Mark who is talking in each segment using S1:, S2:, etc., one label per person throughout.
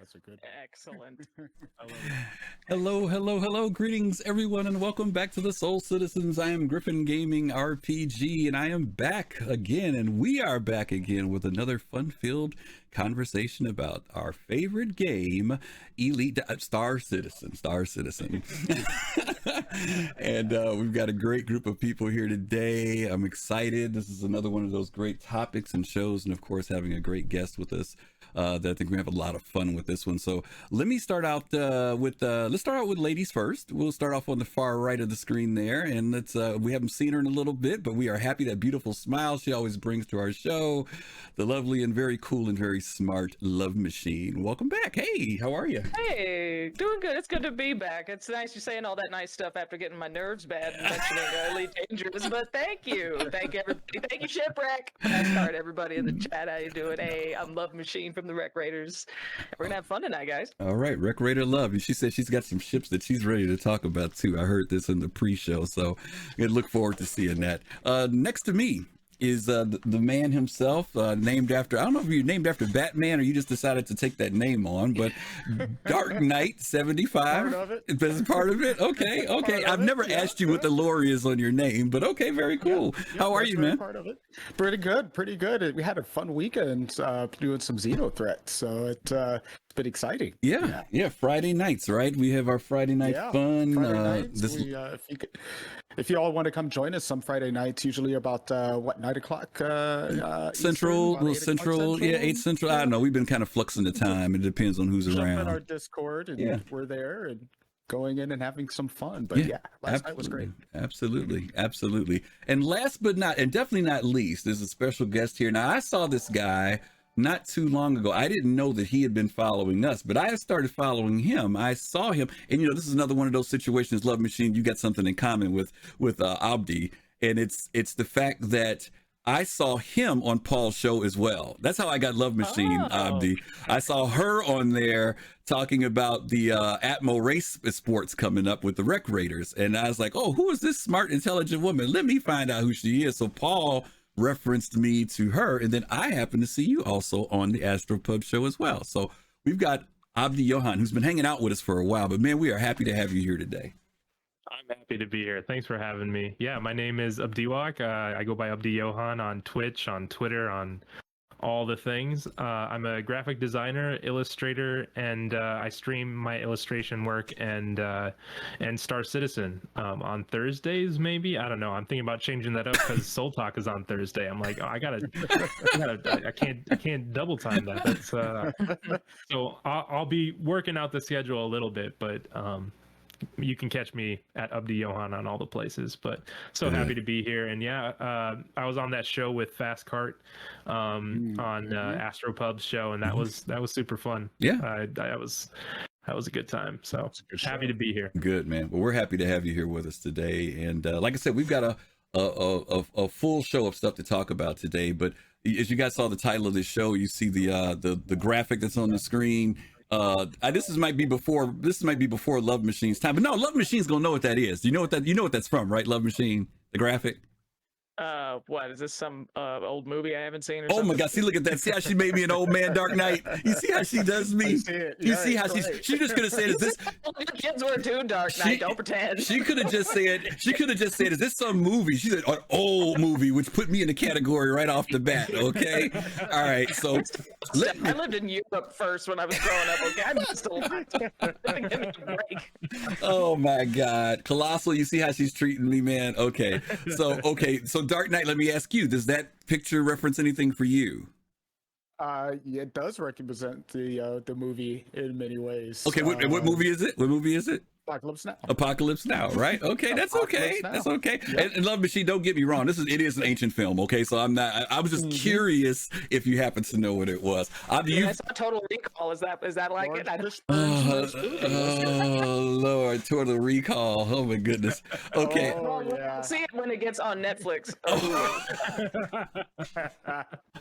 S1: That's a good one.
S2: Excellent.
S3: Hello, hello, hello. Greetings, everyone, and welcome back to the Soul Citizens. I am GriffinGamingRPG, and I am back again, and we are back again with another fun-filled conversation about our favorite game, Star Citizen. And we've got a great group of people here today. I'm excited. This is another one of those great topics and shows, and of course, having a great guest with us. That I think we have a lot of fun with this one. So let me start out with ladies first. We'll start off on the far right of the screen there, and we haven't seen her in a little bit, but we are happy. That beautiful smile she always brings to our show, the lovely and very cool and very smart Love Machine. Welcome back. Hey, how are you?
S2: Hey, doing good. It's good to be back. It's nice you're saying all that nice stuff after getting my nerves bad and mentioning Elite Dangerous, but thank you. Thank you, everybody. Thank you, Shipwreck. Start everybody in the chat. How you doing? Hey, I'm Love Machine from the Wreck Raiders. We're gonna have fun tonight, guys.
S3: All right, Wreck Raider Love. And she said she's got some ships that she's ready to talk about too. I heard this in the pre-show, so I look forward to seeing that. Next to me is the man himself, named after, I don't know if you're named after Batman or you just decided to take that name on, but Dark Knight 75.
S1: Part of it.
S3: Is part of it? Okay. I've never asked you what the lore is on your name, but okay, very cool.
S1: Yeah,
S3: how are you, man?
S1: Part of it. Pretty good. We had a fun weekend doing some Xeno threats, so it's been exciting.
S3: Yeah. Friday nights, right? We have our Friday night fun.
S1: Friday nights, if you all want to come join us some Friday nights, usually about 9 o'clock
S3: Central,
S1: Eastern, 8
S3: Central, 8 Central. I don't know. We've been kind of fluxing the time. It depends on who's around.
S1: In our Discord, and we're there and going in and having some fun. But last night was great.
S3: Absolutely. And last but not, and definitely not least, there's a special guest here. Now, I saw this guy not too long ago. I didn't know that he had been following us, but I started following him. I saw him, and this is another one of those situations, Love Machine, you got something in common with Abdi, and it's the fact that I saw him on Paul's show as well. That's how I got Love Machine, Abdi. I saw her on there talking about the Atmo race sports coming up with the Wreck Raiders, and I was like, oh, who is this smart, intelligent woman? Let me find out who she is. So Paul referenced me to her, and then I happened to see you also on the Astro Pub show as well. So we've got AbdiYohan, who's been hanging out with us for a while, but man, we are happy to have you here today.
S4: I'm happy to be here. Thanks for having me. Yeah, my name is AbdiYohan. I go by AbdiYohan on Twitch, on Twitter, on all the things. I'm a graphic designer, illustrator, and I stream my illustration work and Star Citizen on Thursdays, maybe. I don't know. I'm thinking about changing that up because Soul Talk is on Thursday. I'm like, oh, I can't double time that. That's so I'll be working out the schedule a little bit, but you can catch me at AbdiYohan on all the places. But so happy to be here. And I was on that show with Fast Cart on Astro Pub's show, and that was super fun. That was a good time. So happy to be here.
S3: Good, man. Well, we're happy to have you here with us today. And like I said, we've got a full show of stuff to talk about today. But as you guys saw the title of this show, you see the graphic that's on the screen. This might be before Love Machine's time, but no, Love Machine's gonna know what that is. You know what that's from, right? Love Machine, the graphic.
S2: What is this? Some old movie I haven't seen? Or
S3: oh
S2: something?
S3: my God! See, look at that. See how she made me an old man, Dark Knight. You see how she does me. You see how she's just gonna say, "Is this?"
S2: Kids were too Dark Knight. Don't pretend.
S3: She could have just said, "Is this some movie?" She said, "An old movie," which put me in the category right off the bat. Okay, all right. So
S2: I lived in Europe first when I was growing up. Okay, I'm still give me a break.
S3: Oh my God, Colossal! You see how she's treating me, man. Okay, so Dark Knight, let me ask you, does that picture reference anything for you?
S1: It does represent the movie in many ways.
S3: Okay, what movie is it? What movie is it?
S1: Apocalypse Now,
S3: right? Okay, that's okay. That's okay. And Love Machine, don't get me wrong. It is an ancient film. Okay, so I was just curious if you happen to know what it was.
S2: That's not Total Recall. Is that like
S1: Lord,
S2: it?
S3: Oh Lord, Total Recall. Oh my goodness. Okay.
S2: See it when it gets on Netflix.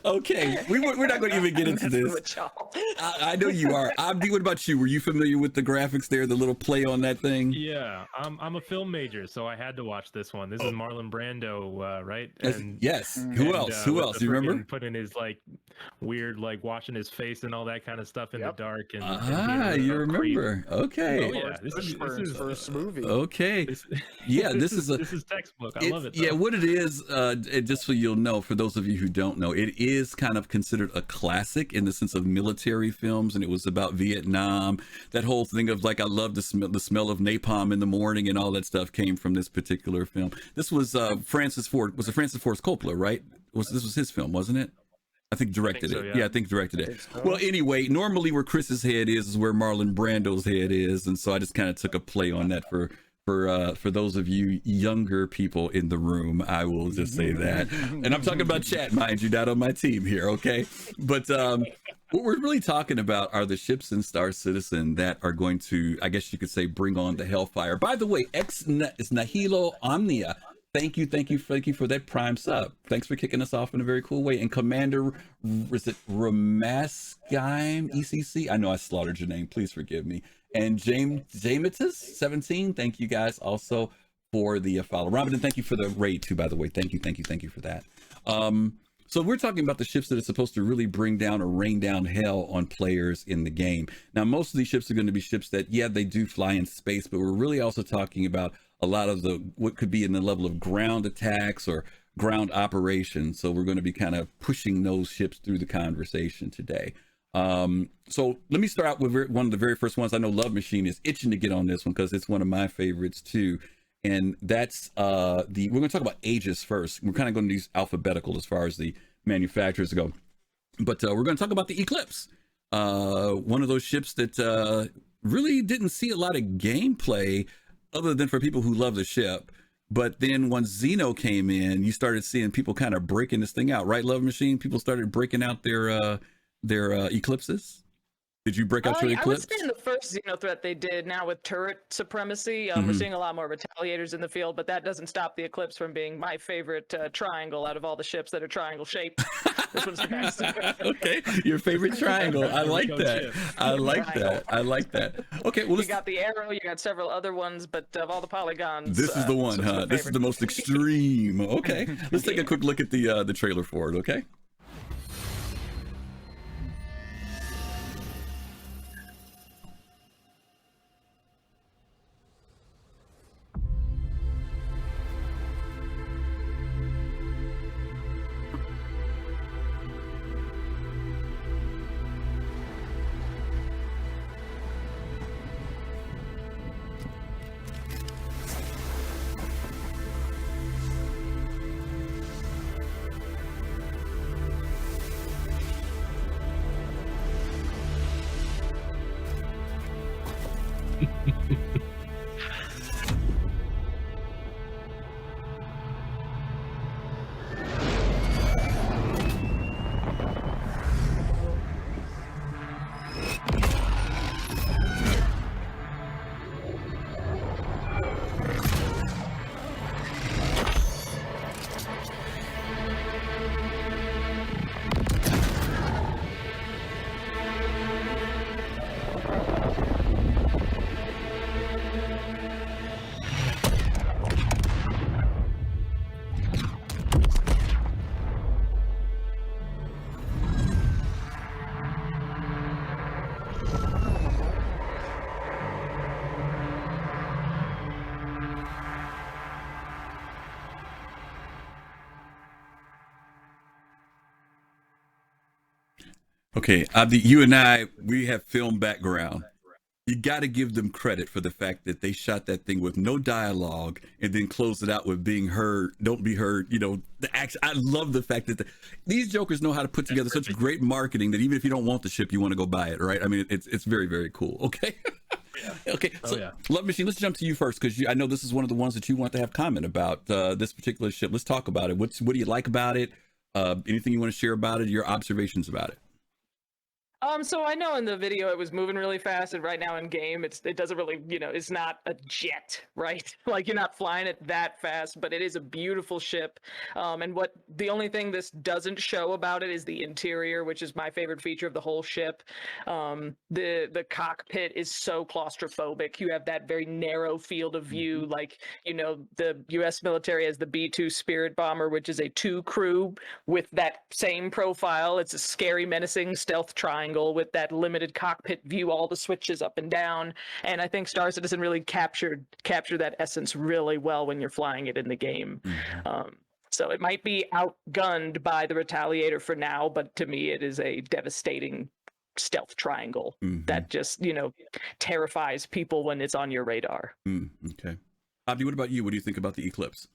S3: Okay, we're not going to even get into this. I know you are. Abdi, what about you? Were you familiar with the graphics there, the little play on that that thing?
S4: Yeah, I'm a film major, so I had to watch this one. This is Marlon Brando, right?
S3: Yes. Who else? Who
S4: with
S3: else?
S4: the
S3: You remember?
S4: friggin' putting his like weird, like washing his face and all that kind of stuff in the dark. And
S3: You remember? Okay.
S4: Oh yeah, this is
S1: first movie.
S3: Okay. Yeah, this is
S4: this is textbook. I love it.
S3: Yeah, what it is, just so you'll know, for those of you who don't know, it is kind of considered a classic in the sense of military films, and it was about Vietnam. That whole thing of like, I love the smell of napalm in the morning and all that stuff came from this particular film. This was Francis Ford Coppola, right? This was his film, wasn't it? I think directed it. Yeah, I think directed it. So. Well, anyway, normally where Chris's head is where Marlon Brando's head is, and so I just kind of took a play on that for those of you younger people in the room. I will just say that, and I'm talking about chat, mind you, not on my team here, okay? But what we're really talking about are the ships in Star Citizen that are going to, I guess you could say, bring on the Hellfire. By the way, is Nahilo Omnia. Thank you for that prime sub. Thanks for kicking us off in a very cool way. And Commander, is it Ramaskime ECC? I know I slaughtered your name. Please forgive me. And Jamitus17, thank you guys also for the follow. Robin, thank you for the raid too, by the way. Thank you for that. So we're talking about the ships that are supposed to really bring down or rain down hell on players in the game. Now, most of these ships are going to be ships that, yeah, they do fly in space, but we're really also talking about a lot of what could be in the level of ground attacks or ground operations. So we're going to be kind of pushing those ships through the conversation today. So let me start out with one of the very first ones. I know Love Machine is itching to get on this one because it's one of my favorites too. And that's we're going to talk about Aegis first. We're kind of going to use alphabetical as far as the manufacturers go. But we're going to talk about the Eclipse. One of those ships that really didn't see a lot of gameplay other than for people who love the ship. But then once Xeno came in, you started seeing people kind of breaking this thing out, right, Love Machine? People started breaking out their Eclipses. Did you break out your Eclipse?
S2: I would say in the first Xeno threat they did, now with turret supremacy, we're seeing a lot more retaliators in the field, but that doesn't stop the Eclipse from being my favorite triangle out of all the ships that are triangle shaped. This one's the best.
S3: Okay, your favorite triangle. I like that. I like that. Okay, well,
S2: you got the arrow, you got several other ones, but of all the polygons,
S3: this is the one, huh? This is the most extreme. Okay, let's take a quick look at the trailer for it. Okay. Okay, Abdi, you and I, we have film background. You got to give them credit for the fact that they shot that thing with no dialogue and then closed it out with being heard, don't be heard. You know, the action. I love the fact that these jokers know how to put together such great marketing that even if you don't want the ship, you want to go buy it, right? I mean, it's very, very cool. Okay. Okay, so Love Machine, let's jump to you first because I know this is one of the ones that you want to have comment about this particular ship. Let's talk about it. What do you like about it? Anything you want to share about it? Your observations about it?
S2: So I know in the video it was moving really fast, and right now in game it doesn't really, it's not a jet, right? Like you're not flying it that fast, but it is a beautiful ship. And the only thing this doesn't show about it is the interior, which is my favorite feature of the whole ship. The cockpit is so claustrophobic. You have that very narrow field of view, like the U.S. military has the B-2 Spirit bomber, which is a 2 crew with that same profile. It's a scary, menacing stealth triangle with that limited cockpit view, all the switches up and down. And I think Star Citizen really capture that essence really well when you're flying it in the game. So it might be outgunned by the Retaliator for now, but to me it is a devastating stealth triangle that just, terrifies people when it's on your radar.
S3: Okay. Abdi, what about you? What do you think about the Eclipse?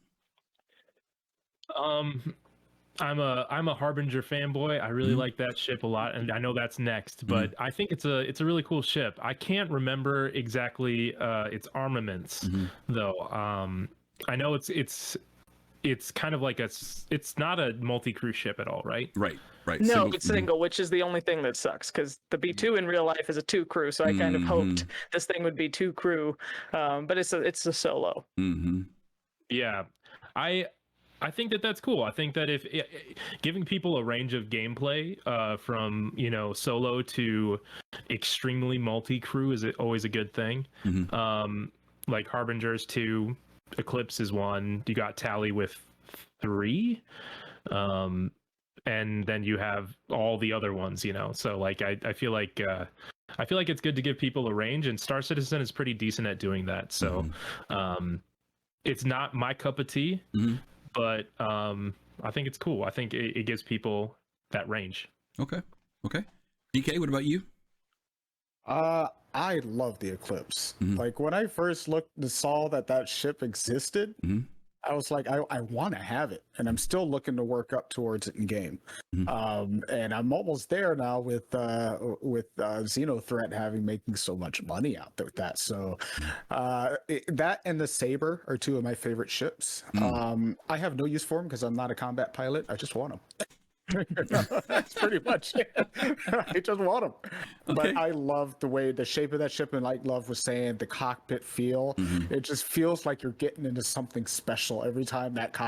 S4: I'm a Harbinger fanboy. I really like that ship a lot, and I know that's next, but I think it's a really cool ship. I can't remember exactly its armaments though. I know it's kind of like it's not a multi-crew ship at all, right?
S3: Right.
S2: No, it's single, which is the only thing that sucks, because the B2 in real life is a 2 crew, so I kind of hoped this thing would be 2 crew, but it's a solo.
S4: Yeah, I think that's cool. I think that if giving people a range of gameplay from solo to extremely multi-crew is always a good thing. Like Harbinger's 2, Eclipse is 1. You got Tally with 3, and then you have all the other ones. So like I feel like it's good to give people a range, and Star Citizen is pretty decent at doing that. So it's not my cup of tea. But I think it's cool. I think it gives people that range. Okay. DK, what about you?
S1: I love the Eclipse. Like when I first saw that ship existed, I was like, I want to have it, and I'm still looking to work up towards it in game. And I'm almost there now with Xenothreat making so much money out there with that. So that and the Saber are 2 of my favorite ships. I have no use for them because I'm not a combat pilot. I just want them. That's pretty much it. I just want them. But I love the shape of that ship, and like Love was saying, the cockpit feel. It just feels like you're getting into something special every time that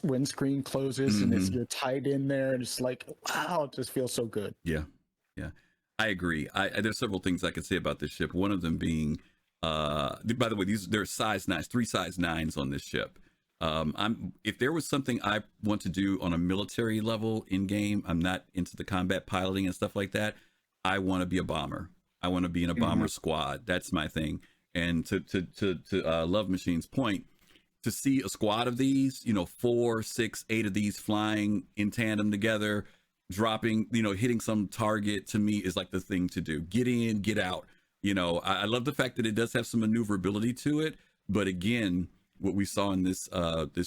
S1: windscreen closes and you're tied in there, and it's like, wow, it just feels so good. Yeah.
S3: I agree. There's several things I could say about this ship. One of them being, by the way, there's size 9s, 3 size 9s on this ship. If there was something I want to do on a military level in game, I'm not into the combat piloting and stuff like that. I want to be a bomber. I want to be in a bomber squad. That's my thing. And to Love Machine's point, to see a squad of these, 4, 6, 8 of these flying in tandem together, dropping, hitting some target, to me is like the thing to do. Get in, get out. I love the fact that it does have some maneuverability to it, but again, what we saw in this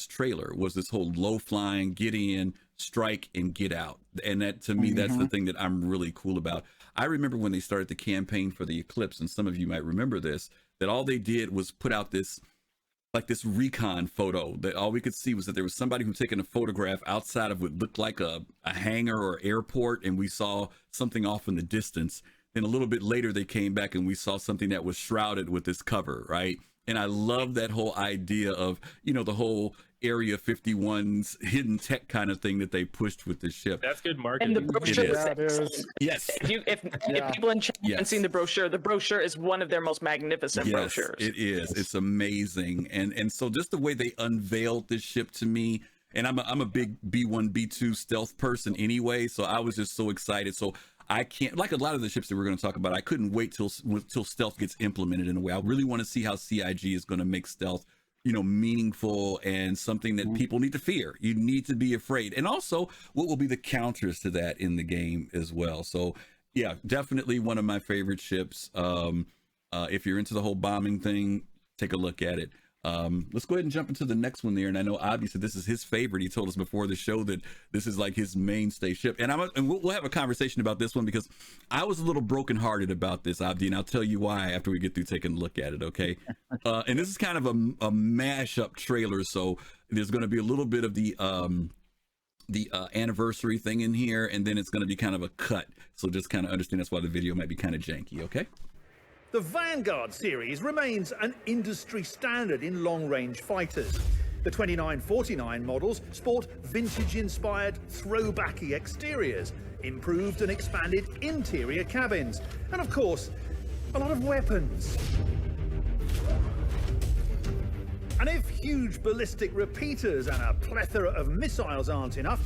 S3: trailer was this whole low flying, get in, strike, and get out. And that, to me, that's the thing that I'm really cool about. I remember when they started the campaign for the Eclipse, and some of you might remember this, that all they did was put out this recon photo, that all we could see was that there was somebody who taken a photograph outside of what looked like a hangar or airport, and we saw something off in the distance. Then a little bit later, they came back and we saw something that was shrouded with this cover, right? And I love that whole idea of, the whole Area 51's hidden tech kind of thing that they pushed with this ship.
S4: That's good marketing.
S2: And the brochure
S1: is.
S3: Yes.
S2: If people in chat haven't seen the brochure is one of their most magnificent brochures.
S3: It is. It's amazing. And so just the way they unveiled this ship to me, and I'm a big B1, B2 stealth person anyway, so I was just so excited. So I can't, like a lot of the ships that we're going to talk about, I couldn't wait till stealth gets implemented in a way. I really want to see how CIG is going to make stealth, meaningful and something that people need to fear. You need to be afraid. And also what will be the counters to that in the game as well. So yeah, definitely one of my favorite ships. If you're into the whole bombing thing, take a look at it. Let's go ahead and jump into the next one there. And I know Abdi said this is his favorite. He told us before the show that this is like his mainstay ship. And we'll have a conversation about this one, because I was a little brokenhearted about this, Abdi, and I'll tell you why after we get through taking a look at it. Okay. And this is kind of a mashup trailer. So there's going to be a little bit of the anniversary thing in here, and then it's going to be kind of a cut. So just kind of understand that's why the video might be kind of janky, okay?
S5: The Vanguard series remains an industry standard in long-range fighters. The 2949 models sport vintage-inspired throwbacky exteriors, improved and expanded interior cabins, and of course, a lot of weapons. And if huge ballistic repeaters and a plethora of missiles aren't enough...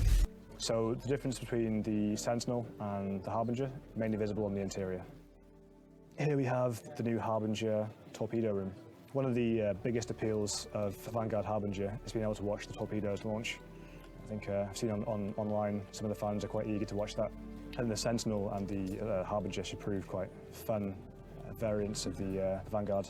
S6: So the difference between the Sentinel and the Harbinger, mainly visible on the interior. Here we have the new Harbinger torpedo room. One of the biggest appeals of the Vanguard Harbinger is being able to watch the torpedoes launch. I think I've seen online some of the fans are quite eager to watch that. And the Sentinel and the Harbinger should prove quite fun variants of the Vanguard.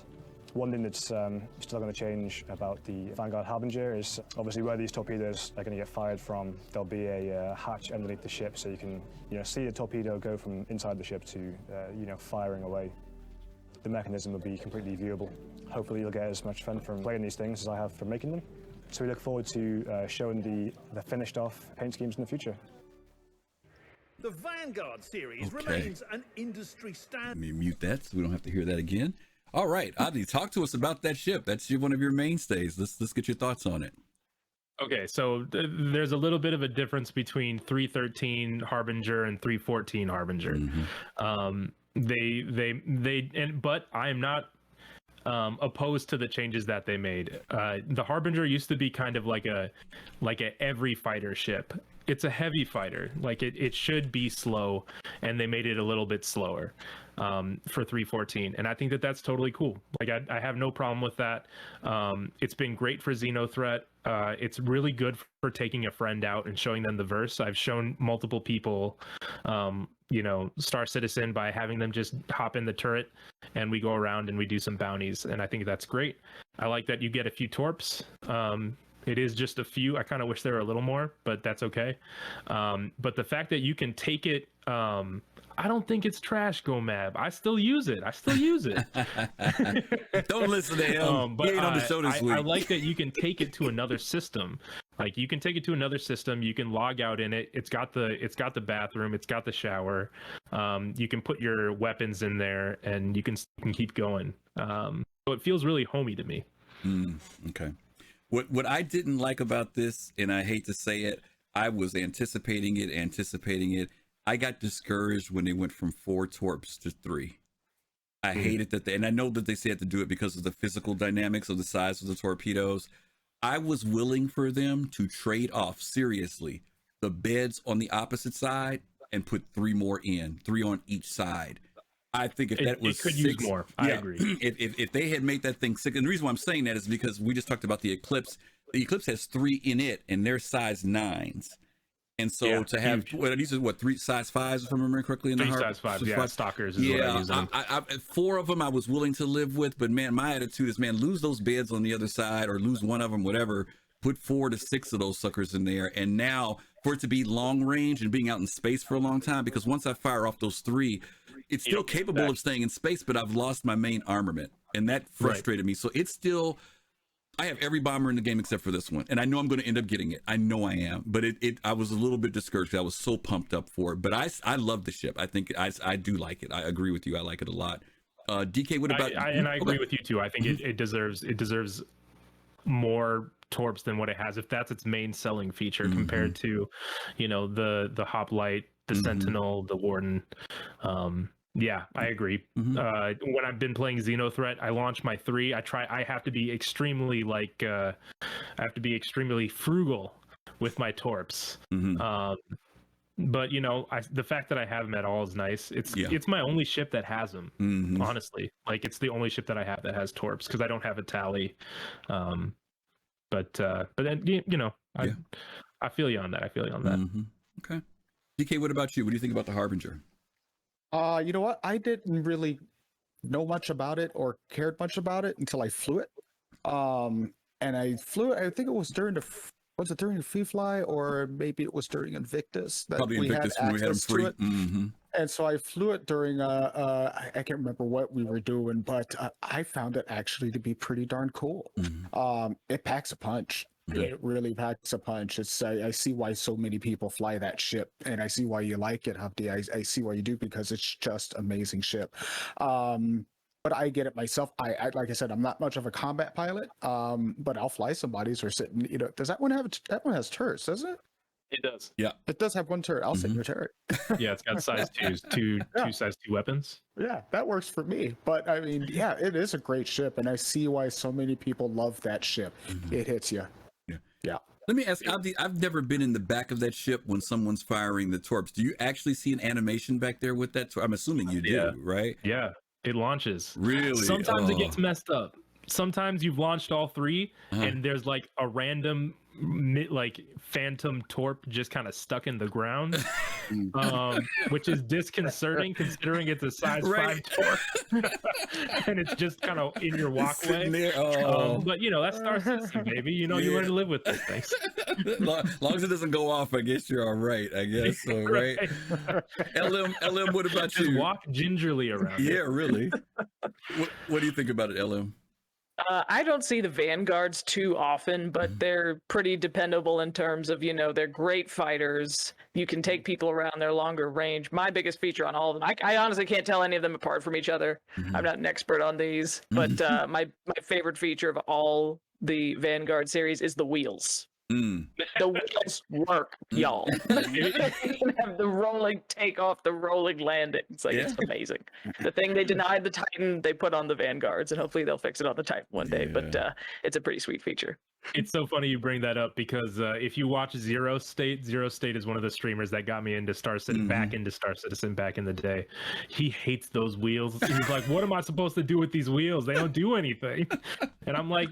S6: One thing that's still going to change about the Vanguard Harbinger is obviously where these torpedoes are going to get fired from. There'll be a hatch underneath the ship, so you can see the torpedo go from inside the ship to firing away. The mechanism will be completely viewable. Hopefully you'll get as much fun from playing these things as I have from making them. So we look forward to showing the finished off paint schemes in the future.
S5: The Vanguard series remains an industry standard.
S3: Let me mute that so we don't have to hear that again. All right, Abdi, talk to us about that ship. That's one of your mainstays. Let's get your thoughts on it.
S4: Okay, so there's a little bit of a difference between 313 Harbinger and 314 Harbinger. But I am not opposed to the changes that they made. The Harbinger used to be kind of like a every fighter ship. It's a heavy fighter. Like it should be slow, and they made it a little bit slower for 314, and I think that's totally cool. Like I have no problem with that. It's been great for Xenothreat. It's really good for taking a friend out and showing them the verse. I've shown multiple people Star Citizen by having them just hop in the turret and we go around and we do some bounties, and I think that's great. I like that you get a few torps. It is just a few. I kind of wish there were a little more, but that's okay. But the fact that you can take it, I don't think it's trash, GoMab. I still use it.
S3: Don't listen to him.
S4: But
S3: he ain't on the show this week.
S4: I like that you can take it to another system. Like you can take it to another system. You can log out in it. It's got the bathroom. It's got the shower. You can put your weapons in there, and you can keep going. So it feels really homey to me.
S3: Okay. What I didn't like about this, and I hate to say it, I was anticipating it. I got discouraged when they went from 4 torps to 3. I hated that and I know that they said to do it because of the physical dynamics of the size of the torpedoes. I was willing for them to trade off seriously the beds on the opposite side and put 3 more in, 3 on each side. I think if that was
S4: it could
S3: 6,
S4: use more. I agree.
S3: If they had made that thing 6, and the reason why I'm saying that is because we just talked about the Eclipse. The Eclipse has 3 in it, and they're size 9s. And so to have these are 3 size 5s, if I remember correctly, in the
S4: 3 size 5s. Yeah, stalkers is what I use them.
S3: 4 of them I was willing to live with, but man, my attitude is, man, lose those beds on the other side or lose one of them, whatever. Put 4 to 6 of those suckers in there, and now for it to be long range and being out in space for a long time, because once I fire off those 3, it's still capable of staying in space, but I've lost my main armament, and that frustrated me. So it's still, I have every bomber in the game except for this one, and I know I'm going to end up getting it. I know I am, but I was a little bit discouraged. I was so pumped up for it, but I love the ship. I think I do like it. I agree with you. I like it a lot. DK, what about?
S4: I agree with you too. I think it deserves more torps than what it has, if that's its main selling feature compared to, the hoplite, the Sentinel, the Warden. Yeah, I agree. When I've been playing Xenothreat, I launch my 3. I have to be extremely frugal with my torps. But the fact that I have them at all is nice. It's my only ship that has them. Honestly, like it's the only ship that I have that has torps, because I don't have a tally. But then I feel you on that.
S3: Okay. DK, what about you? What do you think about the Harbinger?
S1: You know what? I didn't really know much about it or cared much about it until I flew it. And I flew it. I think it was during during the Free Fly, or maybe it was during Invictus that
S3: Probably
S1: we
S3: Invictus
S1: had
S3: when we had them
S1: access
S3: free.
S1: to it. And so I flew it during I can't remember what we were doing, but I found it actually to be pretty darn cool. It packs a punch. It really packs a punch. I see why so many people fly that ship, and I see why you like it, Abdi. I see why you do, because it's just amazing ship. But I get it myself. I like I said, I'm not much of a combat pilot. But I'll fly somebody's or sit. Does that one have that one has turrets? Doesn't it?
S4: It does.
S3: Yeah.
S1: It does have one turret. I'll sit in your turret.
S4: Yeah, it's got size twos, two size 2 weapons.
S1: Yeah, that works for me. But I mean, yeah, it is a great ship, and I see why so many people love that ship. It hits you. Yeah.
S3: Let me ask Abdi, I've never been in the back of that ship when someone's firing the torps. Do you actually see an animation back there with that? I'm assuming you do, right?
S4: Yeah, it launches.
S3: Really?
S4: Sometimes it gets messed up. Sometimes you've launched all 3 and there's like a random like phantom torp just kind of stuck in the ground, which is disconcerting considering it's a size 5 torp and it's just kind of in your walkway. But that's Star Citizen, baby. You learn to live with those things.
S3: Long as it doesn't go off, I guess you're all right. I guess so, right? LM, what about
S4: just
S3: you?
S4: Walk gingerly around.
S3: Yeah, really. What do you think about it, LM?
S2: I don't see the Vanguards too often, but they're pretty dependable in terms of, they're great fighters. You can take people around their longer range. My biggest feature on all of them, I honestly can't tell any of them apart from each other. I'm not an expert on these, but my favorite feature of all the Vanguard series is the wheels. The wheels work, y'all. You can have the rolling takeoff, the rolling landing. It's like it's amazing. The thing they denied the Titan, they put on the Vanguards, and hopefully they'll fix it on the Titan one day. But it's a pretty sweet feature.
S4: It's so funny you bring that up because if you watch Zero State is one of the streamers that got me into Star Citizen, back into Star Citizen back in the day. He hates those wheels. He's like, what am I supposed to do with these wheels? They don't do anything. And I'm like,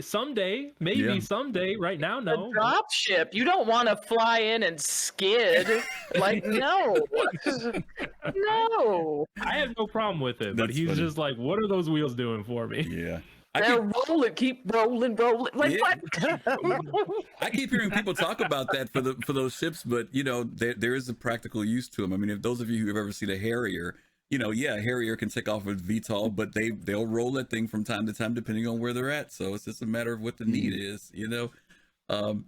S4: someday, someday, right now, no.
S2: A drop ship, you don't want to fly in and skid. Like, no. No.
S4: I have no problem with it, but he's funny. Just like, what are those wheels doing for me?
S3: Yeah.
S2: They're rolling, keep rolling. Like what?
S3: I keep hearing people talk about that for those ships, but there is a practical use to them. I mean, if those of you who have ever seen a Harrier, a Harrier can take off with VTOL, but they'll roll that thing from time to time depending on where they're at. So it's just a matter of what the need is,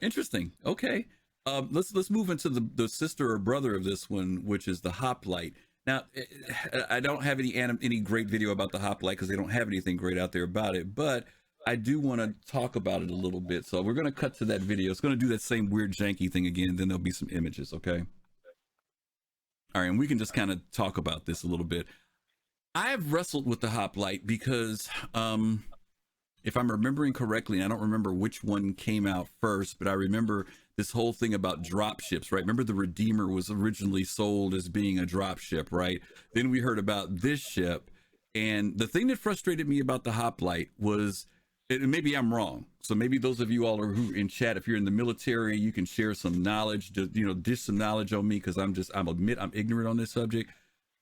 S3: Interesting. Okay. Let's move into the sister or brother of this one, which is the Hoplite. Now, I don't have any great video about the Hoplite because they don't have anything great out there about it, but I do want to talk about it a little bit. So we're going to cut to that video. It's going to do that same weird janky thing again. Then there'll be some images. Okay. All right, and we can just kind of talk about this a little bit. I've wrestled with the Hoplite because, if I'm remembering correctly, and I don't remember which one came out first, but I remember this whole thing about drop ships, right? Remember the Redeemer was originally sold as being a drop ship, right? Then we heard about this ship, and the thing that frustrated me about the Hoplite was, and maybe I'm wrong, so maybe those of you all who are in chat, if you're in the military, you can share some knowledge, dish some knowledge on me, because I'm ignorant on this subject.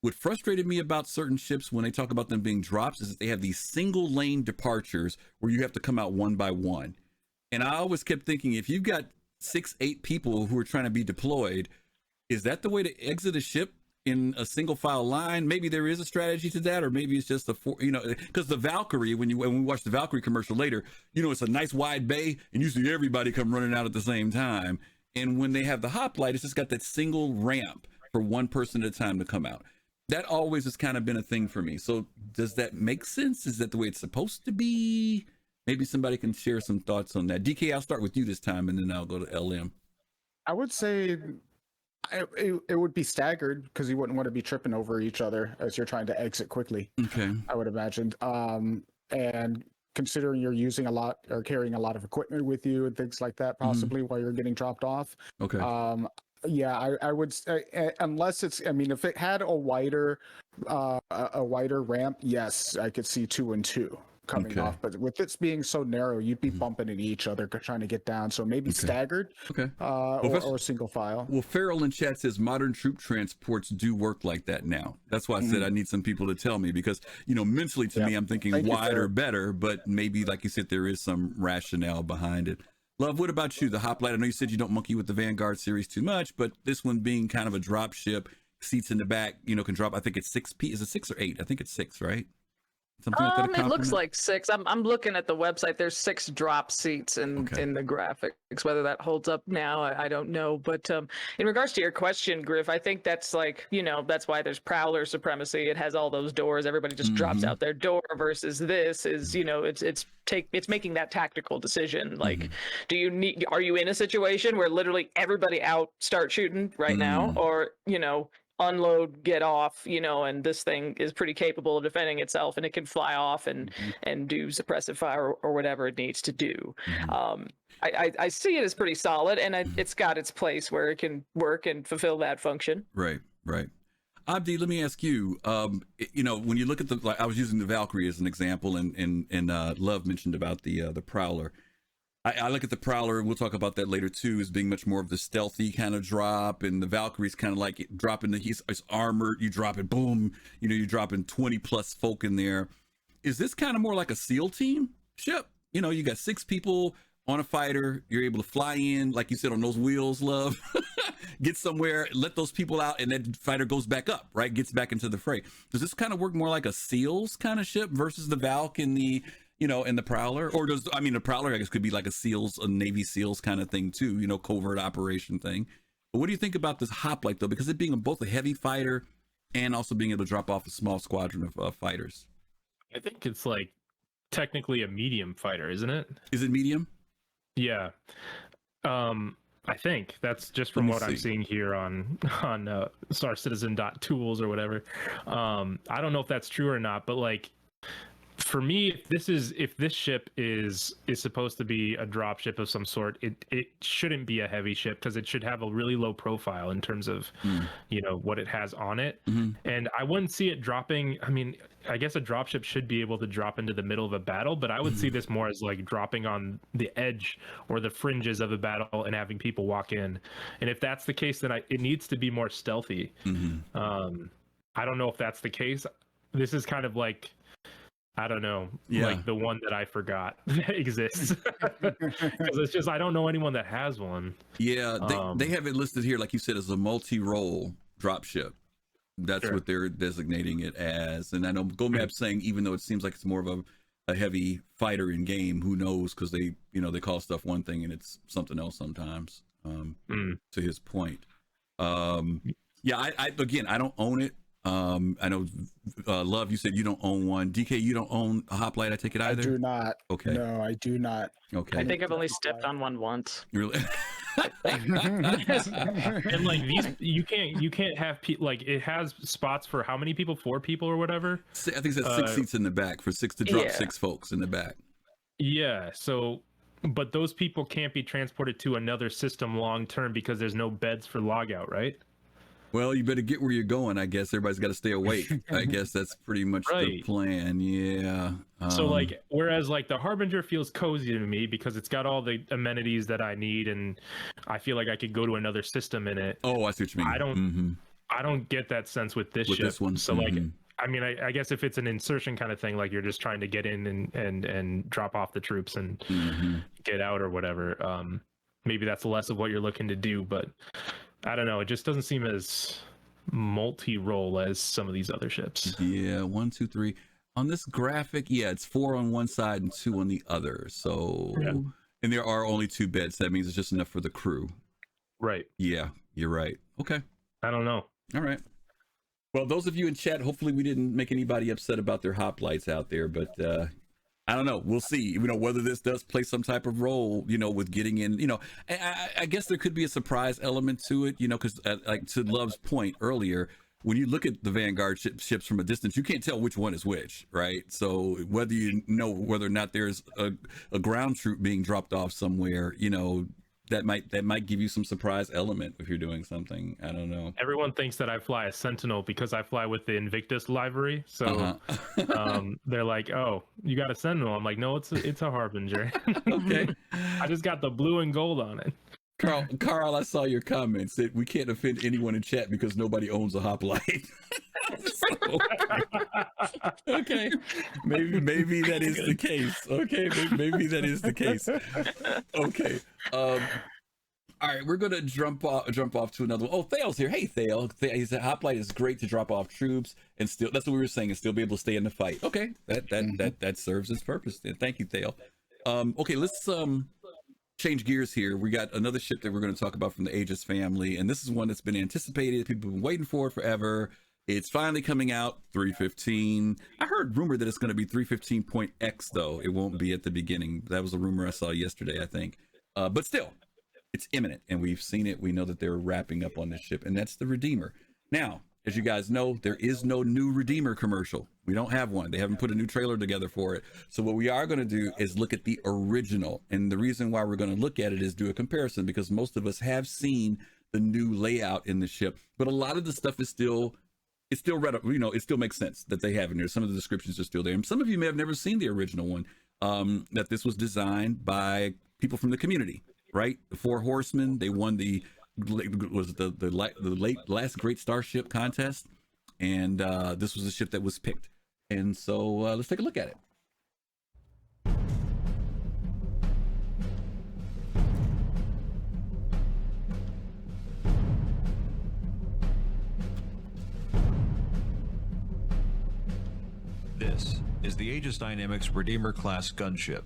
S3: What frustrated me about certain ships when they talk about them being drops is that they have these single lane departures where you have to come out one by one. And I always kept thinking, if you've got 6-8 people who are trying to be deployed, is that the way to exit a ship in a single file line? Maybe there is a strategy to that, or maybe it's just because the Valkyrie, when we watch the Valkyrie commercial later, it's a nice wide bay and you see everybody come running out at the same time. And when they have the Hoplite, it's just got that single ramp for one person at a time to come out. That always has kind of been a thing for me. So does that make sense? Is that the way it's supposed to be? Maybe somebody can share some thoughts on that. DK, I'll start with you this time, and then I'll go to LM.
S1: I would say it would be staggered because you wouldn't want to be tripping over each other as you're trying to exit quickly. Okay. I would imagine. And considering you're using a lot or carrying a lot of equipment with you and things like that, possibly while you're getting dropped off. Okay. Yeah, I would say, unless if it had a wider ramp, yes, I could see 2 and 2 coming off. But with this being so narrow, you'd be bumping into each other trying to get down. So maybe staggered, or single file.
S3: Well, Farrell in chat says modern troop transports do work like that now. That's why I said I need some people to tell me, because mentally to me, I'm thinking wider better, but maybe like you said, there is some rationale behind it. Love, what about you? The Hoplite, I know you said you don't monkey with the Vanguard series too much, but this one being kind of a drop ship, seats in the back, can drop, I think it's 6 Is it 6 or 8? I think it's 6, right? Something like that.
S2: It looks like 6. I'm looking at the website. There's 6 drop seats in the graphics. Whether that holds up now, I don't know. But in regards to your question, Griff, I think that's like, that's why there's Prowler supremacy. It has all those doors. Everybody just drops out their door. Versus this is, it's making that tactical decision. Like, are you in a situation where literally everybody out start shooting right now, or unload, get off, and this thing is pretty capable of defending itself, and it can fly off and do suppressive fire or whatever it needs to do. I see it as pretty solid, and it's got its place where it can work and fulfill that function.
S3: Right. Abdi, let me ask you, when you look at I was using the Valkyrie as an example, and Love mentioned about the Prowler. I look at the Prowler, we'll talk about that later too, as being much more of the stealthy kind of drop, and the Valkyrie's kind of like dropping he's armored, you drop it, boom, you're dropping 20 plus folk in there. Is this kind of more like a SEAL team ship? You got 6 people on a fighter, you're able to fly in, like you said, on those wheels, Love, get somewhere, let those people out, and then fighter goes back up, right? Gets back into the fray. Does this kind of work more like a SEALs kind of ship versus the Valk and the and the Prowler? Or the Prowler, I guess, could be like a Navy SEALs kind of thing too, covert operation thing. But what do you think about this hoplite though? Because it being both a heavy fighter and also being able to drop off a small squadron of fighters.
S4: I think it's like technically a medium fighter, isn't it?
S3: Is it medium?
S4: Yeah. I think that's just from what I'm seeing here on StarCitizen.tools or whatever. I don't know if that's true or not, but like, for me, if this ship is supposed to be a drop ship of some sort, it shouldn't be a heavy ship, because it should have a really low profile in terms of what it has on it. And I wouldn't see it dropping. I mean, I guess a drop ship should be able to drop into the middle of a battle, but I would see this more as like dropping on the edge or the fringes of a battle and having people walk in. And if that's the case, then it needs to be more stealthy. I don't know if that's the case. This is kind of like, I don't know, like the one that I forgot exists. Because it's just, I don't know anyone that has one.
S3: Yeah, they have it listed here, like you said, as a multi-role dropship. That's what they're designating it as. And I know GoMap's saying, even though it seems like it's more of a heavy fighter in game, who knows? Because they call stuff one thing and it's something else sometimes. To his point. I don't own it. I know, Love, you said you don't own one. DK, you don't own a hoplite, I take it either?
S1: I do not.
S3: Okay.
S1: No, I do not.
S3: Okay.
S2: I think I've only stepped on one once.
S3: Really?
S4: And like these, you can't have like, it has spots for how many people? 4 people or whatever?
S3: I think it says 6 seats in the back for 6 to drop 6 folks in the back.
S4: Yeah. So, but those people can't be transported to another system long term because there's no beds for logout, right?
S3: Well, you better get where you're going, I guess. Everybody's got to stay awake. I guess that's pretty much the plan. Yeah.
S4: So like, whereas like the Harbinger feels cozy to me because it's got all the amenities that I need, and I feel like I could go to another system in it.
S3: Oh, I see what you mean.
S4: I don't get that sense with this ship.
S3: This one.
S4: So like, I mean, I guess if it's an insertion kind of thing, like you're just trying to get in and drop off the troops and get out or whatever, maybe that's less of what you're looking to do, but I don't know. It just doesn't seem as multi-role as some of these other ships.
S3: Yeah, 1, 2, 3. On this graphic, it's 4 on one side and 2 on the other. So, and there are only 2 beds. That means it's just enough for the crew.
S4: Right.
S3: Yeah, you're right. Okay.
S4: I don't know.
S3: All right. Well, those of you in chat, hopefully we didn't make anybody upset about their hoplites out there, but I don't know. We'll see, whether this does play some type of role, with getting in, I guess there could be a surprise element to it, because like to Love's point earlier, when you look at the Vanguard ships from a distance, you can't tell which one is which, right? So whether whether or not there's a ground troop being dropped off somewhere, that might give you some surprise element if you're doing something. I don't know.
S4: Everyone thinks that I fly a Sentinel because I fly with the Invictus livery. So they're like, "Oh, you got a Sentinel?" I'm like, "No, it's a Harbinger."
S3: Okay.
S4: I just got the blue and gold on it.
S3: Carl, I saw your comments that we can't offend anyone in chat because nobody owns a hoplite. Okay, maybe that is the case. Okay, maybe that is the case. Okay. All right, we're gonna jump off to another one. Oh, Thail's here. Hey, Thail. He said hoplite is great to drop off troops and still. That's what we were saying, and still be able to stay in the fight. Okay, that serves its purpose. Thank you, Thail. Okay, let's change gears here. We got another ship that we're going to talk about from the Aegis family, and this is one that's been anticipated. People have been waiting for it forever. It's finally coming out, 315. I heard rumor that it's going to be 315.x though. It won't be at the beginning. That was a rumor I saw yesterday, I think. But still, it's imminent, and we've seen it. We know that they're wrapping up on this ship, and that's the Redeemer. Now, as you guys know, there is no new Redeemer commercial. We don't have one. They haven't put a new trailer together for it. So what we are going to do is look at the original. And the reason why we're going to look at it is do a comparison, because most of us have seen the new layout in the ship, but a lot of the stuff is still, it still makes sense that they have in there. Some of the descriptions are still there. And some of you may have never seen the original one, that this was designed by people from the community, right? The Four Horsemen, they won the last Great Starship contest, and this was the ship that was picked. And so let's take a look at it.
S7: This is the Aegis Dynamics Redeemer-class gunship.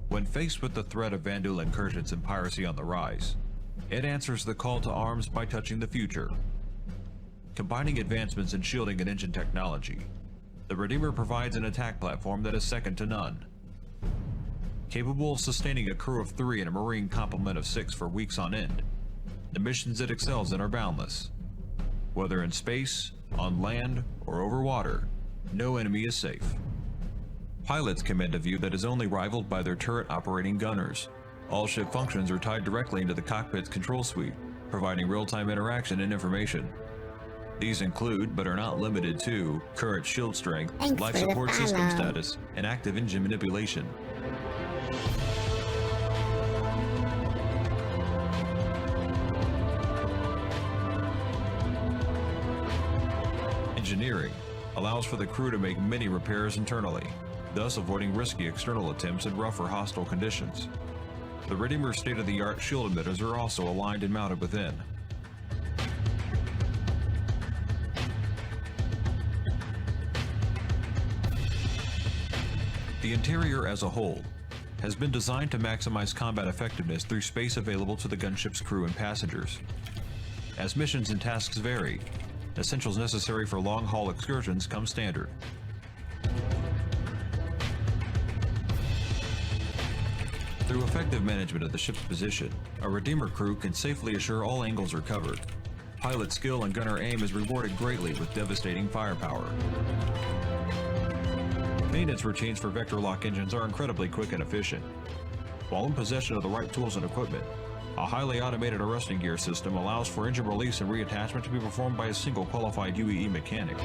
S7: When faced with the threat of Vandal incursions and piracy on the rise, it answers the call to arms by touching the future. Combining advancements in shielding and engine technology, the Redeemer provides an attack platform that is second to none. Capable of sustaining a crew of 3 and a Marine complement of 6 for weeks on end, the missions it excels in are boundless. Whether in space, on land, or over water, no enemy is safe. Pilots command a view that is only rivaled by their turret-operating gunners. All ship functions are tied directly into the cockpit's control suite, providing real-time interaction and information. These include, but are not limited to, current shield strength, life support system status, and active engine manipulation. Engineering allows for the crew to make many repairs internally, thus avoiding risky external attempts in rough or hostile conditions. The Redeemer's state-of-the-art shield emitters are also aligned and mounted within. The interior as a whole has been designed to maximize combat effectiveness through space available to the gunship's crew and passengers. As missions and tasks vary, essentials necessary for long-haul excursions come standard. Through effective management of the ship's position, a Redeemer crew can safely assure all angles are covered. Pilot skill and gunner aim is rewarded greatly with devastating firepower. Maintenance routines for vector lock engines are incredibly quick and efficient. While in possession of the right tools and equipment, a highly automated arresting gear system allows for engine release and reattachment to be performed by a single qualified UEE mechanic.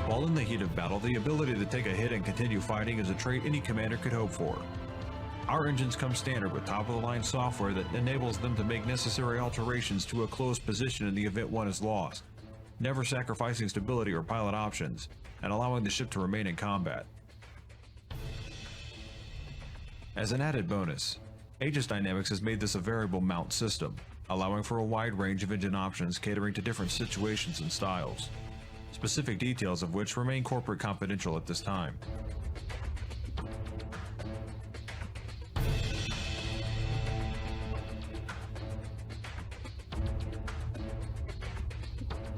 S7: While in the heat of battle, the ability to take a hit and continue fighting is a trait any commander could hope for. Our engines come standard with top-of-the-line software that enables them to make necessary alterations to a closed position in the event one is lost, never sacrificing stability or pilot options, and allowing the ship to remain in combat. As an added bonus, Aegis Dynamics has made this a variable mount system, allowing for a wide range of engine options catering to different situations and styles, specific details of which remain corporate confidential at this time.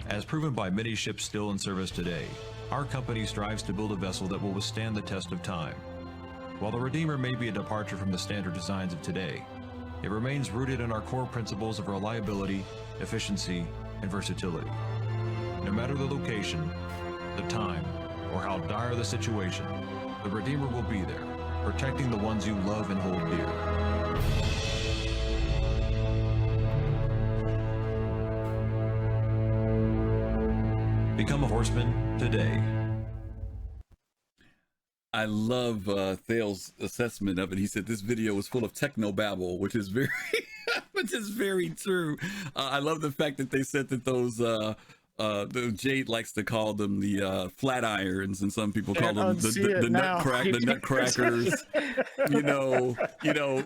S7: As proven by many ships still in service today, our company strives to build a vessel that will withstand the test of time. While the Redeemer may be a departure from the standard designs of today, it remains rooted in our core principles of reliability, efficiency, and versatility. No matter the location, the time, or how dire the situation, the Redeemer will be there, protecting the ones you love and hold dear. Become a horseman today.
S3: I love Thail's assessment of it. He said this video was full of techno babble, which is very true. I love the fact that they said that those the Jade likes to call them the flat irons, and some people call them the nutcrackers.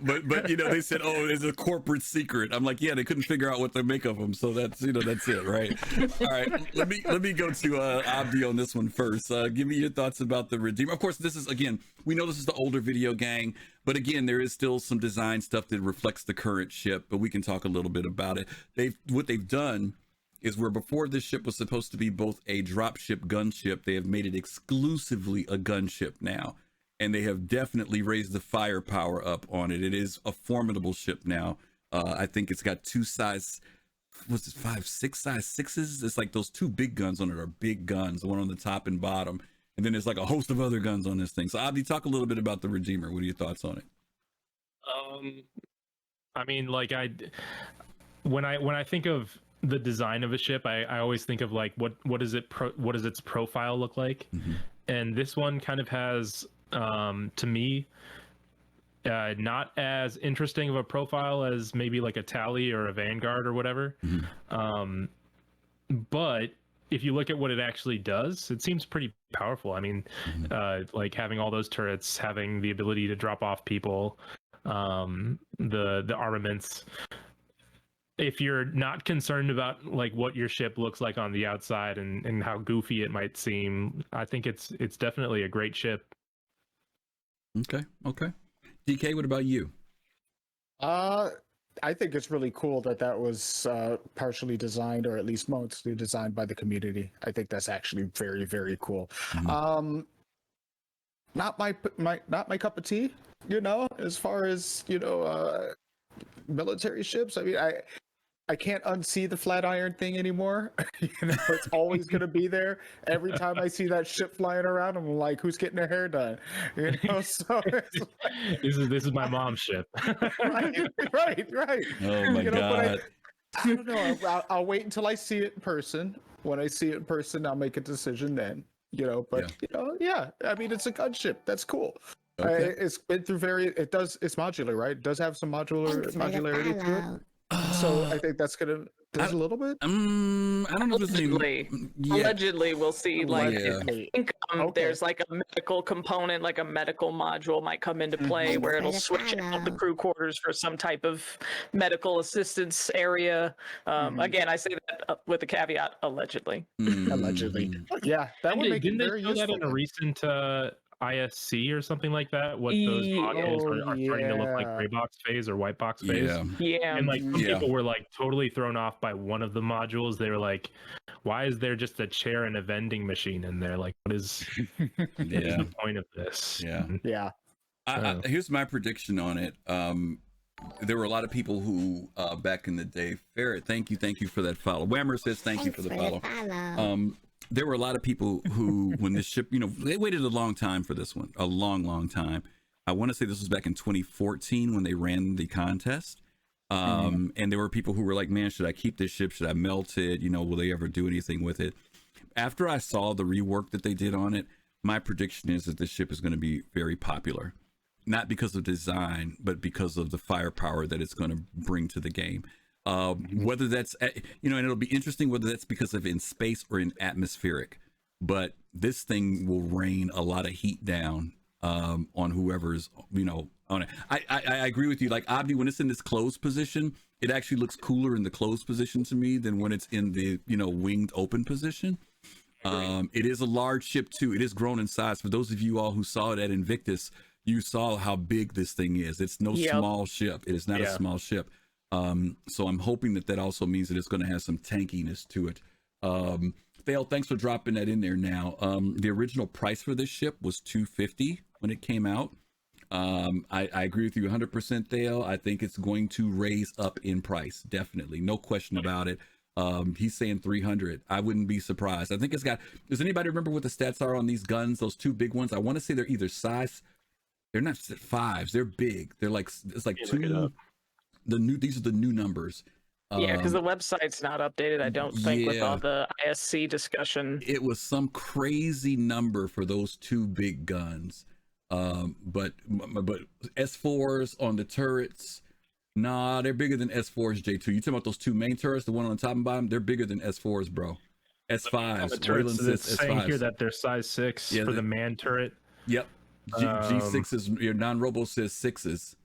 S3: But they said, oh, it's a corporate secret. I'm like, yeah, they couldn't figure out what to make of them, so that's it, right? All right, let me go to Abdi on this one first. Give me your thoughts about the Redeemer. Of course, this is, again, we know this is the older video gang, but again, there is still some design stuff that reflects the current ship, but we can talk a little bit about it. What they've done is, where before this ship was supposed to be both a dropship gunship, they have made it exclusively a gunship now, and they have definitely raised the firepower up on it. It is a formidable ship now. I think it's got two size, what's it, 5.6 size 6s. It's like those two big guns on it are big guns, the one on the top and bottom, and then there's like a host of other guns on this thing. So Abdi, talk a little bit about the Redeemer. What are your thoughts on it?
S4: I mean, like, when I think of the design of a ship, I always think of like what does its profile look like? Mm-hmm. And this one kind of has, to me, not as interesting of a profile as maybe like a Tally or a Vanguard or whatever. Mm-hmm. But if you look at what it actually does, it seems pretty powerful. I mean, mm-hmm. Like having all those turrets, having the ability to drop off people, the armaments. If you're not concerned about like what your ship looks like on the outside and how goofy it might seem, I think it's definitely a great ship.
S3: Okay. DK, what about you?
S1: I think it's really cool that was partially designed, or at least mostly designed, by the community. I think that's actually very, very cool. Mm-hmm. Not my cup of tea, as far as military ships. I mean, I can't unsee the Flatiron thing anymore. It's always going to be there. Every time I see that ship flying around, I'm like, who's getting their hair done? So
S4: this is my mom's ship.
S1: right.
S3: Oh my God.
S1: I don't know. I'll wait until I see it in person. When I see it in person, I'll make a decision then. Yeah. I mean, it's a gunship. That's cool. Okay. It's been through it's modular, right? It does have some modularity to it. So I think that's gonna a little bit.
S3: I don't know.
S2: Allegedly, we'll see. Like, I think there's like a medical component, like a medical module might come into play where it'll switch out the crew quarters for some type of medical assistance area. Again, I say that with the caveat, allegedly.
S1: Allegedly, yeah, that would make it very useful.
S4: Didn't they show that in a recent ISC or something like that? What those modules are starting to look like gray box phase or white box phase.
S2: Yeah.
S4: And like some people were like totally thrown off by one of the modules. They were like, why is there just a chair and a vending machine in there? Like, what is the point of this?
S1: Yeah.
S3: Here's my prediction on it. There were a lot of people who back in the day, Ferret, thank you for that follow. Whammer says thank you for the follow. There were a lot of people who, when this ship, they waited a long time for this one, a long time. I want to say this was back in 2014 when they ran the contest. And there were people who were like, man, should I keep this ship? Should I melt it? Will they ever do anything with it? After I saw the rework that they did on it, my prediction is that this ship is going to be very popular, not because of design, but because of the firepower that it's going to bring to the game. Whether that's, and it'll be interesting whether that's because of in space or in atmospheric, but this thing will rain a lot of heat down on whoever's, on it. I agree with you. Like, Abdi, when it's in this closed position, it actually looks cooler in the closed position to me than when it's in the, winged open position. It is a large ship too. It is grown in size. For those of you all who saw it at Invictus, you saw how big this thing is. It's no small ship. It is not a small ship. So I'm hoping that also means that it's going to have some tankiness to it. Thale, thanks for dropping that in there now. The original price for this ship was $250 when it came out. I agree with you 100%, Thale. I think it's going to raise up in price. Definitely. No question about it. He's saying 300. I wouldn't be surprised. I think it's got, does anybody remember what the stats are on these guns? Those two big ones? I want to say they're either size, they're not 5s. They're big. They're like, it's like these are the new numbers.
S2: Yeah, because the website's not updated, I don't think, with all the ISC discussion.
S3: It was some crazy number for those two big guns. But S4s on the turrets, nah, they're bigger than S4s, J2. You talking about those two main turrets, the one on the top and bottom? They're bigger than S4s, bro. S5s.
S4: The turrets,
S3: Wayland
S4: it's
S3: says
S4: saying
S3: S5s.
S4: here that they're size 6
S3: Yeah,
S4: for the man turret.
S3: Yep. G6s, your non-robo says 6s.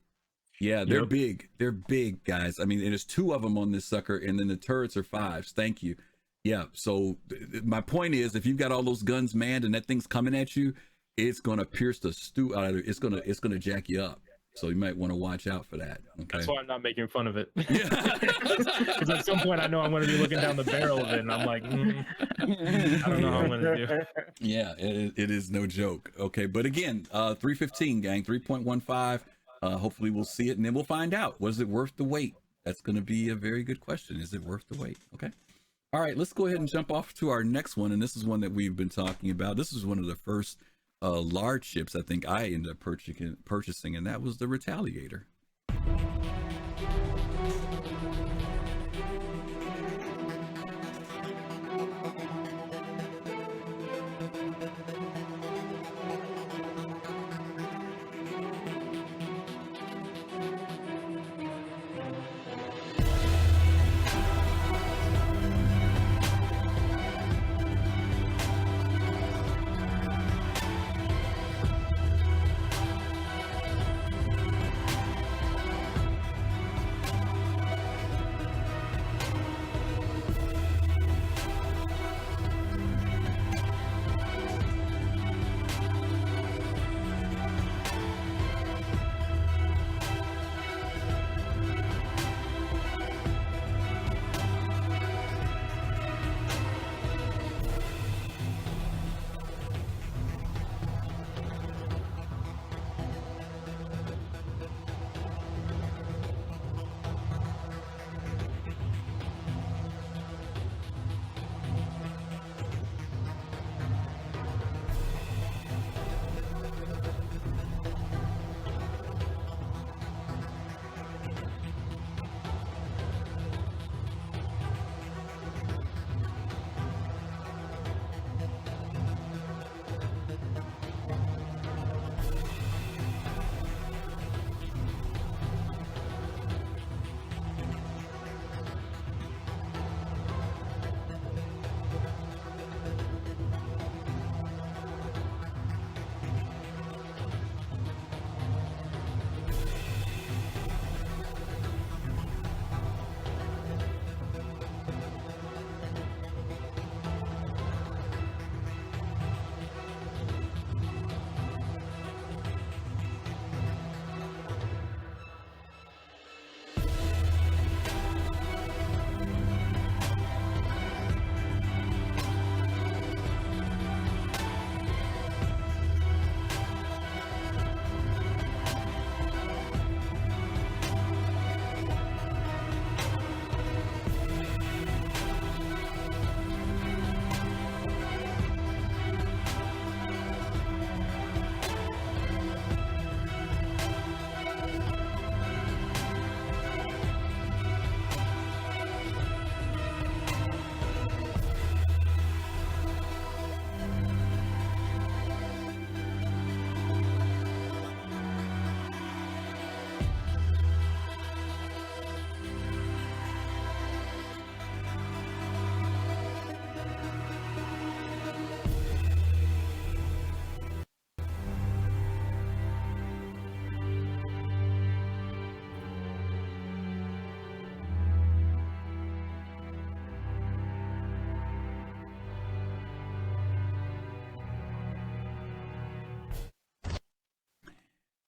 S3: Yeah, they're
S4: Yep.
S3: big. They're big, guys. I mean, and there's 2 of them on this sucker, and then the turrets are 5s. Thank you. Yeah, so my point is, if you've got all those guns manned and that thing's coming at you, it's gonna pierce the stew out of it. It's gonna jack you up. So you might want to watch out for that. Okay.
S4: That's why I'm not making fun of it. Because at some point I know I'm going to be looking down the barrel of it, and I'm like, I don't know how I'm going to do.
S3: Yeah, it is no joke. Okay, but again, 315, gang, 3.15. Hopefully we'll see it, and then we'll find out. Was it worth the wait? That's going to be a very good question. Is it worth the wait? Okay. All right, let's go ahead and jump off to our next one, and this is one that we've been talking about. This is one of the first large ships I think I ended up purchasing, and that was the Retaliator.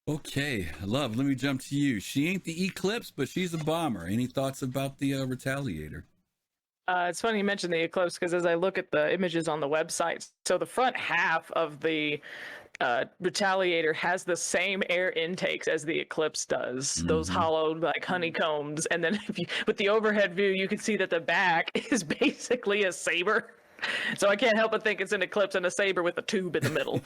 S3: Okay, Love, let me jump to you. She ain't the Eclipse, but she's a bomber. Any thoughts about the Retaliator?
S2: It's funny you mentioned the Eclipse because as I look at the images on the website, so the front half of the Retaliator has the same air intakes as the Eclipse does, those hollowed like honeycombs. And then if you, with the overhead view, you can see that the back is basically a saber. So I can't help but think it's an Eclipse and a saber with a tube in the middle.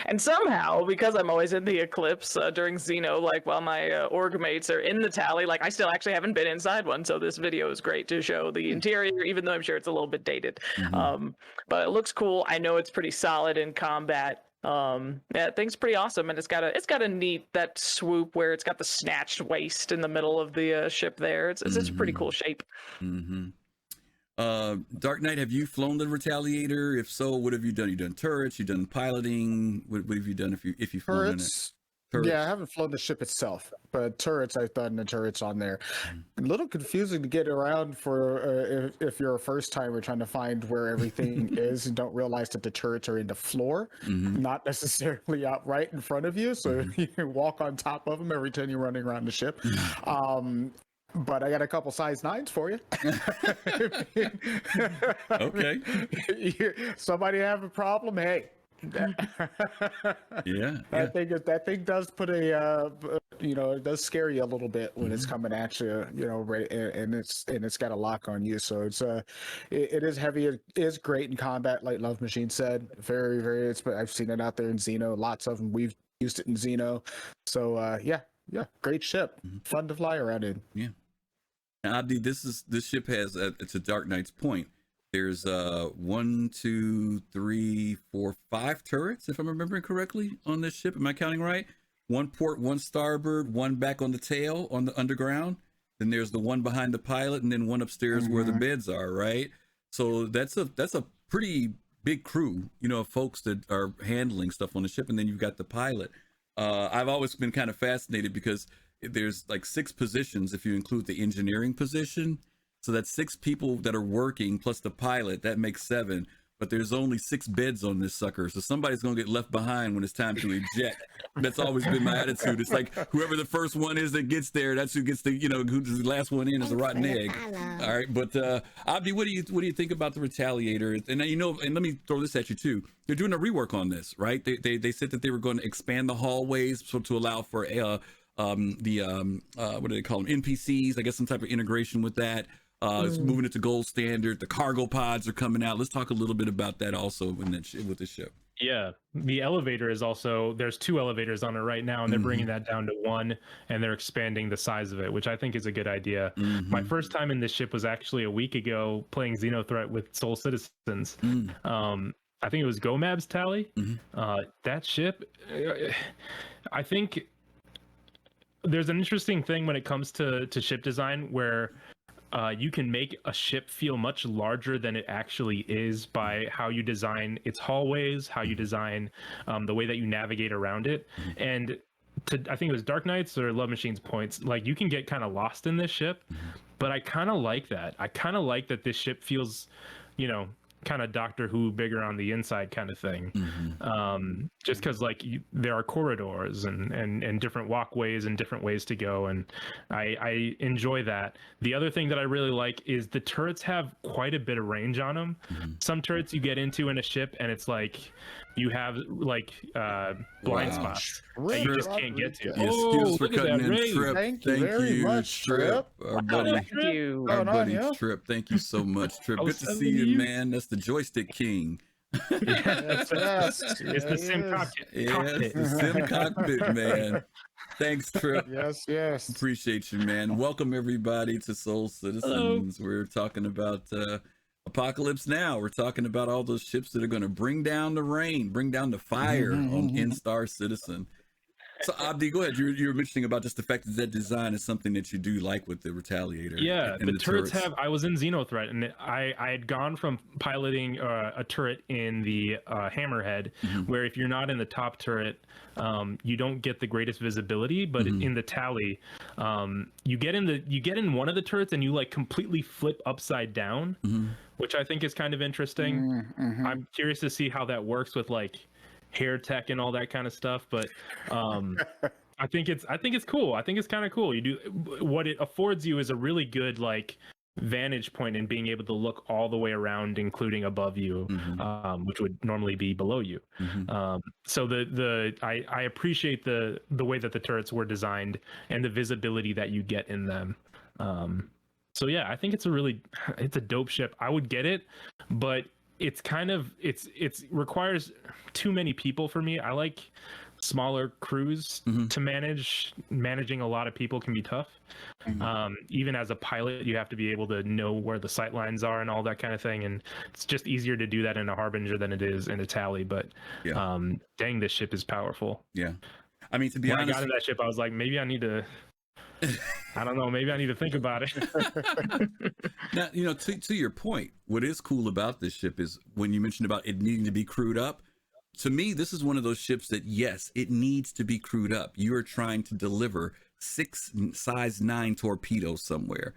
S2: And somehow, because I'm always in the Eclipse during Xeno, like while my org mates are in the tally, like I still actually haven't been inside one. So this video is great to show the interior, even though I'm sure it's a little bit dated. But it looks cool. I know it's pretty solid in combat. Yeah, thing's pretty awesome, and it's got a neat that swoop where it's got the snatched waist in the middle of the ship there. It's a pretty cool shape.
S3: Mm-hmm. Dark Knight, have you flown the Retaliator? If so, what have you done? You done turrets? You done piloting? What have you done if you've flown in it? Turrets.
S1: Yeah, I haven't flown the ship itself, but turrets, I've done the turrets on there. A little confusing to get around for if you're a first timer trying to find where everything is and don't realize that the turrets are in the floor, not necessarily out right in front of you. So you can walk on top of them every time you're running around the ship. But I got a couple size 9s for you.
S3: Okay.
S1: Somebody have a problem? Hey.
S3: Yeah.
S1: That thing does put a it does scare you a little bit when it's coming at you, right, and it's got a lock on you. So it's it is heavy. It is great in combat, like Love Machine said. Very, very. I've seen it out there in Xeno. Lots of them. We've used it in Xeno. So yeah, great ship. Fun to fly around in.
S3: Yeah. Now, Abdi, this ship has it's a Dark Knight's point. There's 1, 2, 3, 4, 5 turrets, if I'm remembering correctly, on this ship. Am I counting right? 1 port, 1 starboard, 1 back on the tail on the underground. Then there's the 1 behind the pilot, and then 1 upstairs where the beds are, right? So that's a pretty big crew, of folks that are handling stuff on the ship, and then you've got the pilot. I've always been kind of fascinated because there's like 6 positions if you include the engineering position. So that's 6 people that are working plus the pilot. That makes 7. But there's only 6 beds on this sucker. So somebody's going to get left behind when it's time to eject. That's always been my attitude. It's like whoever the first one is that gets there, that's who gets the, who's the last one in is a rotten egg. All right. But Abdi, what do you think about the Retaliator? And and let me throw this at you too. They're doing a rework on this, right? They said that they were going to expand the hallways to allow for what do they call them? NPCs, I guess some type of integration with that. It's moving it to gold standard. The cargo pods are coming out. Let's talk a little bit about that also with the ship.
S4: Yeah, the elevator is also, there's 2 elevators on it right now, and they're bringing that down to 1, and they're expanding the size of it, which I think is a good idea. My first time in this ship was actually a week ago playing Xenothreat with Soul Citizens. I think it was Gomab's Tally. That ship, I think there's an interesting thing when it comes to ship design where you can make a ship feel much larger than it actually is by how you design its hallways, how you design the way that you navigate around it. And I think it was Dark Knight's or Love Machine's points, like you can get kind of lost in this ship, but I kind of like that. I kind of like that this ship feels, kind of Doctor Who, bigger on the inside kind of thing. Just because there are corridors and different walkways and different ways to go, and I enjoy that. The other thing that I really like is the turrets have quite a bit of range on them. Some turrets you get into in a ship and it's like you have blind spots that you just can't get to.
S3: Excuse for cutting in, Trip.
S1: Thank you very much, Trip.
S3: Our buddy,
S2: Thank you.
S3: our buddy Trip. Thank you so much, Trip. Good to see you, man. That's the joystick king.
S4: It's the sim cockpit.
S3: Yeah, it's the sim cockpit, man. Thanks, Trip.
S1: Yes.
S3: Appreciate you, man. Welcome everybody to Soul Citizens. We're talking about Apocalypse Now. We're talking about all those ships that are going to bring down the rain, bring down the fire on N-Star Citizen. So Abdi, go ahead. You were mentioning about just the fact that that design is something that you do like with the Retaliator.
S4: Yeah, and the turrets have. I was in Xenothreat, and I had gone from piloting a turret in the Hammerhead, where if you're not in the top turret, you don't get the greatest visibility. But in the Tally, you get in one of the turrets, and you completely flip upside down, which I think is kind of interesting. I'm curious to see how that works with hair tech and all that kind of stuff, but I think it's cool. I think it's kind of cool. You do what it affords you is a really good vantage point in being able to look all the way around, including above you, which would normally be below you. So I appreciate the way that the turrets were designed and the visibility that you get in them. So yeah, I think it's a dope ship. I would get it, but it's requires too many people for me. I like smaller crews to manage. Managing a lot of people can be tough. Even as a pilot, you have to be able to know where the sight lines are and all that kind of thing. And it's just easier to do that in a Harbinger than it is in a Tally. But dang, this ship is powerful.
S3: Yeah. I mean, to be
S4: when
S3: honest,
S4: I got in that ship, I was like, maybe I need to. I don't know. Maybe I need to think about it.
S3: now, you know, to your point, what is cool about this ship is when you mentioned about it needing to be crewed up. To me, this is one of those ships that, yes, it needs to be crewed up. You are trying to deliver 6 size 9 torpedoes somewhere.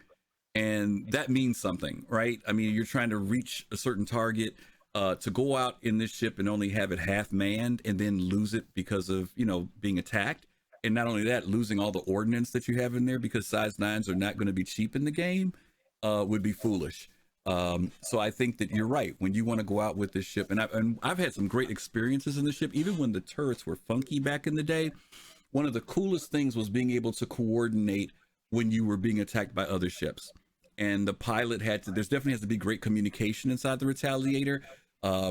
S3: And that means something, right? I mean, you're trying to reach a certain target. To go out in this ship and only have it half manned and then lose it because of, you know, being attacked. And not only that, losing all the ordnance that you have in there because size 9s are not going to be cheap in the game would be foolish. So I think that you're right. When you want to go out with this ship, and I've had some great experiences in the ship, even when the turrets were funky back in the day. One of the coolest things was being able to coordinate when you were being attacked by other ships. And the pilot there's definitely has to be great communication inside the Retaliator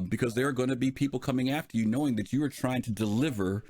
S3: because there are going to be people coming after you knowing that you are trying to deliver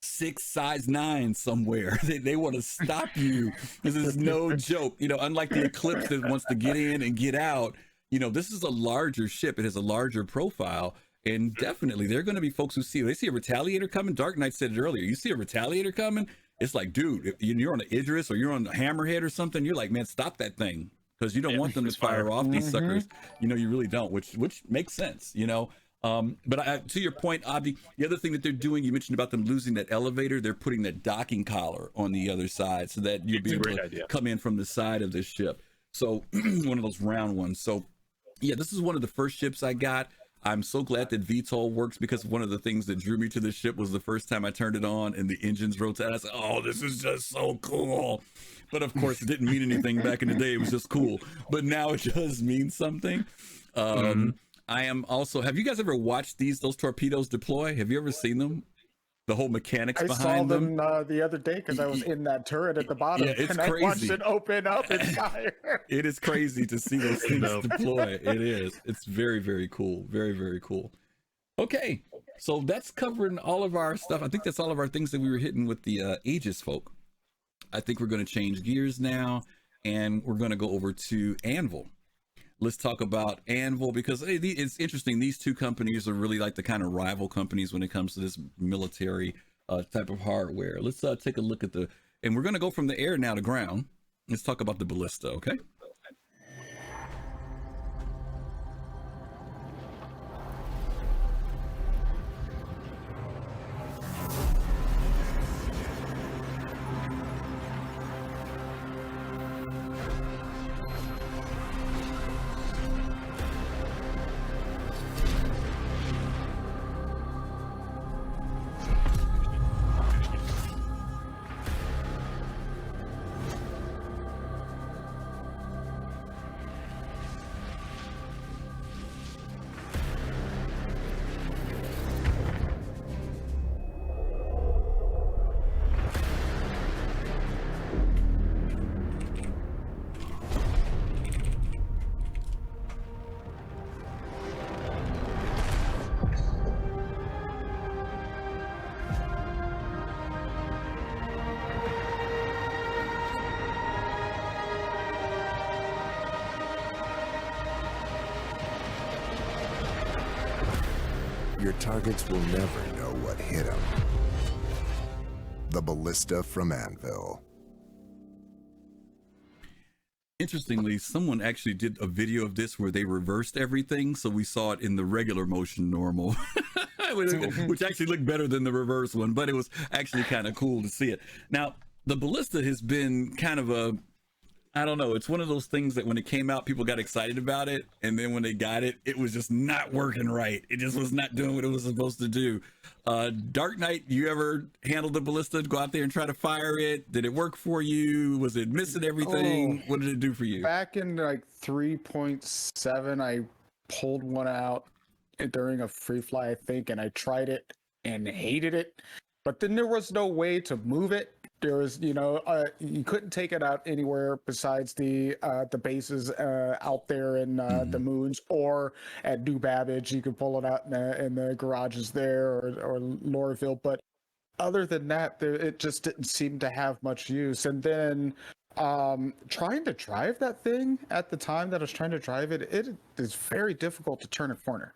S3: 6 size 9 somewhere. They want to stop you. This is no joke. You know, unlike the Eclipse that wants to get in and get out, you know, this is a larger ship. It has a larger profile. And definitely there are going to be folks who they see a Retaliator coming. Dark Knight said it earlier. You see a Retaliator coming, it's like, dude, if you're on an Idris or you're on the Hammerhead or something, you're like, man, stop that thing. Because you don't want them to fire off these suckers. You know, you really don't, which makes sense, you know. But to your point, Abdi, the other thing that they're doing, you mentioned about them losing that elevator. They're putting that docking collar on the other side so that you'll be able to come in from the side of this ship. So one of those round ones. So yeah, this is one of the first ships I got. I'm so glad that VTOL works because one of the things that drew me to this ship was the first time I turned it on and the engines rotated. I said, oh, this is just so cool. But of course, it didn't mean anything back in the day. It was just cool. But now it does mean something. I am also, have you guys ever watched those torpedoes deploy? Have you ever seen them? The whole mechanics behind them?
S1: I saw them the other day because I was in that turret at the bottom.
S3: Yeah, it's
S1: and
S3: crazy.
S1: I watched it open up and fire.
S3: It is crazy to see those things deploy. It is. It's very, very cool. Very, very cool. Okay, so that's covering all of our stuff. I think that's all of our things that we were hitting with the Aegis folk. I think we're going to change gears now, and we're going to go over to Anvil. Let's talk about Anvil because it's interesting. These two companies are really like the kind of rival companies when it comes to this military type of hardware. Let's take a look at and we're going to go from the air now to ground. Let's talk about the ballista, okay?
S8: Your targets will never know what hit them. The ballista from Anvil.
S3: Interestingly, someone actually did a video of this where they reversed everything, so we saw it in the regular motion normal, which actually looked better than the reverse one, but it was actually kind of cool to see it. Now, the ballista has been kind of I don't know, it's one of those things that when it came out, people got excited about it, and then when they got it, it was just not working right. It just was not doing what it was supposed to do. Dark Knight, you ever handled the ballista, go out there and try to fire it? Did it work for you? Was it missing everything? What did it do for you?
S1: Back in like 3.7, I pulled one out during a free fly, I think, and I tried it and hated it. But then there was no way to move it. There was, you couldn't take it out anywhere besides the bases out there in the moons or at New Babbage. You could pull it out in the garages there or Lorville. But other than that, it just didn't seem to have much use. And then trying to drive that thing at the time that I was trying to drive it, it is very difficult to turn a corner.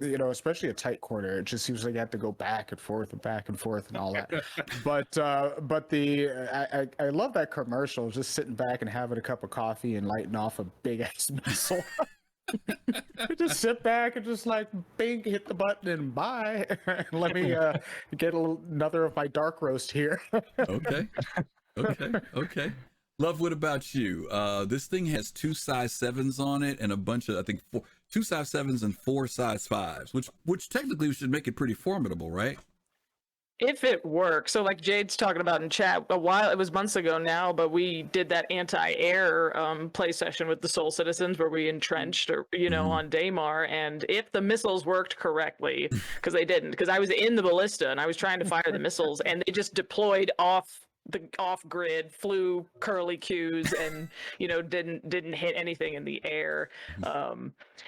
S1: Especially a tight corner. It just seems like you have to go back and forth and all that. but I love that commercial, just sitting back and having a cup of coffee and lighting off a big ass missile. Just sit back and just like bing, hit the button and bye. Let me get another of my dark roast here.
S3: Okay. Love, what about you? This thing has 2 size 7s on it and a bunch of, I think, 2 size 7s and 4 size 5s, which technically should make it pretty formidable, right?
S2: If it works. So like Jade's talking about in chat, it was months ago now, but we did that anti-air play session with the Soul Citizens where we entrenched on Daymar, and if the missiles worked correctly, because they didn't, because I was in the ballista and I was trying to fire the missiles and they just deployed off grid, flew curly cues and didn't hit anything in the air,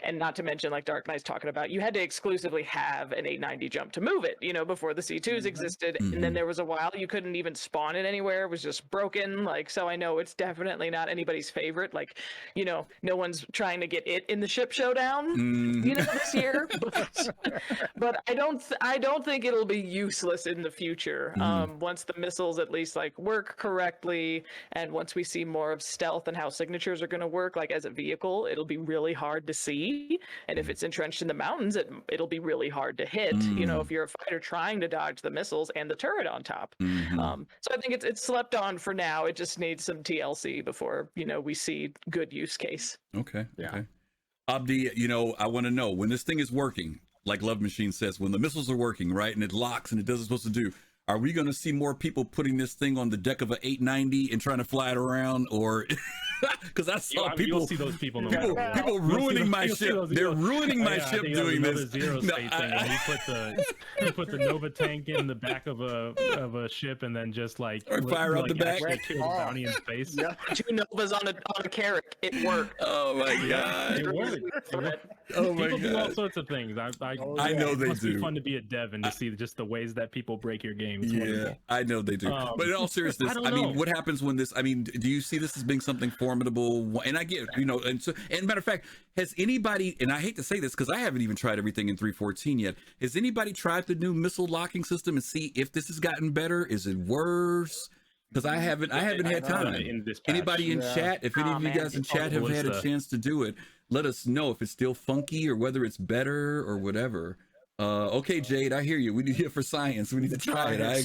S2: and not to mention, like Dark Knight's talking about, you had to exclusively have an 890 jump to move it before the C2s existed, and then there was a while you couldn't even spawn it anywhere. It was just broken. So I know it's definitely not anybody's favorite, no one's trying to get it in the ship showdown this year, but I don't think it'll be useless in the future, once the missiles at least work correctly, and once we see more of stealth and how signatures are going to work as a vehicle, it'll be really hard to see, and if it's entrenched in the mountains, it'll be really hard to hit, if you're a fighter trying to dodge the missiles and the turret on top. So I think it's slept on for now. It just needs some TLC before we see good use case.
S3: Okay. Abdi, I want to know, when this thing is working, like Love Machine says, when the missiles are working, right, and it locks and it does what it's supposed to do, are we going to see more people putting this thing on the deck of an 890 and trying to fly it around? Or because I saw
S4: you'll see those people.
S3: People ruining my ship. They're ruining my ship doing this.
S4: Zero state thing. And he put the Nova tank in the back of a ship, and then just
S3: fire out the back.
S4: Kill the bounty in space.
S2: Yeah. 2 Novas on a carrot. It worked.
S3: Oh my god!
S4: It worked.
S3: Oh my
S4: people
S3: god!
S4: do all sorts of things. I
S3: know they do.
S4: It must be fun to be a dev and to see just the ways that people break your game. It's wonderful.
S3: I know they do. But in all seriousness, I mean, what happens when this? I mean, do you see this as being something formidable? And I get, and matter of fact, has anybody? And I hate to say this because I haven't even tried everything in 3.14 yet. Has anybody tried the new missile locking system and see if this has gotten better? Is it worse? Because I haven't had time. Anybody in chat? If any of you guys in chat have had a chance to do it, let us know if it's still funky or whether it's better or whatever. Okay, Jade, I hear you. We need it for science. We need to try it. I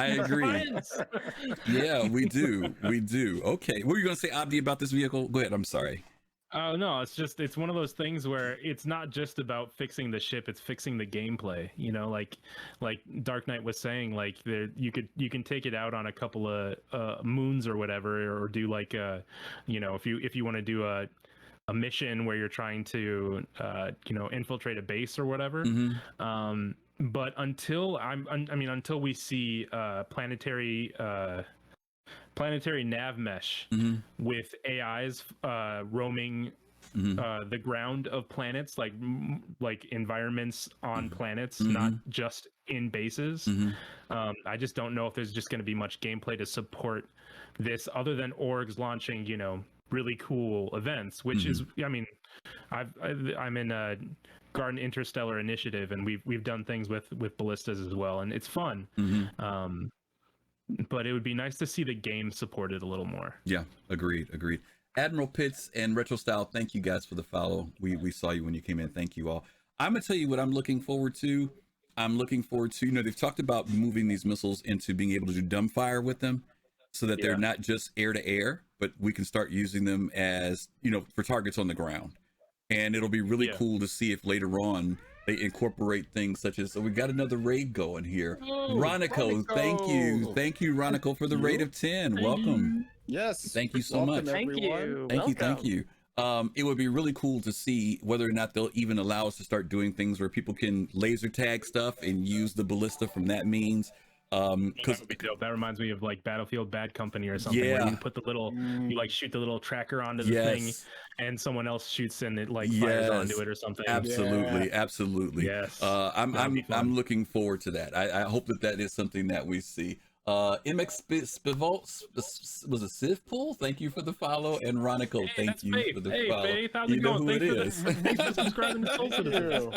S3: agree. Yeah, we do. Okay. What were you going to say, Abdi, about this vehicle? Go ahead. I'm sorry.
S4: Oh, no, it's one of those things where it's not just about fixing the ship, it's fixing the gameplay. Like Dark Knight was saying, you can take it out on a couple of moons or whatever, or do if you want to do a mission where you're trying to infiltrate a base or whatever. But until we see planetary nav mesh with AIs roaming the ground of planets, like environments on planets, not just in bases. I just don't know if there's just going to be much gameplay to support this, other than orgs launching really cool events, which is, I'm in a Garden Interstellar Initiative, and we've done things with ballistas as well, and it's fun. But it would be nice to see the game supported a little more.
S3: Yeah, agreed. Admiral Pitts and Retro Style, thank you guys for the follow. We saw you when you came in. Thank you all. I'm gonna tell you what I'm looking forward to. They've talked about moving these missiles into being able to do dumbfire with them, so that they're not just air to air, but we can start using them as, for targets on the ground. And it'll be really cool to see if later on they incorporate things such as, we got another raid going here. Ronico, thank you, Ronico, for the raid of 10. Welcome.
S1: Yes.
S3: Thank you so much.
S2: Thank you.
S3: Thank you. It would be really cool to see whether or not they'll even allow us to start doing things where people can laser tag stuff and use the ballista from that means. Because
S4: that reminds me of like Battlefield Bad Company or something, where you put the little, you like shoot the little tracker onto the thing, and someone else shoots and it like fires onto it or something.
S3: Absolutely, absolutely.
S4: Yes,
S3: I'm looking forward to that. I hope that is something that we see. MX Spivol was a Civ Pool. Thank you for the follow, and Ronico, thank you for the follow.
S4: Faith, how's
S3: you
S4: it
S3: know
S4: going?
S3: who it is.
S4: Thanks for subscribing to Soul Citizens.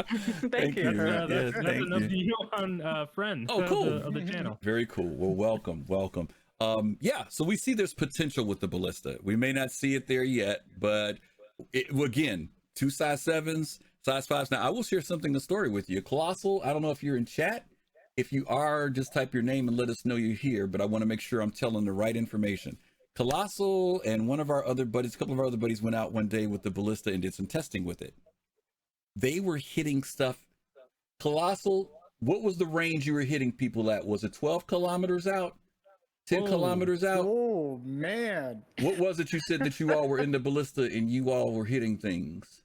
S2: Thank you.
S3: Yes,
S4: That's
S3: thank
S4: an AbdiYohan friend of the channel.
S3: Very cool. Well, welcome. Yeah, so we see there's potential with the ballista. We may not see it there yet, but again, 2 size 7s, size 5s. Now, I will share a story with you. Colossal, I don't know if you're in chat. If you are, just type your name and let us know you're here, but I want to make sure I'm telling the right information. Colossal and one of our other buddies, a couple of our other buddies went out one day with the ballista and did some testing with it. They were hitting stuff. Colossal, what was the range you were hitting people at? Was it 12 kilometers out? 10 kilometers out?
S1: Oh, man.
S3: What was it you said that you all were in the ballista and you all were hitting things?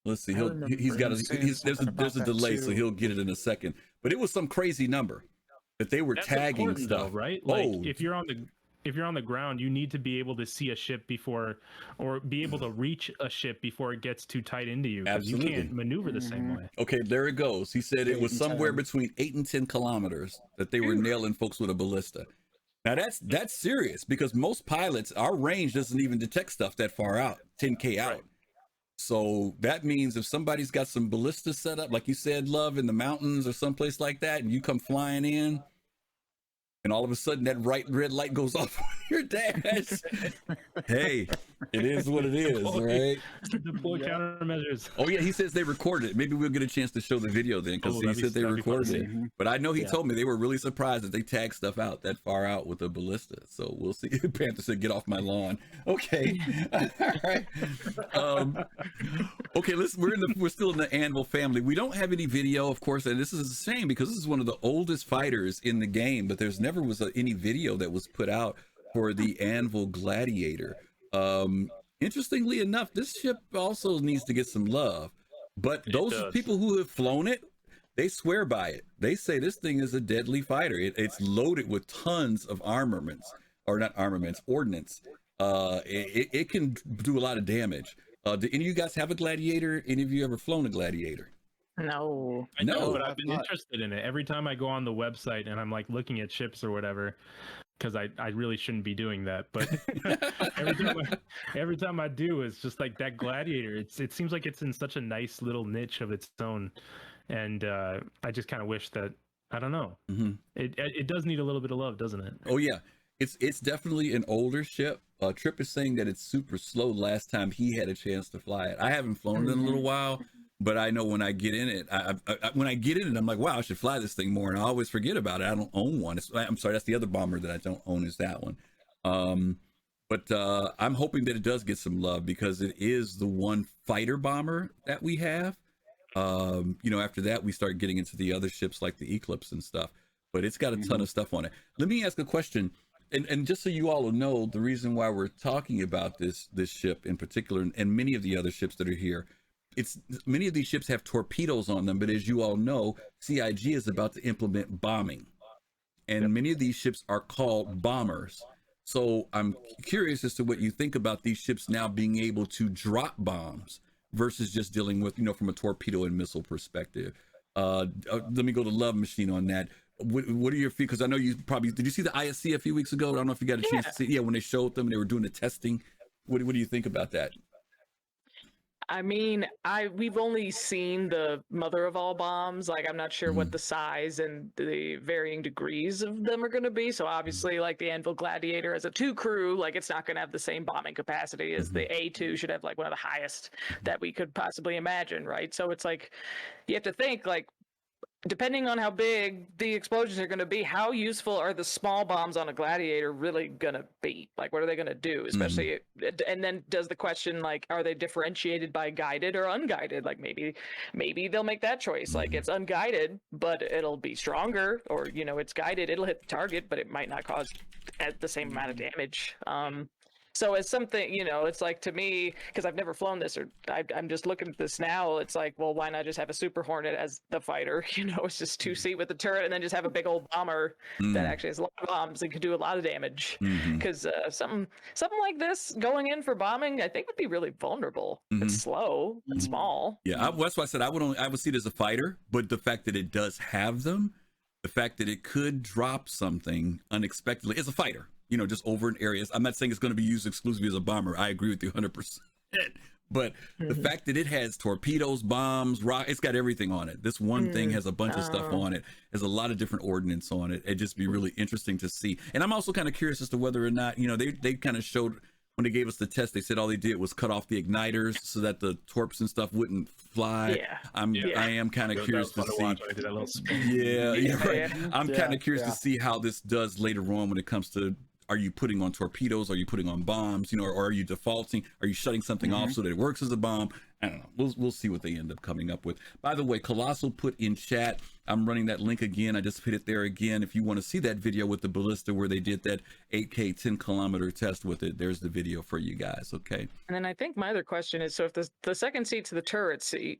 S3: Let's see. There's a delay, so he'll get it in a second. But it was some crazy number that they were tagging stuff,
S4: though, right? Like if you're on the ground, you need to be able to see a ship before, or be able to reach a ship before it gets too tight into you.
S3: Absolutely.
S4: You can't maneuver the same way.
S3: Okay, there it goes. He said it was somewhere between 8 and 10 kilometers that they were nailing folks with a ballista. Now that's serious, because most pilots, our range doesn't even detect stuff that far out, 10K out. Right. So that means if somebody's got some ballista set up, like you said, Love, in the mountains or someplace like that, and you come flying in, and all of a sudden that red light goes off on your dash. Hey, it is what it is, right?
S4: Deploy countermeasures.
S3: Oh yeah, he says they recorded it. Maybe we'll get a chance to show the video then, because he said they recorded it. But I know he told me they were really surprised that they tagged stuff out that far out with a ballista. So we'll see. Panther said, "Get off my lawn." Okay. All right. Okay, we're still in the Anvil family. We don't have any video, of course, and this is a shame because this is one of the oldest fighters in the game, but there's never was any video that was put out for the Anvil Gladiator. Interestingly enough, this ship also needs to get some love, but those people who have flown it, they swear by it. They say this thing is a deadly fighter. It's loaded with tons of ordnance. It can do a lot of damage. Do any of you guys have a Gladiator? Any of you ever flown a Gladiator?
S2: No.
S4: I know, but I've been interested in it. Every time I go on the website and I'm like looking at ships or whatever, because I really shouldn't be doing that, but every time I do, it's just like that Gladiator. It seems like it's in such a nice little niche of its own, and I just kind of wish that, I don't know. Mm-hmm. It does need a little bit of love, doesn't it?
S3: Oh yeah, it's definitely an older ship. Trip is saying that it's super slow. Last time he had a chance to fly it, I haven't flown it in a little while. But I know when I get in it, I'm like, wow, I should fly this thing more. And I always forget about it. I don't own one. I'm sorry, that's the other bomber that I don't own, is that one. But I'm hoping that it does get some love, because it is the one fighter bomber that we have. After that, we start getting into the other ships like the Eclipse and stuff. But it's got a ton of stuff on it. Let me ask a question. And just so you all will know, the reason why we're talking about this ship in particular, and many of the other ships that are here, many of these ships have torpedoes on them, but as you all know, CIG is about to implement bombing, and many of these ships are called bombers. So I'm curious as to what you think about these ships now being able to drop bombs versus just dealing with, from a torpedo and missile perspective. Let me go to Love Machine on that. What are your feelings? Because I know did you see the ISC a few weeks ago? I don't know if you got a chance to see. Yeah, when they showed them and they were doing the testing. What do you think about that?
S2: I mean, we've only seen the mother of all bombs. Like, I'm not sure what the size and the varying degrees of them are going to be. So obviously, like the Anvil Gladiator as a 2 crew, like it's not going to have the same bombing capacity as the A2 should have, like one of the highest that we could possibly imagine, right? So it's like, you have to think, like, depending on how big the explosions are going to be, how useful are the small bombs on a Gladiator really going to be? Like, what are they going to do? Especially, and then does the question, like, are they differentiated by guided or unguided? Like, maybe they'll make that choice. Like, it's unguided, but it'll be stronger, or, it's guided, it'll hit the target, but it might not cause the same amount of damage. So it's something, it's like, to me, because I've never flown this, or I'm just looking at this now, it's like, well, why not just have a Super Hornet as the fighter? It's just 2-seat with the turret, and then just have a big old bomber that actually has a lot of bombs and can do a lot of damage. Because something like this going in for bombing, I think would be really vulnerable. It's slow and small.
S3: Yeah, that's why I said I would see it as a fighter, but the fact that it does have them, the fact that it could drop something unexpectedly as a fighter, just over in areas. I'm not saying it's going to be used exclusively as a bomber. I agree with you 100%. But the fact that it has torpedoes, bombs, it's got everything on it. This one thing has a bunch of stuff on it. There's a lot of different ordnance on it. It'd just be really interesting to see. And I'm also kind of curious as to whether or not, they kind of showed, when they gave us the test, they said all they did was cut off the igniters so that the torps and stuff wouldn't fly. I am kind of curious to see. Right. I'm kind of curious to see how this does later on when it comes to, are you putting on torpedoes? Are you putting on bombs? Or are you defaulting? Are you shutting something off so that it works as a bomb? I don't know. We'll see what they end up coming up with. By the way, Colossal put in chat, I'm running that link again. I just put it there again. If you want to see that video with the ballista where they did that 8K 10-kilometer test with it, there's the video for you guys. Okay.
S2: And then I think my other question is, so if the second seat's the turret seat,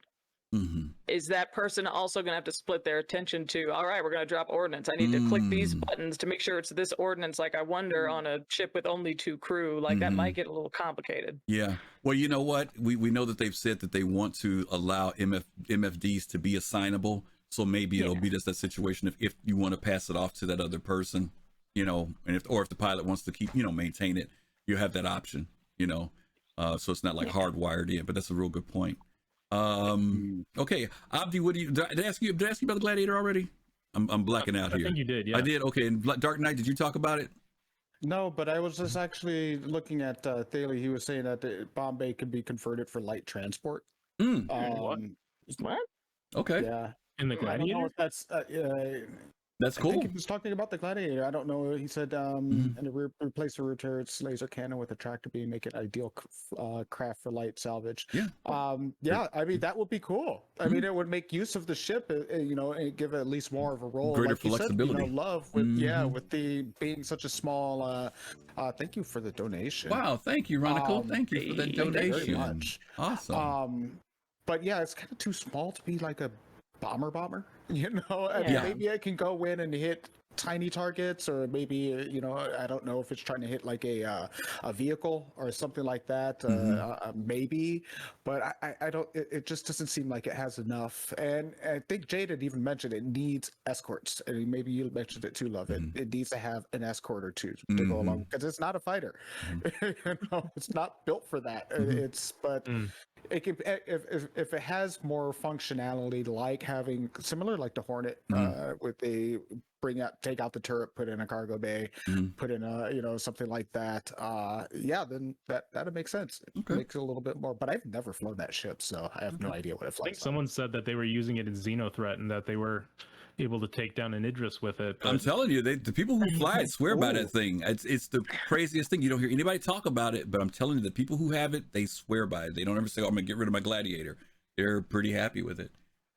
S2: is that person also going to have to split their attention to, all right, we're going to drop ordnance. I need to click these buttons to make sure it's this ordnance. Like, I wonder on a ship with only 2 crew, like that might get a little complicated.
S3: Yeah. Well, you know what? We know that they've said that they want to allow MFDs to be assignable. So maybe it'll be just that situation if you want to pass it off to that other person, and if the pilot wants to keep, maintain it, you have that option, so it's not like hardwired in, but that's a real good point. Okay, Abdi, what do you, did I ask you about the Gladiator already? I'm blacking out here.
S4: I think you did, yeah.
S3: I did. Okay, and Dark Knight, did you talk about it?
S1: No, but I was just actually looking at Thaley. He was saying that Bombay could be converted for light transport.
S2: What?
S3: Okay.
S1: Yeah.
S4: In the Gladiator?
S3: That's cool.
S1: I think he was talking about the Gladiator. I don't know. He said, and replace the rear turret's laser cannon with a tractor beam, make it ideal craft for light salvage.
S3: Yeah.
S1: I mean, that would be cool. I mean, it would make use of the ship, and give it at least more of a role.
S3: Greater
S1: like you
S3: flexibility.
S1: said, love with with the being such a small. Thank you for the donation.
S3: Wow, thank you, Ronico. Thank you for that donation.
S1: Thank you very much.
S3: Awesome.
S1: But yeah, it's kind of too small to be like a bomber, and maybe it can go in and hit tiny targets, or maybe I don't know if it's trying to hit like a vehicle or something like that. Maybe, but I don't. It just doesn't seem like it has enough. And I think Jade had even mentioned it needs escorts, and maybe you mentioned it too, Love. It needs to have an escort or two to go along, because it's not a fighter. It's not built for that. It can, if it has more functionality, like having similar like the Hornet, with the take out the turret, put in a cargo bay, put in a something like that. Then that'd make sense. It makes it a little bit more. But I've never flown that ship, so I have no idea what it's like.
S4: I think someone said that they were using it in Xenothreat and that they were able to take down an Idris with it.
S3: I'm telling you, the people who fly it swear by that thing. It's the craziest thing. You don't hear anybody talk about it, but I'm telling you, the people who have it, they swear by it. They don't ever say, "Oh, I'm gonna get rid of my Gladiator." They're pretty happy with it.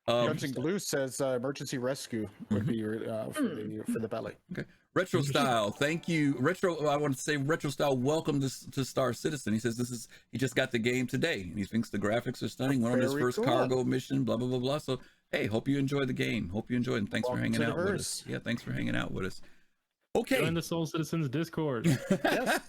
S1: Guns and Glue says emergency rescue would be for the belly.
S3: Okay. Retro Style, thank you. I want to say Retro Style, welcome to Star Citizen. He says he just got the game today, and he thinks the graphics are stunning. Went on his first cargo mission, blah, blah, blah, blah. So, hey, hope you enjoy the game. Hope you enjoy it, and thanks for hanging out with us. Yeah, thanks for hanging out with us. Okay.
S4: Join the Soul Citizens Discord.
S1: Yes,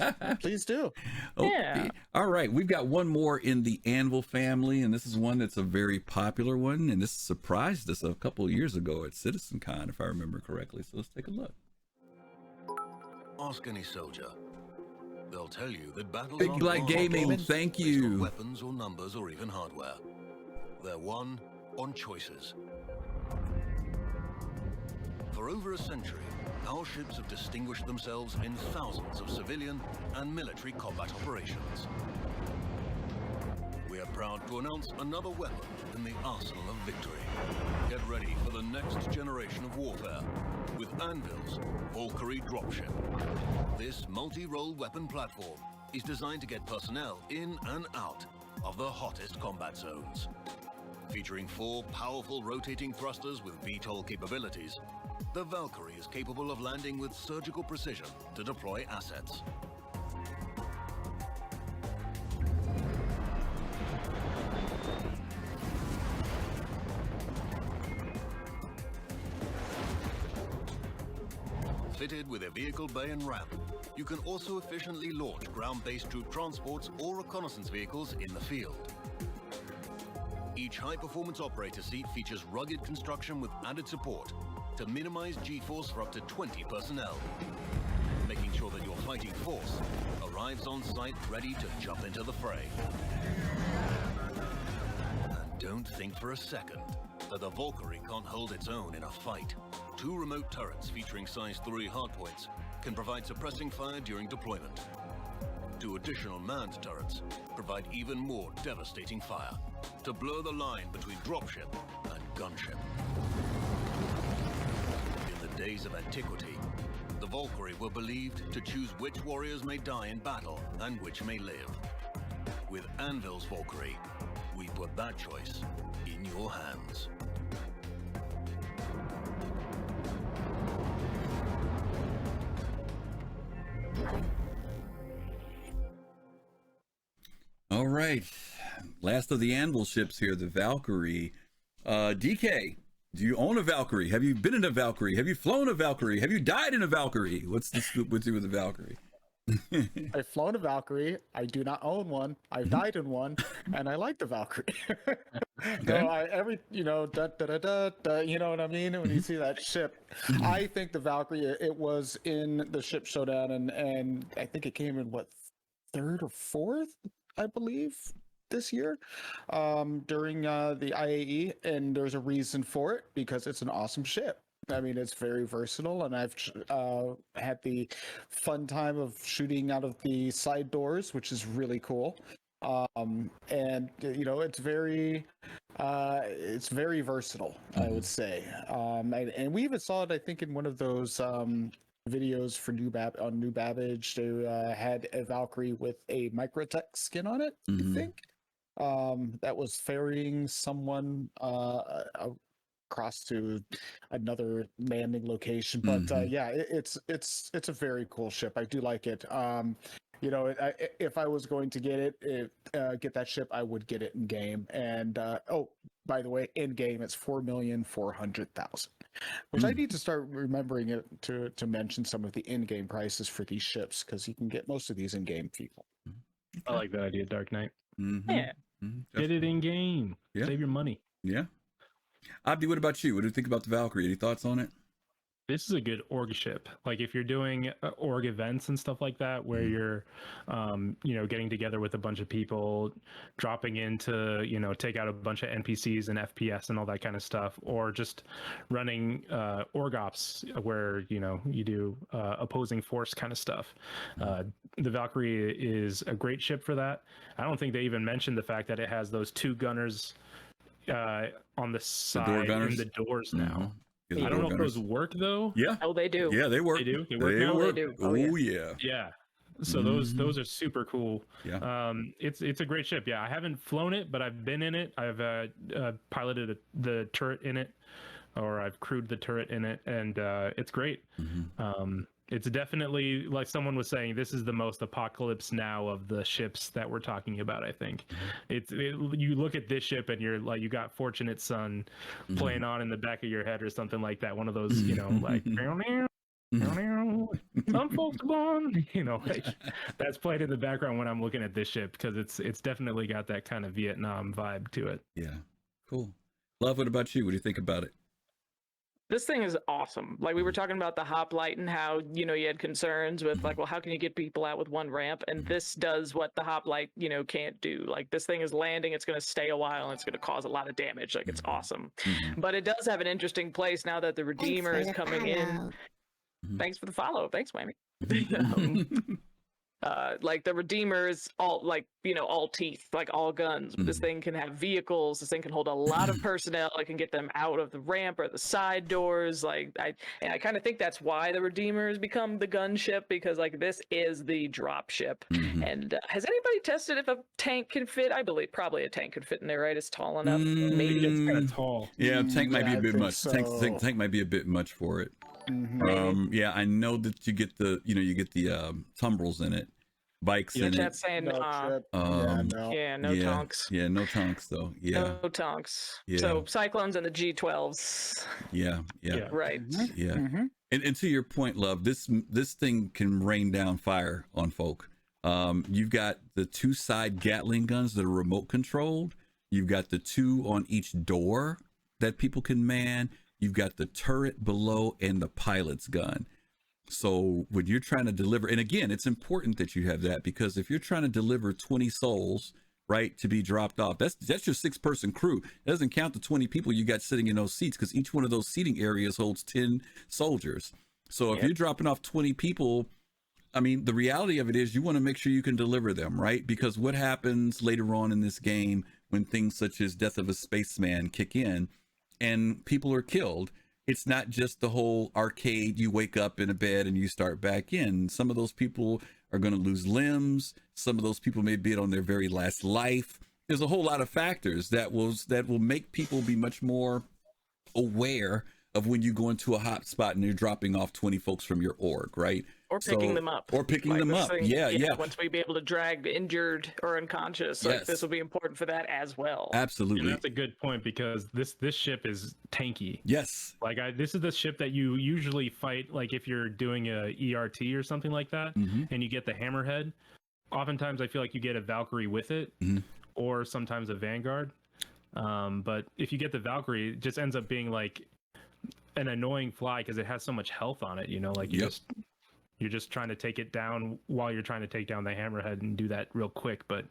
S1: please do.
S3: Okay. Yeah. All right. We've got one more in the Anvil family, and this is one that's a very popular one, and this surprised us a couple of years ago at CitizenCon, if I remember correctly. So let's take a look.
S9: Ask any soldier. They'll tell you that battles
S3: Big Black Gaming, thank you.
S9: Weapons or numbers or even hardware. They're won on choices. For over a century, our ships have distinguished themselves in thousands of civilian and military combat operations. We are proud to announce another weapon in the arsenal of victory. Get ready for the next generation of warfare with Anvil's Valkyrie dropship. This multi-role weapon platform is designed to get personnel in and out of the hottest combat zones. Featuring 4 powerful rotating thrusters with VTOL capabilities, the Valkyrie is capable of landing with surgical precision to deploy assets. fitted with a vehicle bay and ramp, you can also efficiently launch ground-based troop transports or reconnaissance vehicles in the field. Each high-performance operator seat features rugged construction with added support to minimize G-force for up to 20 personnel, making sure that your fighting force arrives on site ready to jump into the fray. And don't think for a second that the Valkyrie can't hold its own in a fight. 2 remote turrets featuring size 3 hardpoints can provide suppressing fire during deployment. 2 additional manned turrets provide even more devastating fire to blur the line between dropship and gunship. In the days of antiquity, the Valkyrie were believed to choose which warriors may die in battle and which may live. With Anvil's Valkyrie, we put that choice in your hands.
S3: All right. Last of the Anvil ships here, the Valkyrie. DK, do you own a Valkyrie? Have you been in a Valkyrie? Have you flown a Valkyrie? Have you died in a Valkyrie? What's the scoop with you with the Valkyrie?
S1: I've flown a Valkyrie. I do not own one. I've died in one, and I like the Valkyrie.
S3: Okay.
S1: You know what I mean? When you see that ship, I think the Valkyrie. It was in the ship showdown, and I think it came in what, 3rd or 4th, I believe, this year, during the IAE, and there's a reason for it because it's an awesome ship. I mean, it's very versatile, and I've had the fun time of shooting out of the side doors, which is really cool. And you know, it's very versatile, I would say. And we even saw it, I think, in one of those videos for New Babbage. They had a Valkyrie with a Microtech skin on it, I think. That was ferrying someone across to another landing location, but yeah, it's a very cool ship. I do like it. You know, if I was going to get that ship, I would get it in game. And oh, by the way, in game it's 4,400,000, which I need to start remembering it to mention some of the in-game prices for these ships, because you can get most of these in game people.
S4: I like that idea, Dark Knight.
S2: Yeah.
S4: Get it in game.
S3: Yeah.
S4: Save your money.
S3: Yeah. Abdi, what about you? What do you think about the Valkyrie? Any thoughts on it?
S4: This is a good org ship. Like if you're doing org events and stuff like that, where you're, you know, getting together with a bunch of people, dropping into, you know, take out a bunch of NPCs and FPS and all that kind of stuff, or just running org ops where, you know, you do opposing force kind of stuff. The Valkyrie is a great ship for that. I don't think they even mentioned the fact that it has those 2 gunners on the side in the doors now. I don't know if those work though.
S3: Yeah.
S2: Oh, they do.
S3: Yeah, they work.
S4: They do. They work now.
S3: Work.
S2: They do.
S3: Oh yeah.
S4: Yeah. So those are super cool.
S3: Yeah.
S4: It's a great ship. Yeah, I haven't flown it, but I've been in it. I've piloted the turret in it, or I've crewed the turret in it, and it's great. It's definitely, like someone was saying, this is the most Apocalypse Now of the ships that we're talking about. I think you look at this ship and you're like, you got Fortunate Son playing on in the back of your head or something like that. One of those, you know, like unfoldable, you know, like, that's played in the background when I'm looking at this ship, because it's definitely got that kind of Vietnam vibe to it.
S3: Yeah. Cool. Love, what about you? What do you think about it?
S2: This thing is awesome. Like we were talking about the hoplite and how, you know, you had concerns with like, well, how can you get people out with one ramp? And this does what the hoplite, you know, can't do. Like this thing is landing, it's going to stay a while, and it's going to cause a lot of damage. Like it's awesome. But it does have an interesting place now that the Redeemer is coming in. Thanks for the follow. Thanks, Whammy. Like the Redeemer is all, like, you know, all teeth, like all guns. But this thing can have vehicles. This thing can hold a lot of personnel. It can get them out of the ramp or the side doors. Like I kind of think that's why the Redeemer has become the gunship, because like this is the drop ship. And has anybody tested if a tank can fit? I believe probably a tank could fit in there, right? It's tall enough. Maybe it's kind of
S4: tall.
S3: Yeah, tank might be a bit much.
S1: So.
S3: Tank might be a bit much for it. Yeah, I know that you get the tumbrels in it, bikes in it.
S2: Chat's saying
S1: no.
S2: Tonks.
S3: Yeah, no tonks though. Yeah,
S2: no tonks.
S3: Yeah.
S2: So Cyclones and the G12s.
S3: Yeah.
S2: Right.
S3: Yeah. And to your point, Love, this thing can rain down fire on folk. You've got the 2 side Gatling guns that are remote controlled. You've got the 2 on each door that people can man. You've got the turret below and the pilot's gun. So when you're trying to deliver, and again, it's important that you have that, because if you're trying to deliver 20 souls, right, to be dropped off, that's your 6-person crew. It doesn't count the 20 people you got sitting in those seats, because each one of those seating areas holds 10 soldiers. So if you're dropping off 20 people, I mean, the reality of it is you want to make sure you can deliver them, right? Because what happens later on in this game when things such as Death of a Spaceman kick in and people are killed, it's not just the whole arcade, you wake up in a bed and you start back in. Some of those people are going to lose limbs. Some of those people may be on their very last life. There's a whole lot of factors that will make people be much more aware of when you go into a hot spot and you're dropping off 20 folks from your org, right?
S2: Or picking them up.
S3: Or picking them up. Yeah.
S2: Once we be able to drag injured or unconscious, like this will be important for that as well.
S3: Absolutely.
S4: And that's a good point, because this ship is tanky.
S3: Yes.
S4: Like this is the ship that you usually fight, like if you're doing a ERT or something like that, and you get the Hammerhead. Oftentimes I feel like you get a Valkyrie with it, or sometimes a Vanguard. But if you get the Valkyrie, it just ends up being like an annoying fly because it has so much health on it, you know, like you're just trying to take it down while you're trying to take down the Hammerhead and do that real quick. But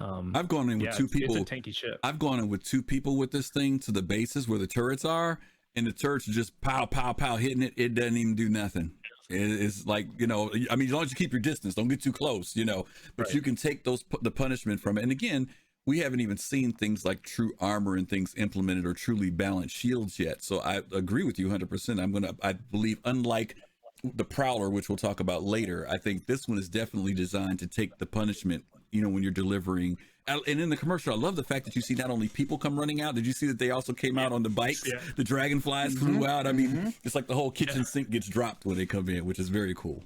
S3: I've gone in with 2 people.
S4: It's a tanky ship.
S3: I've gone in with 2 people with this thing to the bases where the turrets are, and the turrets are just pow, pow, pow hitting it. It doesn't even do nothing. It's like, you know, I mean, as long as you keep your distance, don't get too close, you know, but you can take the punishment from it. And again, we haven't even seen things like true armor and things implemented or truly balanced shields yet. So I agree with you 100%. I believe, unlike the Prowler, which we'll talk about later, I think this one is definitely designed to take the punishment, you know, when you're delivering. And in the commercial, I love the fact that you see not only people come running out. Did you see that they also came out on the bikes? Yeah. The dragonflies flew out. I mean, it's like the whole kitchen sink gets dropped when they come in, which is very cool.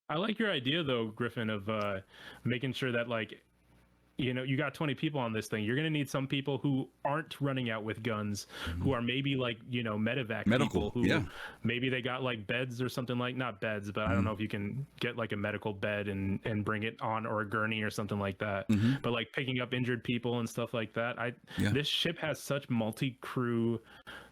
S4: I like your idea though, Griffin, of making sure that, like, you know, you got 20 people on this thing. You're going to need some people who aren't running out with guns, who are maybe like, you know, medical people who maybe they got like beds or something, like, not beds, but I don't know if you can get like a medical bed and bring it on, or a gurney or something like that. But like picking up injured people and stuff like that. This ship has such multi-crew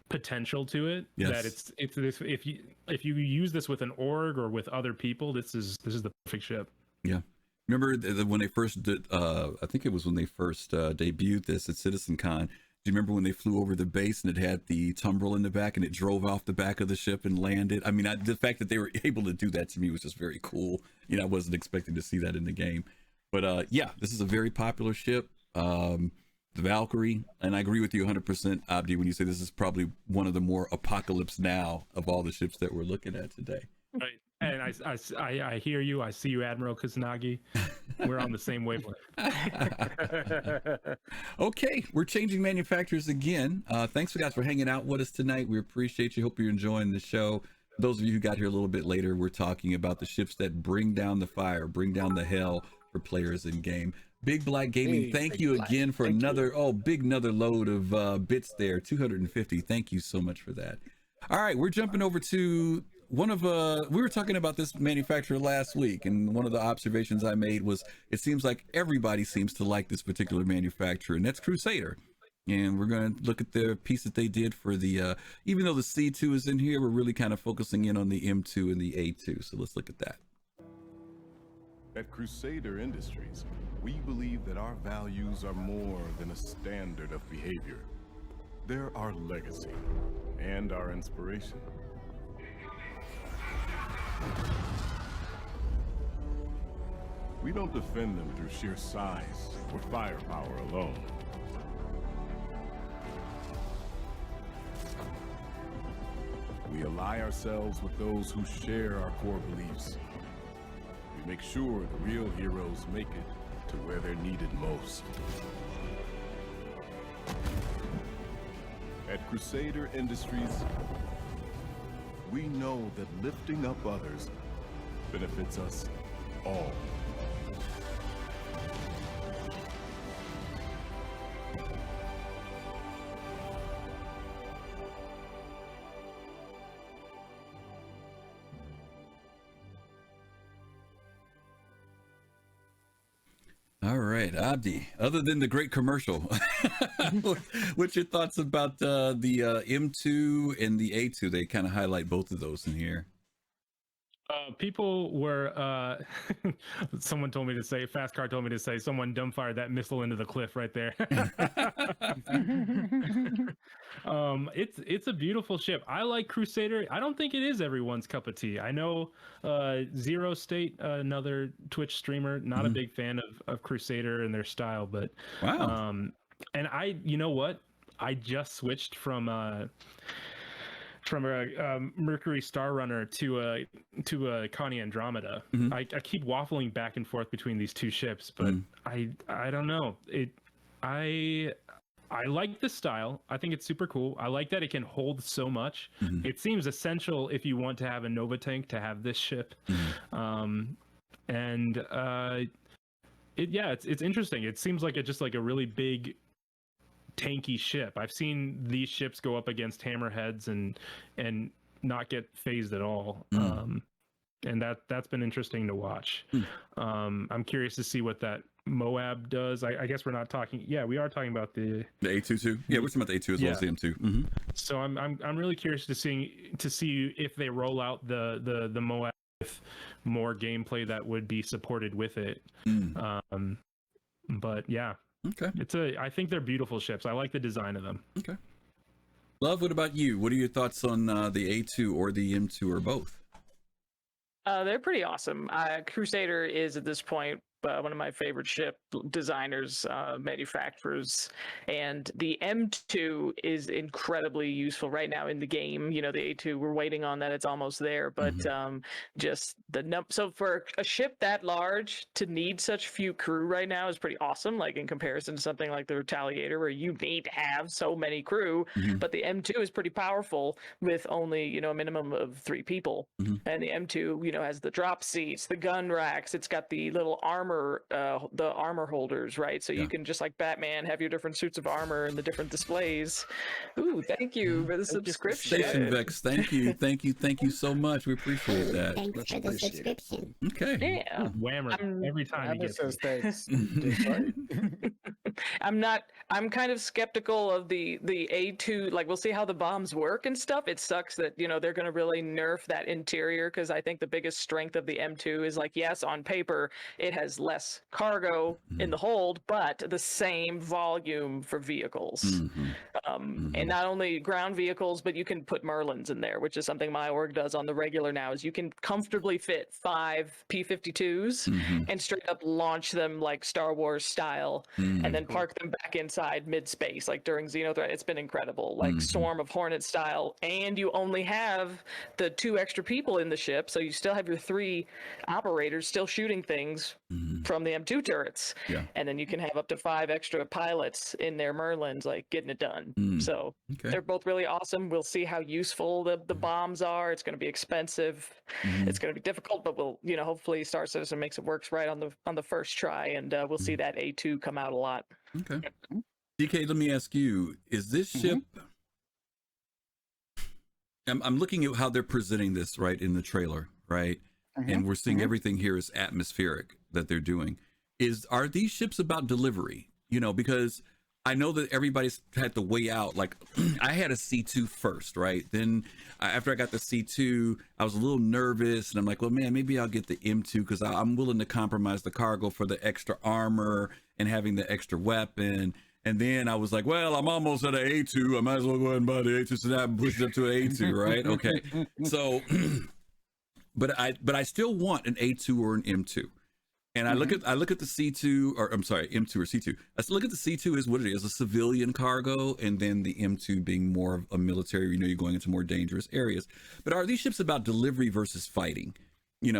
S4: potential to it that it's if you use this with an org or with other people, this is the perfect ship.
S3: Yeah. Remember when they first did, I think it was when they first debuted this at CitizenCon. Do you remember when they flew over the base and it had the tumbril in the back and it drove off the back of the ship and landed? I mean, the fact that they were able to do that to me was just very cool. You know, I wasn't expecting to see that in the game. But yeah, this is a very popular ship, the Valkyrie. And I agree with you 100%, Abdi, when you say this is probably one of the more Apocalypse Now of all the ships that we're looking at today.
S4: Right. And I hear you. I see you, Admiral Kusanagi. We're on the same wavelength.
S3: Okay, we're changing manufacturers again. Thanks, guys, for hanging out with us tonight. We appreciate you. Hope you're enjoying the show. For those of you who got here a little bit later, we're talking about the ships that bring down the fire, bring down the hell for players in game. Big Black Gaming, thank you again for another load of bits there. 250. Thank you so much for that. All right, we're jumping over to one of we were talking about this manufacturer last week, and one of the observations I made was it seems like everybody seems to like this particular manufacturer, and that's Crusader. And we're going to look at the piece that they did for the even though the C2 is in here, we're really kind of focusing in on the M2 and the A2. So let's look at that.
S10: At Crusader Industries, we believe that our values are more than a standard of behavior. They're our legacy and our inspiration. We don't defend them through sheer size or firepower alone. We ally ourselves with those who share our core beliefs. We make sure the real heroes make it to where they're needed most. At Crusader Industries, we know that lifting up others benefits us all.
S3: All right, Abdi, other than the great commercial, what's your thoughts about the M2 and the A2? They kind of highlight both of those in here.
S4: People were, someone told me to say, Fast Car told me to say, someone dumbfired that missile into the cliff right there. It's a beautiful ship. I like Crusader. I don't think it is everyone's cup of tea. I know Zero State, another Twitch streamer, not a big fan of Crusader and their style, but
S3: wow.
S4: And you know what? I just switched from a Mercury Star Runner to a Connie Andromeda. I keep waffling back and forth between these two ships, but I don't know. I like the style. I think it's super cool. I like that it can hold so much. It seems essential if you want to have a Nova tank to have this ship. It's interesting. It seems like just like a really big tanky ship. I've seen these ships go up against hammerheads and not get phased at all. And that's been interesting to watch. I'm curious to see what that Moab does. I guess we're not talking. Yeah, we are talking about the
S3: A2 too. Yeah, we're talking about the A2 as well as the M2.
S4: So I'm really curious to see if they roll out the Moab with more gameplay that would be supported with it. But yeah. Okay. I think they're beautiful ships. I like the design of them.
S3: Okay. Love, what about you? What are your thoughts on the A2 or the M2 or both?
S2: They're pretty awesome. Crusader is at this point one of my favorite ship designers, manufacturers, and the M2 is incredibly useful right now in the game. You know, the A2, we're waiting on that; it's almost there. But just so for a ship that large to need such few crew right now is pretty awesome. Like in comparison to something like the Retaliator, where you need to have so many crew, but the M2 is pretty powerful with only a minimum of 3 people, and the M2 has the drop seats, the gun racks, it's got the little armor. The armor holders, right? So you can, just like Batman, have your different suits of armor and the different displays. Ooh, thank you for the subscription.
S3: Station Vex, thank you so much. We appreciate that.
S11: Thanks for the subscription.
S3: Okay.
S2: Yeah.
S4: Whammer every time he gets
S1: thanks.
S2: I'm kind of skeptical of the A2. Like, we'll see how the bombs work and stuff. It sucks that they're going to really nerf that interior, because I think the biggest strength of the M2 is, like, yes, on paper it has less cargo in the hold, but the same volume for vehicles. And not only ground vehicles, but you can put Merlins in there, which is something my org does on the regular now, is you can comfortably fit 5 P-52s and straight up launch them like Star Wars style, and then park them back inside mid-space, like during Xenothreat. It's been incredible, like Swarm of Hornet style, and you only have the 2 extra people in the ship, so you still have your 3 operators still shooting things from the M2 turrets, and then you can have up to 5 extra pilots in their Merlins, like getting it done. So they're both really awesome. We'll see how useful the bombs are. It's going to be expensive. It's going to be difficult, but we'll hopefully Star Citizen makes it works right on the first try, and we'll see that A2 come out a lot.
S3: Okay. DK, let me ask you: is this ship? I'm looking at how they're presenting this right in the trailer, right? And we're seeing everything here is atmospheric that they're doing. Are these ships about delivery? Because I know that everybody's had to weigh out. Like, I had a C2 first, right? Then after I got the C2, I was a little nervous, and I'm like, well, man, maybe I'll get the M2 because I'm willing to compromise the cargo for the extra armor and having the extra weapon. And then I was like, well, I'm almost at an A2. I might as well go ahead and buy the A2. So now I'm pushing up to an A2, right? Okay. So, but I still want an A2 or an M2. And I look at the C2, or I'm sorry, M2 or C2. I look at the C2 as what it is, a civilian cargo, and then the M2 being more of a military, you're going into more dangerous areas. But are these ships about delivery versus fighting? And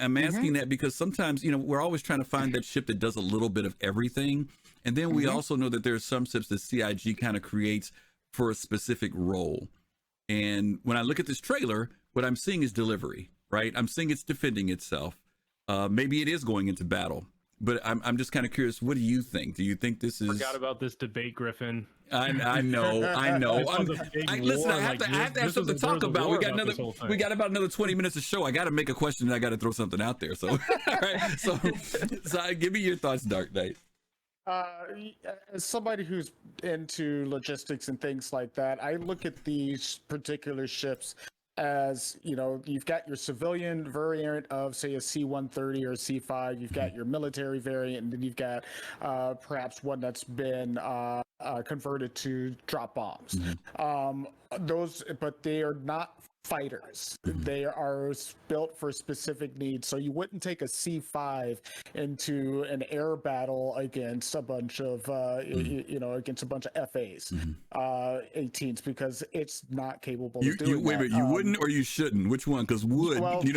S3: I'm asking that because sometimes, we're always trying to find that ship that does a little bit of everything. And then we also know that there's some ships that CIG kind of creates for a specific role. And when I look at this trailer, what I'm seeing is delivery, right? I'm seeing it's defending itself. Maybe it is going into battle. but I'm just kind of curious. What do you think? Do you think this is?
S4: Forgot about this debate, Griffin.
S3: I know. Listen, I have to have something to talk about. We got about another 20 minutes of show. I got to make a question and I got to throw something out there. So, all right. So give me your thoughts, Dark Knight.
S1: As somebody who's into logistics and things like that, I look at these particular ships as, you know, you've got your civilian variant of, say, a C-130 or C-5, you've got your military variant, and then you've got perhaps one that's been converted to drop bombs. But they are not fighters. They are built for specific needs. So you wouldn't take a C-5 into an air battle against a bunch of against a bunch of FAs, 18s, because it's not capable of doing
S3: wait a
S1: that.
S3: minute, you wouldn't or you shouldn't? Which one? Because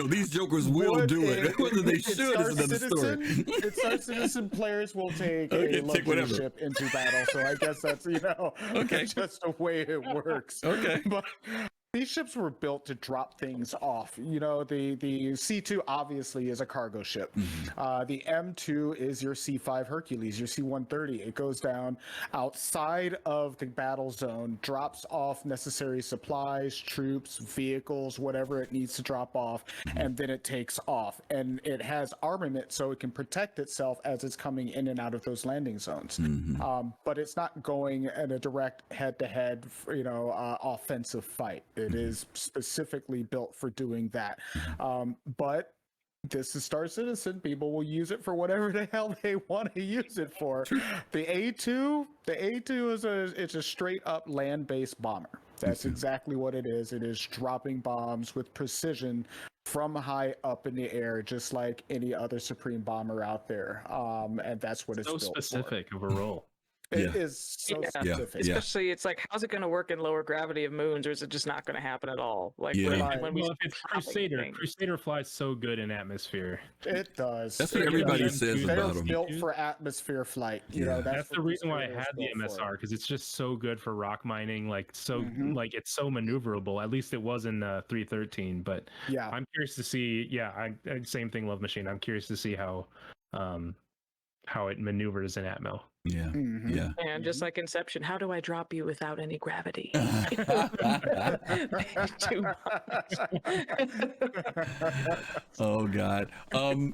S3: these jokers will do it. Whether they should is another story.
S1: It's our citizen players will take a luxury ship into battle. So I guess that's just the way it works.
S3: Okay.
S1: But these ships were built to drop things off. You know, the C2 obviously is a cargo ship. The M2 is your C5 Hercules, your C-130. It goes down outside of the battle zone, drops off necessary supplies, troops, vehicles, whatever it needs to drop off, and then it takes off. And it has armament so it can protect itself as it's coming in and out of those landing zones. But it's not going in a direct head-to-head, offensive fight. It is specifically built for doing that. But this is Star Citizen. People will use it for whatever the hell they want to use it for. The A2 is a straight up land-based bomber. That's exactly what it is. It is dropping bombs with precision from high up in the air, just like any other Supreme bomber out there. And that's what it's built
S4: specific
S1: for.
S4: of a role.
S1: It is so specific.
S2: Especially, it's like, how's it going to work in lower gravity of moons, or is it just not going to happen at all? Like when we
S4: it's Crusader flies so good in atmosphere.
S1: It does.
S3: That's what everybody says about them.
S1: Built for atmosphere flight.
S4: That's the reason why I had the MSR, because it's just so good for rock mining. Like it's so maneuverable. At least it was in 313. But I'm curious to see. Same thing. Love Machine. I'm curious to see how it maneuvers in Atmo.
S2: And just like Inception, how do I drop you without any gravity? Too much.
S3: Oh God.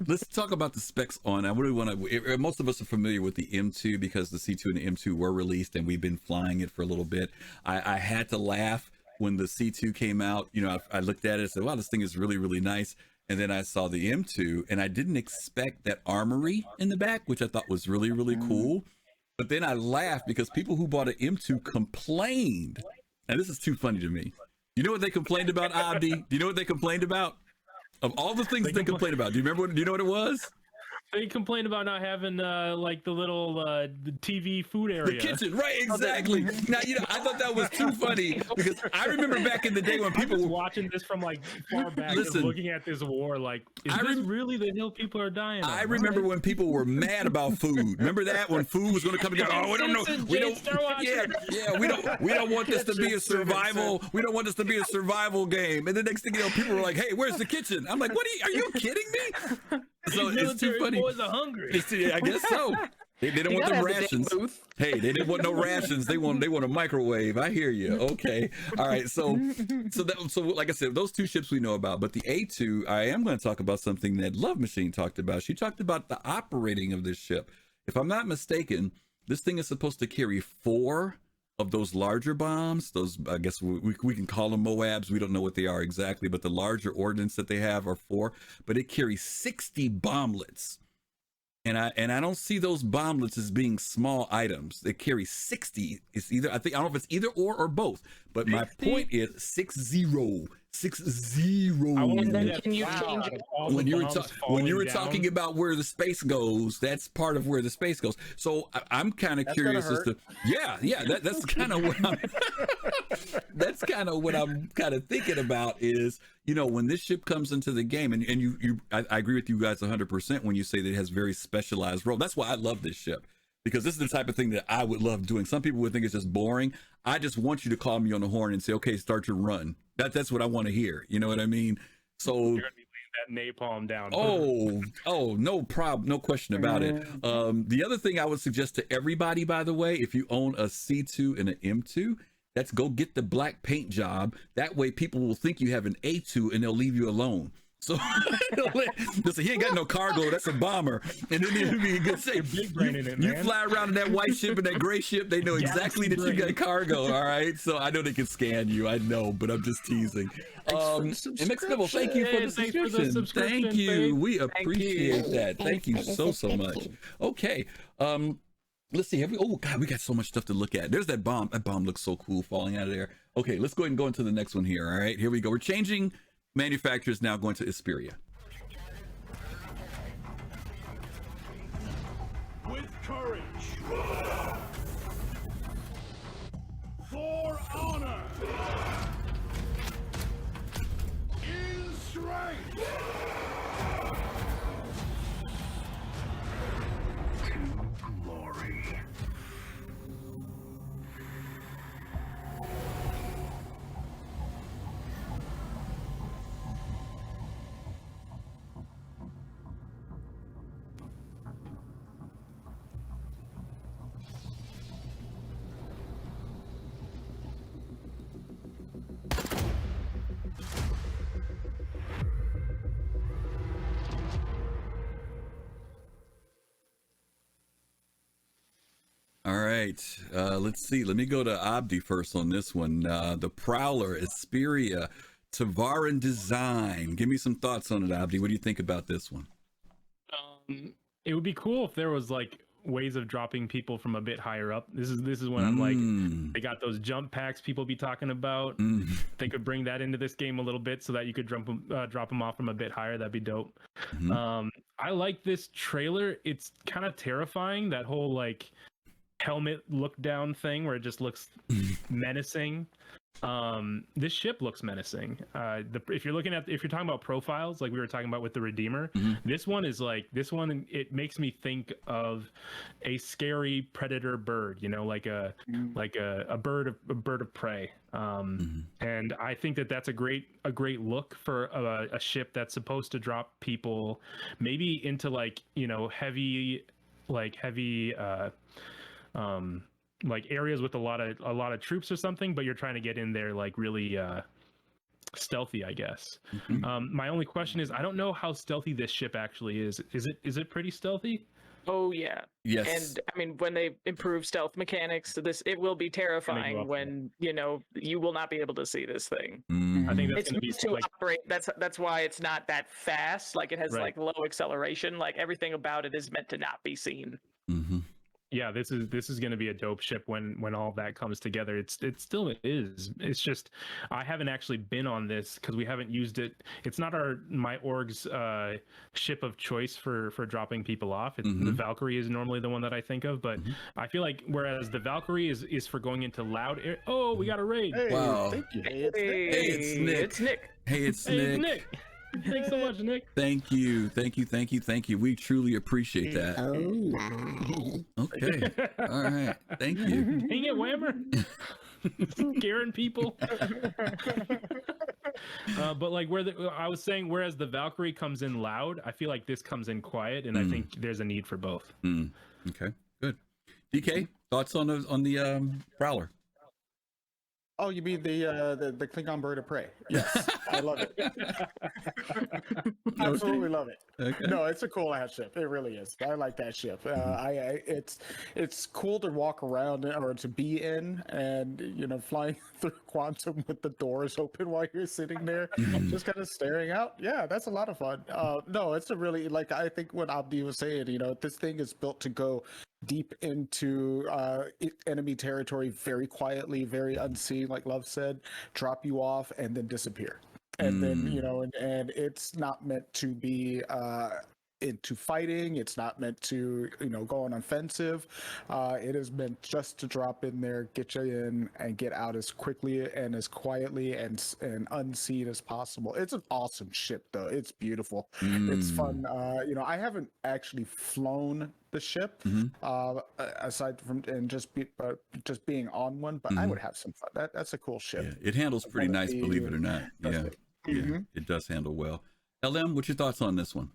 S3: Let's talk about the specs on. I really want to. Most of us are familiar with the M2 because the C2 and the M2 were released, and we've been flying it for a little bit. I had to laugh when the C2 came out. You know, I looked at it and said, "Wow, this thing is really, really nice." And then I saw the M2, and I didn't expect that armory in the back, which I thought was really, really cool. But then I laughed because people who bought an M2 complained, and this is too funny to me. You know what they complained about, Abdi? Do you know what they complained about? Of all the things they complained about, do you know what it was?
S4: They complained about not having like the little the TV food area.
S3: The kitchen, right? Exactly. Now, I thought that was too funny because I remember back in the day when people were
S4: watching this from like far back, looking at this war, like, is this really the hill people are dying of?
S3: I remember when people were mad about food. Remember that when food was going to come and go? Oh, we don't know. We don't want this to be a survival. We don't want this to be a survival game. And the next thing you know, people were like, "Hey, where's the kitchen?" I'm like, "What? Are you kidding me?" So it's too funny.
S4: Boys are hungry.
S3: I guess so. They didn't want them rations. Hey, they didn't want no rations. They want a microwave. I hear you. Okay. All right. So like I said, those two ships we know about, but the A2, I am going to talk about something that Love Machine talked about. She talked about the operating of this ship. If I'm not mistaken, this thing is supposed to carry 4 of those larger bombs. Those, I guess we can call them Moabs. We don't know what they are exactly, but the larger ordnance that they have are 4, but it carries 60 bomblets. And I don't see those bomblets as being small items. They carry 60. It's either, I don't know if it's either or both, but my point is 60.
S2: I wonder, can you change it?
S3: When you were talking about where the space goes, that's part of where the space goes. So I'm kind of curious as to that's kind of what I'm kind of thinking about is, when this ship comes into the game, and I agree with you guys 100% when you say that it has very specialized role. That's why I love this ship, because this is the type of thing that I would love doing. Some people would think it's just boring. I just want you to call me on the horn and say, "Okay, start your run." That's what I want to hear. You know what I mean? So
S4: you're gonna be laying that napalm down.
S3: Oh, no problem. No question about it. The other thing I would suggest to everybody, by the way, if you own a C2 and an M2, that's go get the black paint job. That way people will think you have an A2 and they'll leave you alone. So listen, he ain't got no cargo. That's a bomber, and then he'll be in good shape. You fly around in that white ship and that gray ship, they know exactly that you got cargo. All right, so I know they can scan you. I know, but I'm just teasing. And McSnibble, thank you for the subscription. Thank you. We appreciate that. Thank you so much. Okay. Let's see. Oh God, we got so much stuff to look at. There's that bomb. That bomb looks so cool falling out of there. Okay, let's go ahead and go into the next one here. All right, here we go. We're changing manufacturers now, going to Isperia.
S11: With courage, for honor, in strength, to glory.
S3: All right, let's see. Let me go to Abdi first on this one. The Prowler, Isperia, Tavaran design. Give me some thoughts on it, Abdi. What do you think about this one?
S4: It would be cool if there was like ways of dropping people from a bit higher up. This is when I'm like, they got those jump packs people be talking about. They could bring that into this game a little bit so that you could drop them off from a bit higher. That'd be dope. I like this trailer. It's kind of terrifying, that whole like helmet look down thing where it just looks menacing. This ship looks menacing. If you're talking about profiles, like we were talking about with the Redeemer, this one, it makes me think of a scary predator bird, you know, like a bird of prey. And I think that's a great look for a ship that's supposed to drop people maybe into like, you know, heavy like areas with a lot of troops or something, but you're trying to get in there like really stealthy, I guess. My only question is, I don't know how stealthy this ship actually is. Is it pretty stealthy?
S2: Oh yeah.
S3: Yes.
S2: And I mean, when they improve stealth mechanics, it will be terrifying when, you know, you will not be able to see this thing.
S4: I think that's
S2: It's
S4: going to be
S2: meant to
S4: like,
S2: operate. That's why it's not that fast. Like it has like low acceleration. Like everything about it is meant to not be seen.
S4: yeah, this is going to be a dope ship when all that comes together. It still is. It's just I haven't actually been on this because we haven't used it. It's not my org's ship of choice for dropping people off. The Valkyrie is normally the one that I think of, but I feel like whereas the Valkyrie is for going into loud air. Oh, we got a raid!
S1: Hey,
S3: wow!
S1: Thank you.
S3: Hey, it's Nick.
S2: It's Nick.
S3: Hey, it's
S4: Hey,
S3: Nick.
S4: Nick. Thanks so much, Nick.
S3: Thank you. We truly appreciate that.
S12: Oh my.
S3: Okay. All right. Thank you.
S4: Dang it, Whammer. Scaring people. But like I was saying, whereas the Valkyrie comes in loud, I feel like this comes in quiet, and I think there's a need for both.
S3: Okay. Good. DK, thoughts on the Prowler?
S1: Oh, you mean the Klingon bird of prey? Yes, I love it. Absolutely love it.
S3: Okay.
S1: No, it's a cool ass ship. It really is. I like that ship. It's cool to walk around or to be in, and flying through quantum with the doors open while you're sitting there, just kind of staring out. Yeah, that's a lot of fun. No, it's a really I think what Abdi was saying. This thing is built to go deep into enemy territory very quietly, very unseen, like Love said, drop you off and then disappear. And then, and it's not meant to be into fighting. It's not meant to, go on offensive. It is meant just to drop in there, get you in, and get out as quickly and as quietly and unseen as possible. It's an awesome ship, though. It's beautiful. It's fun. I haven't actually flown the ship aside from just being on one, but I would have some fun. That's a cool ship.
S3: Yeah, it handles pretty nice, believe it or not. Yeah, it does handle well. LM, what's your thoughts on this one?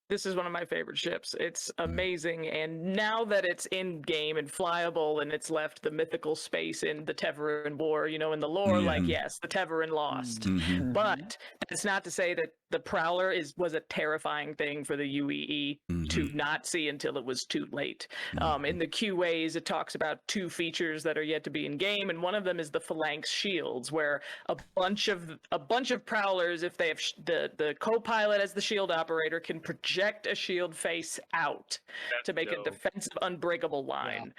S2: This is one of my favorite ships. It's amazing, and now that it's in game and flyable, and it's left the mythical space in the Teveran War, you know, in the lore, like yes, the Teveran lost, but that's not to say that the Prowler was a terrifying thing for the UEE to not see until it was too late. In the QAs, it talks about 2 features that are yet to be in game, and one of them is the phalanx shields, where a bunch of Prowlers, if they have the co-pilot as the shield operator, can project a shield face out to make a defensive unbreakable line.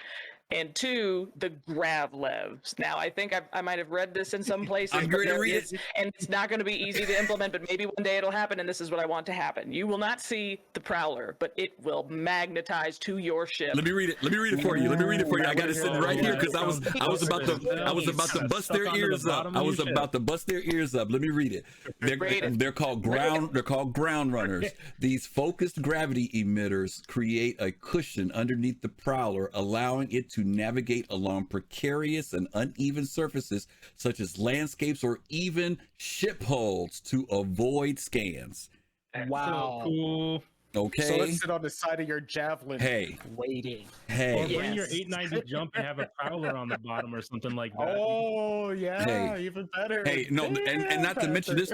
S2: And 2, the Gravlevs. Now, I think I might have read this in some places.
S3: I'm going to read it.
S2: And it's not going to be easy to implement, but maybe one day it'll happen, and this is what I want to happen. You will not see the Prowler, but it will magnetize to your ship.
S3: Let me read it. Let me read it for you. I got it sitting right here because I was about to bust their ears up. I was about to bust their ears up. Let me read it. They're called ground runners. These focused gravity emitters create a cushion underneath the Prowler, allowing it to navigate along precarious and uneven surfaces such as landscapes or even ship hulls to avoid scans.
S1: Wow.
S4: So cool.
S3: Okay.
S1: So let's sit on the side of your javelin. waiting.
S4: Or bring your 890 jump and have a Prowler on the bottom or something like that.
S1: Oh yeah, even better.
S3: No, and not to mention this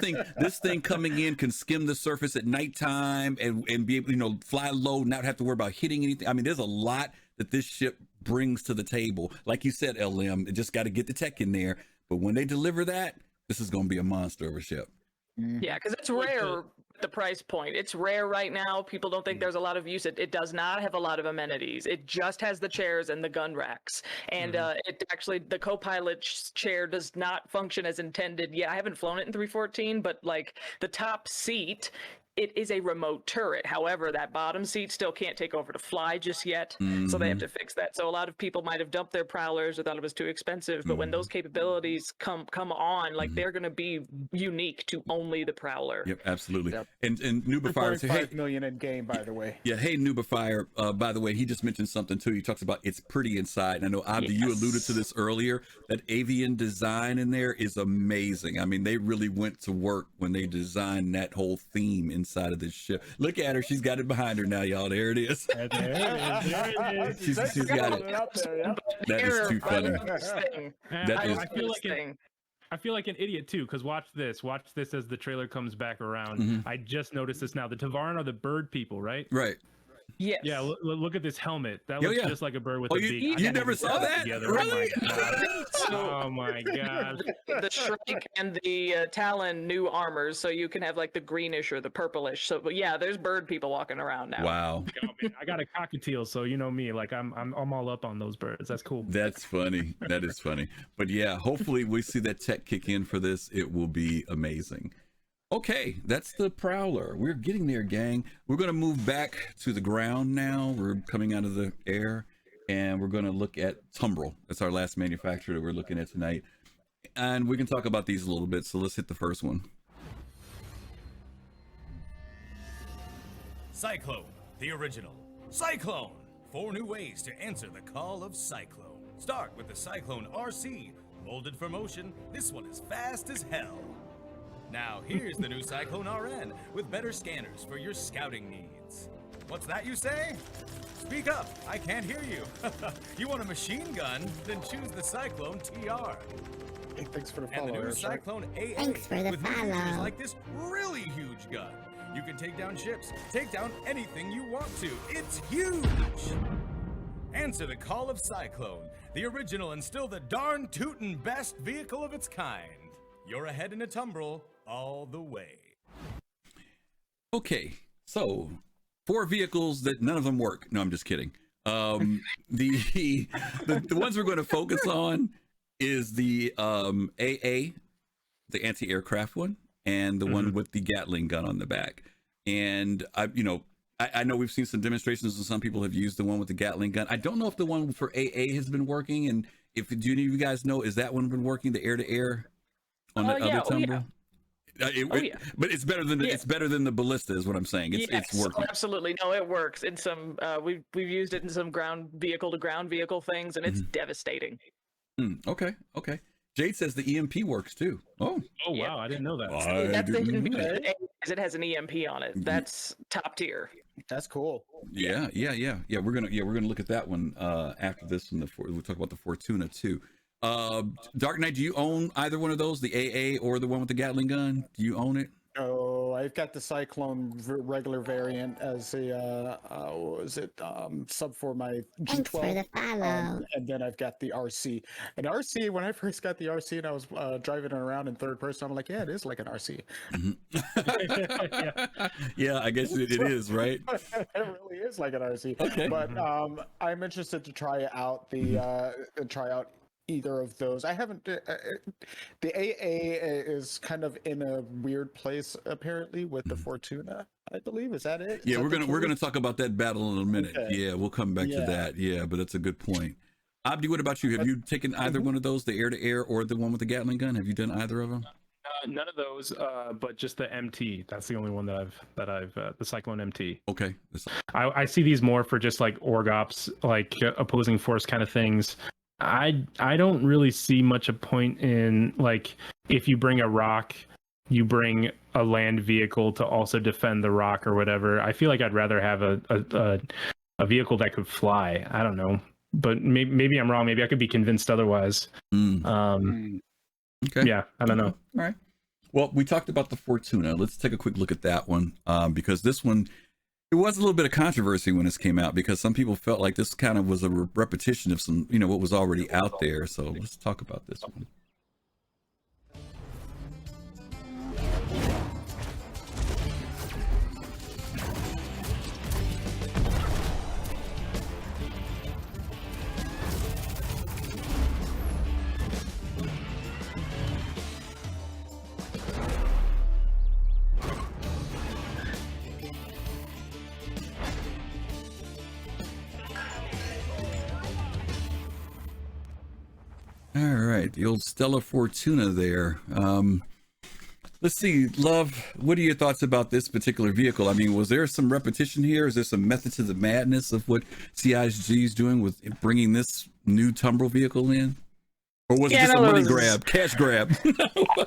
S3: thing coming in can skim the surface at nighttime and be able, fly low, not have to worry about hitting anything. I mean, there's a lot that this ship brings to the table. Like you said, LM, it just got to get the tech in there. But when they deliver that, this is going to be a monster of a ship.
S2: Yeah, because it's rare. The price point, it's rare right now. People don't think there's a lot of use. It does not have a lot of amenities. It just has the chairs and the gun racks, and it actually, the co-pilot chair does not function as intended. Yeah, I haven't flown it in 314, but like the top seat, it is a remote turret. However, that bottom seat still can't take over to fly just yet, so they have to fix that. So a lot of people might have dumped their Prowlers or thought it was too expensive, but when those capabilities come on, like they're going to be unique to only the Prowler.
S3: Yep, absolutely. Yep. And Nubifier said,
S1: $5 million in game, by the way.
S3: Yeah, hey Nubifier, by the way, he just mentioned something too. He talks about it's pretty inside. And I know Abdi, you alluded to this earlier. That avian design in there is amazing. I mean, they really went to work when they designed that whole theme inside of this ship. Look at her, she's got it behind her now, y'all. There it is.
S4: There it is.
S3: She's got it. That is too funny.
S4: I feel like an idiot too, because watch this as the trailer comes back around. I just noticed this now. The Tevarin are the bird people, right?
S3: Right.
S2: Yes.
S4: Yeah, look at this helmet. That looks just like a bird with a beak.
S3: You never saw that? Really?
S4: Oh my god.
S2: The Shrike and the Talon new armors, so you can have like the greenish or the purplish. So, but yeah, there's bird people walking around now.
S3: Wow.
S4: Oh, man, I got a cockatiel, so you know me. Like I'm all up on those birds. That's cool.
S3: That's funny. That is funny. But yeah, hopefully we see that tech kick in for this. It will be amazing. Okay, that's the Prowler. We're getting there, gang. We're going to move back to the ground now. We're coming out of the air, and we're going to look at Tumbrel. That's our last manufacturer that we're looking at tonight. And we can talk about these a little bit, so let's hit the first one.
S12: Cyclone, the original. Cyclone! 4 new ways to answer the call of Cyclone. Start with the Cyclone RC. Molded for motion, this one is fast as hell. Now, here's the new Cyclone RN with better scanners for your scouting needs. What's that you say? Speak up, I can't hear you. You want a machine gun? Then choose the Cyclone TR.
S1: Hey, thanks for the follow.
S12: And the new Cyclone AA
S13: Thanks for the
S12: with new
S13: follow.
S12: features like this really huge gun. You can take down ships, take down anything you want to. It's huge! Answer the call of Cyclone, the original and still the darn tootin' best vehicle of its kind. You're ahead in a Tumbrel all the way.
S3: Okay, so 4 vehicles that none of them work. No, I'm just kidding. The ones we're going to focus on is the AA, the anti-aircraft one, and the one with the Gatling gun on the back. And I know we've seen some demonstrations and some people have used the one with the Gatling gun. I don't know if the one for AA has been working, and if do any of you guys know, is that one been working, the air-to-air on the other Tumbrel? But it's better than it's better than the ballista, is what I'm saying. It's working.
S2: Absolutely, no, it works. In some we've used it in some ground vehicle to ground vehicle things, and it's devastating.
S3: Okay. Jade says the EMP works too. Oh,
S4: wow, I didn't know that.
S3: I
S2: That's the
S3: didn't know that.
S2: because it has an EMP on it. That's top tier.
S1: That's cool.
S3: Yeah. We're gonna look at that one after this one. We'll talk about the Fortuna too. Dark Knight, do you own either one of those, the AA or the one with the Gatling gun? Do you own it?
S1: Oh, I've got the Cyclone regular variant as a what was it sub for my
S13: Thanks for
S1: G12,
S13: the follow.
S1: and then I've got the RC. And RC, when I first got the RC and I was driving it around in third person, I'm like, yeah, it is like an RC.
S3: Yeah, I guess it is, right?
S1: It really is like an RC.
S3: Okay.
S1: But I'm interested to try out either of those. I haven't. The AA is kind of in a weird place apparently with the Fortuna. I believe is that it?
S3: Yeah, we're gonna talk about that battle in a minute.
S1: Okay.
S3: Yeah, we'll come back to that. Yeah, but that's a good point. Abdi, what about you? Have you taken either one of those, the air-to-air or the one with the Gatling gun? Have you done either of them?
S4: None of those, but just the MT. That's the only one that I've the Cyclone MT.
S3: Okay.
S4: I see these more for just like org ops, like opposing force kind of things. I don't really see much a point in, like, if you bring a rock, you bring a land vehicle to also defend the rock or whatever. I feel like I'd rather have a vehicle that could fly. I don't know, but maybe I'm wrong. Maybe I could be convinced otherwise.
S3: Okay.
S4: Yeah, I don't know.
S3: All right. Well, we talked about the Fortuna. Let's take a quick look at that one, because this one, it was a little bit of controversy when this came out, because some people felt like this kind of was a repetition of some, what was already out there. So let's talk about this one. All right, the old Stella Fortuna there. Let's see, Love, what are your thoughts about this particular vehicle? I mean, was there some repetition here? Is there some method to the madness of what CIG is doing with bringing this new Tumbrel vehicle in? Or was it just a money grab, cash grab?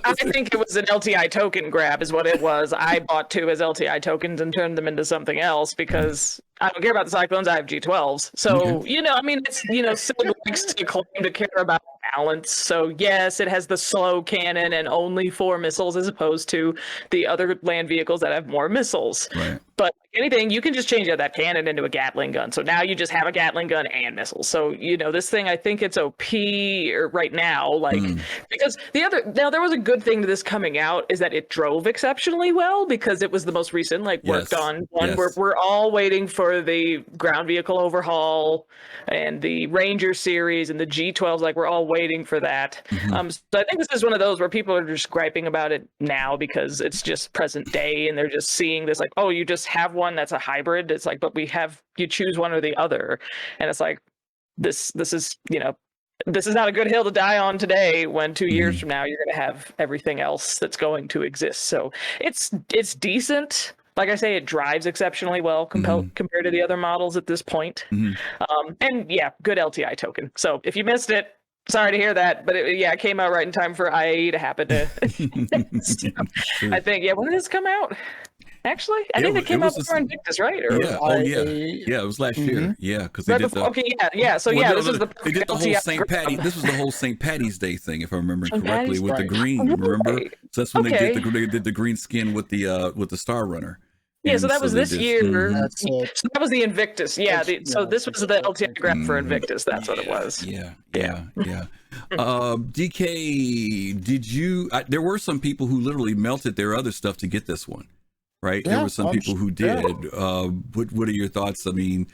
S2: I think it was an LTI token grab is what it was. I bought 2 as LTI tokens and turned them into something else because I don't care about the Cyclones. I have G12s. So, I mean, it's, Sid likes to claim to care about balance. So, yes, it has the slow cannon and only 4 missiles as opposed to the other land vehicles that have more missiles.
S3: Right.
S2: But anything, you can just change out that cannon into a Gatling gun. So now you just have a Gatling gun and missiles. So, this thing, I think it's OP right now, because now there was a good thing to this coming out is that it drove exceptionally well because it was the most recent, worked on one.
S3: Yes.
S2: We're all waiting for the ground vehicle overhaul and the Ranger series and the G12s. We're all waiting for that. So I think this is one of those where people are just griping about it now because it's just present day and they're just seeing this oh, you just have one that's a hybrid. It's but you choose one or the other. And it's this is, this is not a good hill to die on today when 2 years from now you're going to have everything else that's going to exist. So it's decent. Like I say, it drives exceptionally well compared to the other models at this point. And yeah, good LTI token. So if you missed it, sorry to hear that, but it came out right in time for IAE to happen. I think, when did this come out? Actually, I think it came out before Invictus, right? Or
S3: it was last year. Yeah, because they did
S2: So this is the
S3: they did the whole St. Patty. This was the whole St. Patty's Day thing, if I remember correctly, with the green. Remember? So that's when they did the green skin with the Star Runner.
S2: Yeah, so that was this year. So that was the Invictus. Yeah, so this was the LTI grab for Invictus. That's what it was.
S3: Yeah. DK, did you? There were some people who literally melted their other stuff to get this one, right? There were some people who did. What are your thoughts? I mean,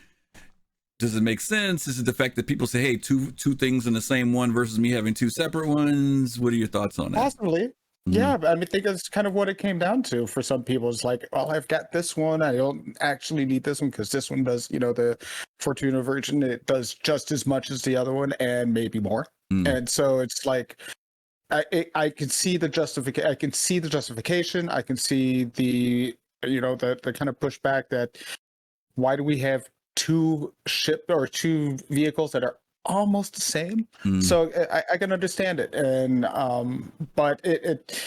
S3: does it make sense? Is it the fact that people say, "Hey, two things in the same one" versus me having 2 separate ones? What are your thoughts on that?
S1: Possibly. Yeah, I mean, I think that's kind of what it came down to for some people. It's well, I've got this one. I don't actually need this one because this one does, the Fortuna version, it does just as much as the other one and maybe more. And so it's I can see the justification. I can see the justification. I can see the kind of pushback that why do we have 2 vehicles that are almost the same.
S3: Mm.
S1: So I can understand it, and but it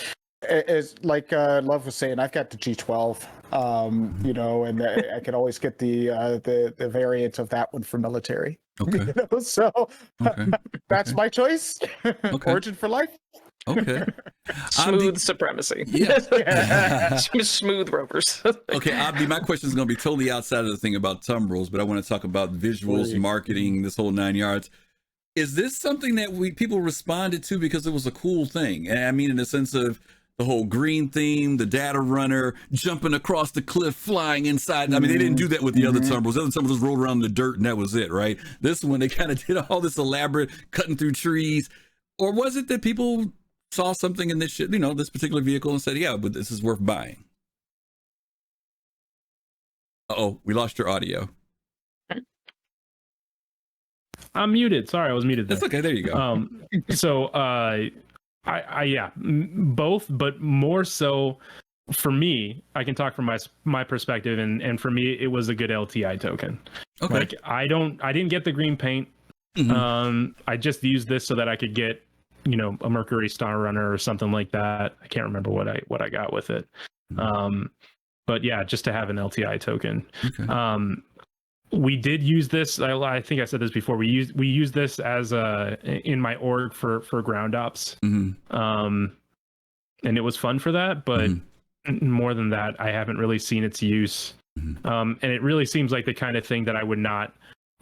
S1: is like Love was saying. I've got the G12, you know, and I could always get the variant of that one for military.
S3: Okay.
S1: You know, so that's my choice. Origin for life.
S3: Okay.
S2: Smooth supremacy.
S3: Yeah.
S2: Smooth rovers.
S3: Okay, Abdi, my question is going to be totally outside of the thing about tumbrils, but I want to talk about visuals, marketing, this whole 9 yards. Is this something that people responded to because it was a cool thing? And I mean, in the sense of the whole green theme, the data runner, jumping across the cliff, flying inside. I mean, they didn't do that with the other tumbrils. The other tumbrils just rolled around in the dirt and that was it, right? This one, they kind of did all this elaborate cutting through trees. Or was it that people saw something in this shit, you know, this particular vehicle and said, yeah, but this is worth buying? Uh-oh, we lost your audio.
S4: I'm muted. Sorry, I was muted there.
S3: That's okay. There you go.
S4: Both, but more so for me, I can talk from my perspective, and for me, it was a good LTI token.
S3: Okay.
S4: Like I didn't get the green paint. I just used this so that I could get, you know, a Mercury Star Runner or something like that. I can't remember what I got with it. But yeah, just to have an LTI token.
S3: Okay.
S4: We did use this. I think I said this before. We used this as in my org for ground ops. And it was fun for that, but more than that, I haven't really seen its use. And it really seems like the kind of thing that I would not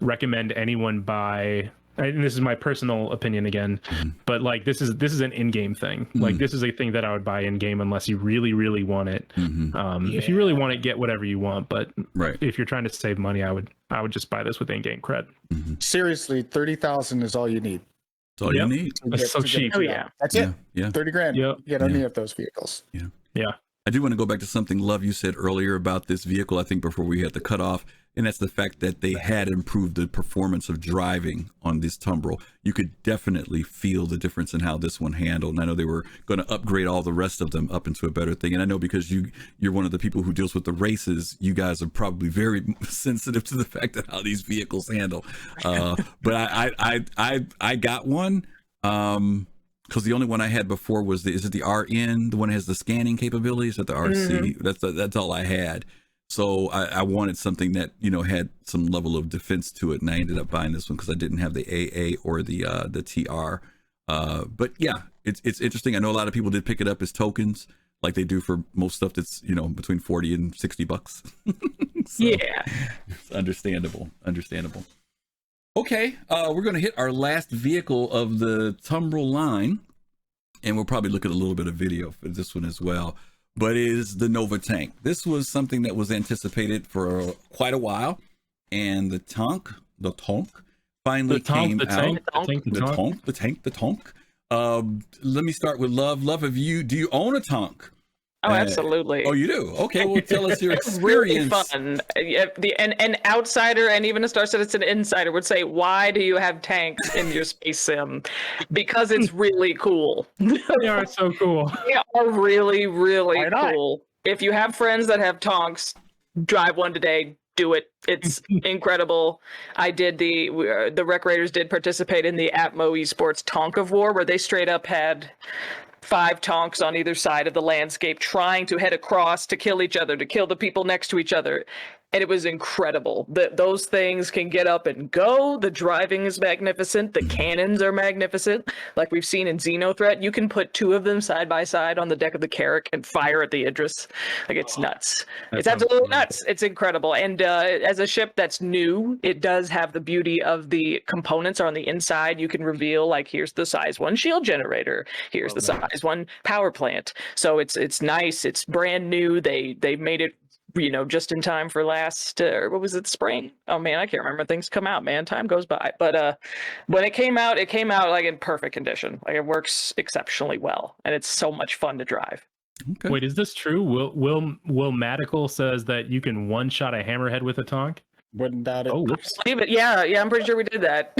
S4: recommend anyone buy. And this is my personal opinion again, but like this is an in-game thing. Like this is a thing that I would buy in-game unless you really, really want it. If you really want it, get whatever you want. But if you're trying to save money, I would just buy this with in-game cred.
S1: Seriously, 30,000 is all you need.
S3: That's all you need.
S4: That's so cheap.
S2: Oh yeah,
S1: that's it.
S3: Yeah.
S1: 30 grand. You get any of those vehicles.
S4: Yeah.
S3: I do want to go back to something, Love, you said earlier about this vehicle, I think before we had the cutoff, and that's the fact that they had improved the performance of driving on this tumbril. You could definitely feel the difference in how this one handled. And I know they were going to upgrade all the rest of them up into a better thing. And I know because you're one of the people who deals with the races, you guys are probably very sensitive to the fact of how these vehicles handle. But I got one. Because the only one I had before was is it the RN, the one that has the scanning capabilities? At the RC? That's all I had. So I wanted something that, you know, had some level of defense to it, and I ended up buying this one because I didn't have the AA or the TR. But yeah, it's interesting. I know a lot of people did pick it up as tokens, like they do for most stuff that's, you know, between $40 and $60. It's understandable. Okay, we're going to hit our last vehicle of the tumbril line, and we'll probably look at a little bit of video for this one as well, but it is the Nova tank. This was something that was anticipated for quite a while, and the tank finally came out. The tank. Let me start with Love. Love, do you own a tank?
S2: Oh, absolutely.
S3: Oh, you do? Okay, well, tell us your experience.
S2: It's really fun. An outsider and even a Star Citizen insider would say, why do you have tanks in your space sim? Because it's really cool.
S4: They are so cool.
S2: They are really, really cool. If you have friends that have tanks, drive one today. Do it. It's incredible. I did the Rec Raiders did participate in the Atmo Esports Tonk of War, where they straight up had 5 tonks on either side of the landscape trying to head across to kill each other, to kill the people next to each other. And it was incredible. Those things can get up and go. The driving is magnificent. The cannons are magnificent. Like we've seen in Xenothreat, you can put 2 of them side by side on the deck of the Carrack and fire at the Idris. Like it's nuts. It's absolutely nuts. It's incredible. And as a ship that's new, it does have the beauty of the components are on the inside. You can reveal, like, here's the size 1 shield generator. Here's the size 1 power plant. So it's nice. It's brand new. They made it, you know, just in time for last, what was it, spring? Oh man, I can't remember. Things come out, man. Time goes by. But when it came out like in perfect condition. Like it works exceptionally well, and it's so much fun to drive.
S3: Okay.
S4: Wait, is this true? Will Madical says that you can one-shot a hammerhead with a tonk?
S1: Wouldn't that?
S2: Oh, believe it. Yeah, I'm pretty sure we did that.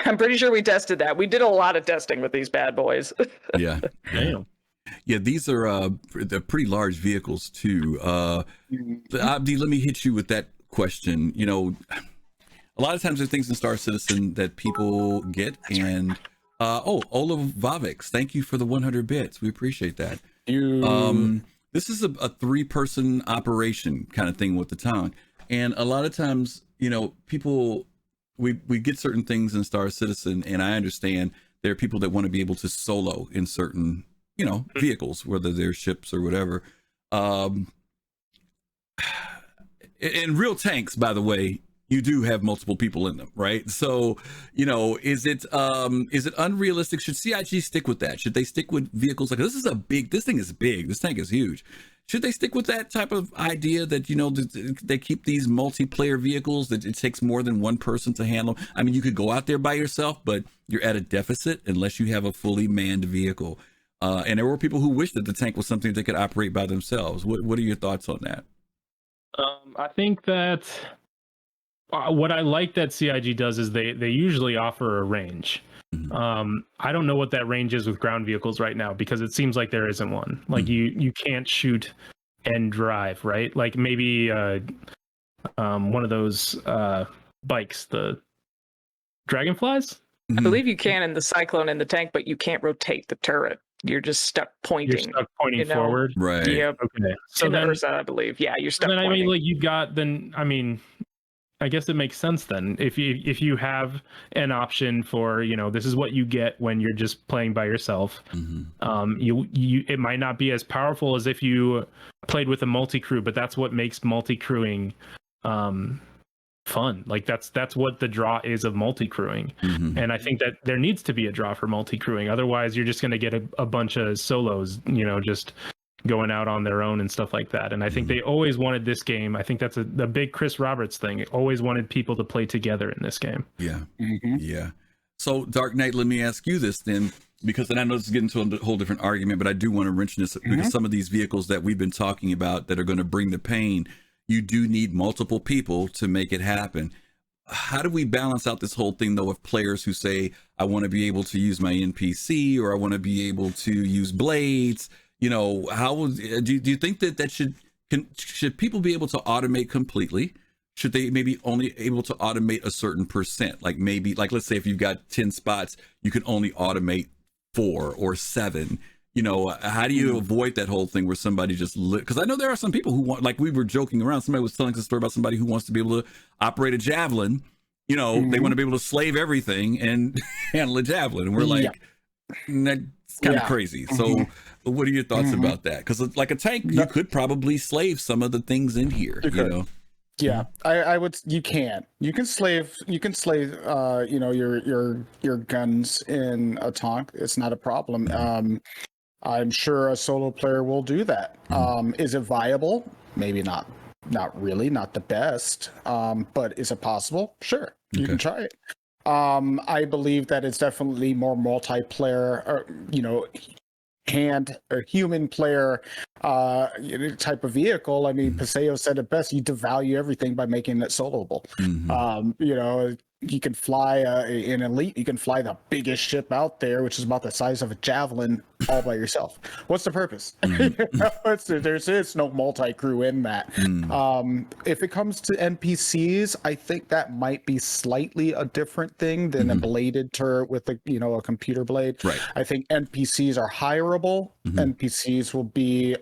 S2: I'm pretty sure we tested that. We did a lot of testing with these bad boys.
S3: Yeah.
S4: Damn.
S3: Yeah, these are they're pretty large vehicles too. Abdi, let me hit you with that question. You know, a lot of times there are things in Star Citizen that people get. And Olav Vavix, thank you for the 100 bits. We appreciate that. This is a 3-person operation kind of thing with the tongue. And a lot of times, you know, people, we get certain things in Star Citizen, and I understand there are people that want to be able to solo in certain, you know, vehicles, whether they're ships or whatever. In real tanks, by the way, you do have multiple people in them, right? So, you know, is it unrealistic? Should CIG stick with that? Should they stick with vehicles like this thing is big. This tank is huge. Should they stick with that type of idea that, you know, they keep these multiplayer vehicles that it takes more than one person to handle? I mean, you could go out there by yourself, but you're at a deficit unless you have a fully manned vehicle. And there were people who wished that the tank was something they could operate by themselves. What are your thoughts on that?
S4: I think that what I like that CIG does is they usually offer a range. I don't know what that range is with ground vehicles right now, because it seems like there isn't one. Like you can't shoot and drive, right? Like maybe one of those bikes, the Dragonflies.
S2: I believe you can in the Cyclone and the tank, but you can't rotate the turret. You're just stuck pointing.
S4: You're stuck pointing forward,
S3: right?
S2: Yep.
S4: Okay.
S2: So then, Ursa, I believe, yeah, you're stuck.
S4: Then
S2: pointing.
S4: I mean, like you've got I guess it makes sense then if you have an option for, you know, this is what you get when you're just playing by yourself. It might not be as powerful as if you played with a multi-crew, but that's what makes multi-crewing fun. Like that's what the draw is of multi-crewing. And I think that there needs to be a draw for multi-crewing. Otherwise you're just going to get a bunch of solos, you know, just going out on their own and stuff like that. And I think they always wanted this game. I think that's the big Chris Roberts thing. It always wanted people to play together in this game.
S3: Yeah. Yeah. So Dark Knight, let me ask you this then, because then I know this is getting to a whole different argument, but I do want to mention this because some of these vehicles that we've been talking about that are going to bring the pain, you do need multiple people to make it happen. How do we balance out this whole thing though of players who say, I want to be able to use my NPC, or I want to be able to use blades? You know, how do you think that should people be able to automate completely? Should they maybe only able to automate a certain percent? Like maybe, like let's say if you've got 10 spots, you can only automate 4 or 7. You know, how do you avoid that whole thing where somebody just because I know there are some people who want, like we were joking around, somebody was telling us a story about somebody who wants to be able to operate a javelin. You know, they want to be able to slave everything and handle a javelin. And we're like, that's kind of crazy. So what are your thoughts about that? Because like a tank, you could probably slave some of the things in here, you know?
S1: Yeah, I would. You can slave. You know, your guns in a tank. It's not a problem. I'm sure a solo player will do that. Is it viable? Maybe not. Not really. Not the best. But is it possible? Sure, you can try it. I believe that it's definitely more multiplayer, or, you know, hand or human player type of vehicle. I mean, Paseo said it best: you devalue everything by making it soloable. You know, you can fly in Elite, you can fly the biggest ship out there, which is about the size of a javelin, all by yourself. What's the purpose? There's no multi-crew in that. If it comes to NPCs, I think that might be slightly a different thing than a bladed turret with a computer blade.
S3: Right.
S1: I think NPCs are hireable. NPCs will be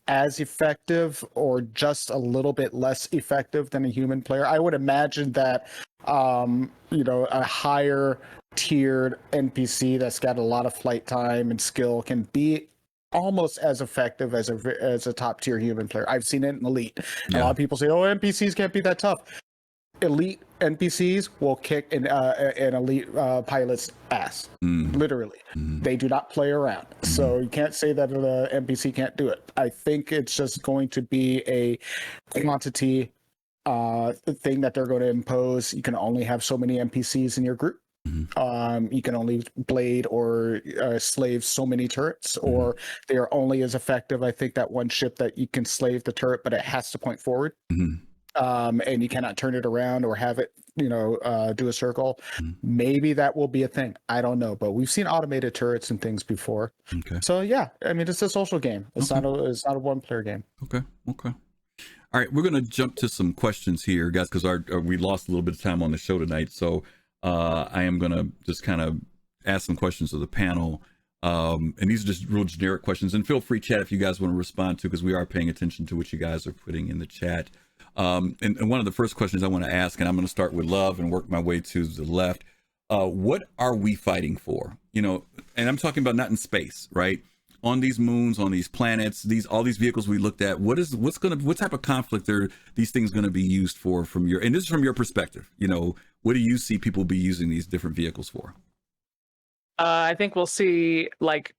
S1: as effective or just a little bit less effective than a human player. I would imagine that a higher tiered NPC that's got a lot of flight time and skill can be almost as effective as a top tier human player. I've seen it in Elite. A lot of people say, "Oh, NPCs can't be that tough." Elite NPCs will kick an elite pilot's ass, literally. They do not play around, so you can't say that an NPC can't do it. I think it's just going to be a quantity thing that they're going to impose. You can only have so many NPCs in your group. You can only blade or slave so many turrets, or they are only as effective. I think that one ship that you can slave the turret, but it has to point forward. And you cannot turn it around or have it, do a circle. Maybe that will be a thing. I don't know, but we've seen automated turrets and things before. So yeah, I mean, it's a social game. It's not a one-player game.
S3: Okay. All right, we're going to jump to some questions here, guys, because we lost a little bit of time on the show tonight. So I am going to just kind of ask some questions of the panel. And these are just real generic questions. And feel free, chat, if you guys want to respond to, because we are paying attention to what you guys are putting in the chat. And one of the first questions I want to ask, and I'm going to start with Love and work my way to the left. What are we fighting for? You know, and I'm talking about not in space, right? On these moons, on these planets, all these vehicles we looked at, what type of conflict are these things going to be used for and this is from your perspective, you know, what do you see people be using these different vehicles for?
S2: I think we'll see, like,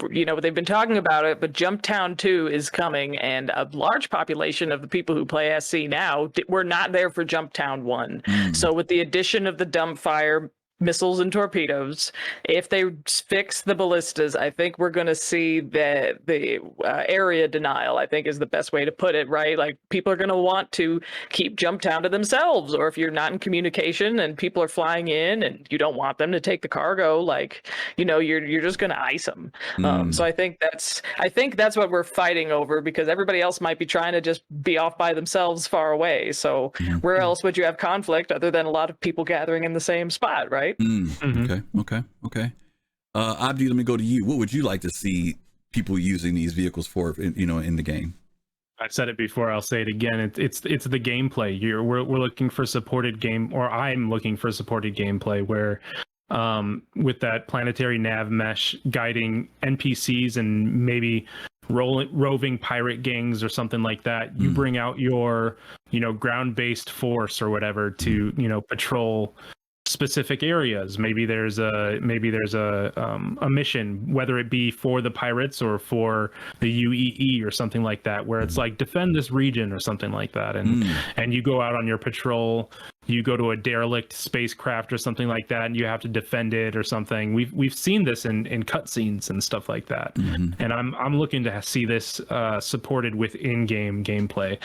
S2: you know, they've been talking about it, but Jumptown 2 is coming, and a large population of the people who play SC now were not there for Jumptown 1. So with the addition of the dumbfire missiles and torpedoes, if they fix the ballistas, I think we're going to see that the area denial, I think, is the best way to put it, right? Like, people are going to want to keep Jumptown to themselves, or if you're not in communication and people are flying in and you don't want them to take the cargo, like, you know, you're just going to ice them. So I think that's what we're fighting over, because everybody else might be trying to just be off by themselves far away. So where else would you have conflict other than a lot of people gathering in the same spot, right?
S3: Okay. Abdi, let me go to you. What would you like to see people using these vehicles for, you know, in the game?
S4: I've said it before, I'll say it again. It's the gameplay. We're looking for supported game, or I'm looking for supported gameplay where with that planetary nav mesh guiding NPCs and maybe roving pirate gangs or something like that, you bring out your, you know, ground-based force or whatever to, you know, patrol specific areas. Maybe there's a mission, whether it be for the pirates or for the UEE or something like that, where it's like defend this region or something like that, and you go out on your patrol, you go to a derelict spacecraft or something like that, and you have to defend it or something. We've seen this in cutscenes and stuff like that, and I'm looking to see this supported with in-game gameplay.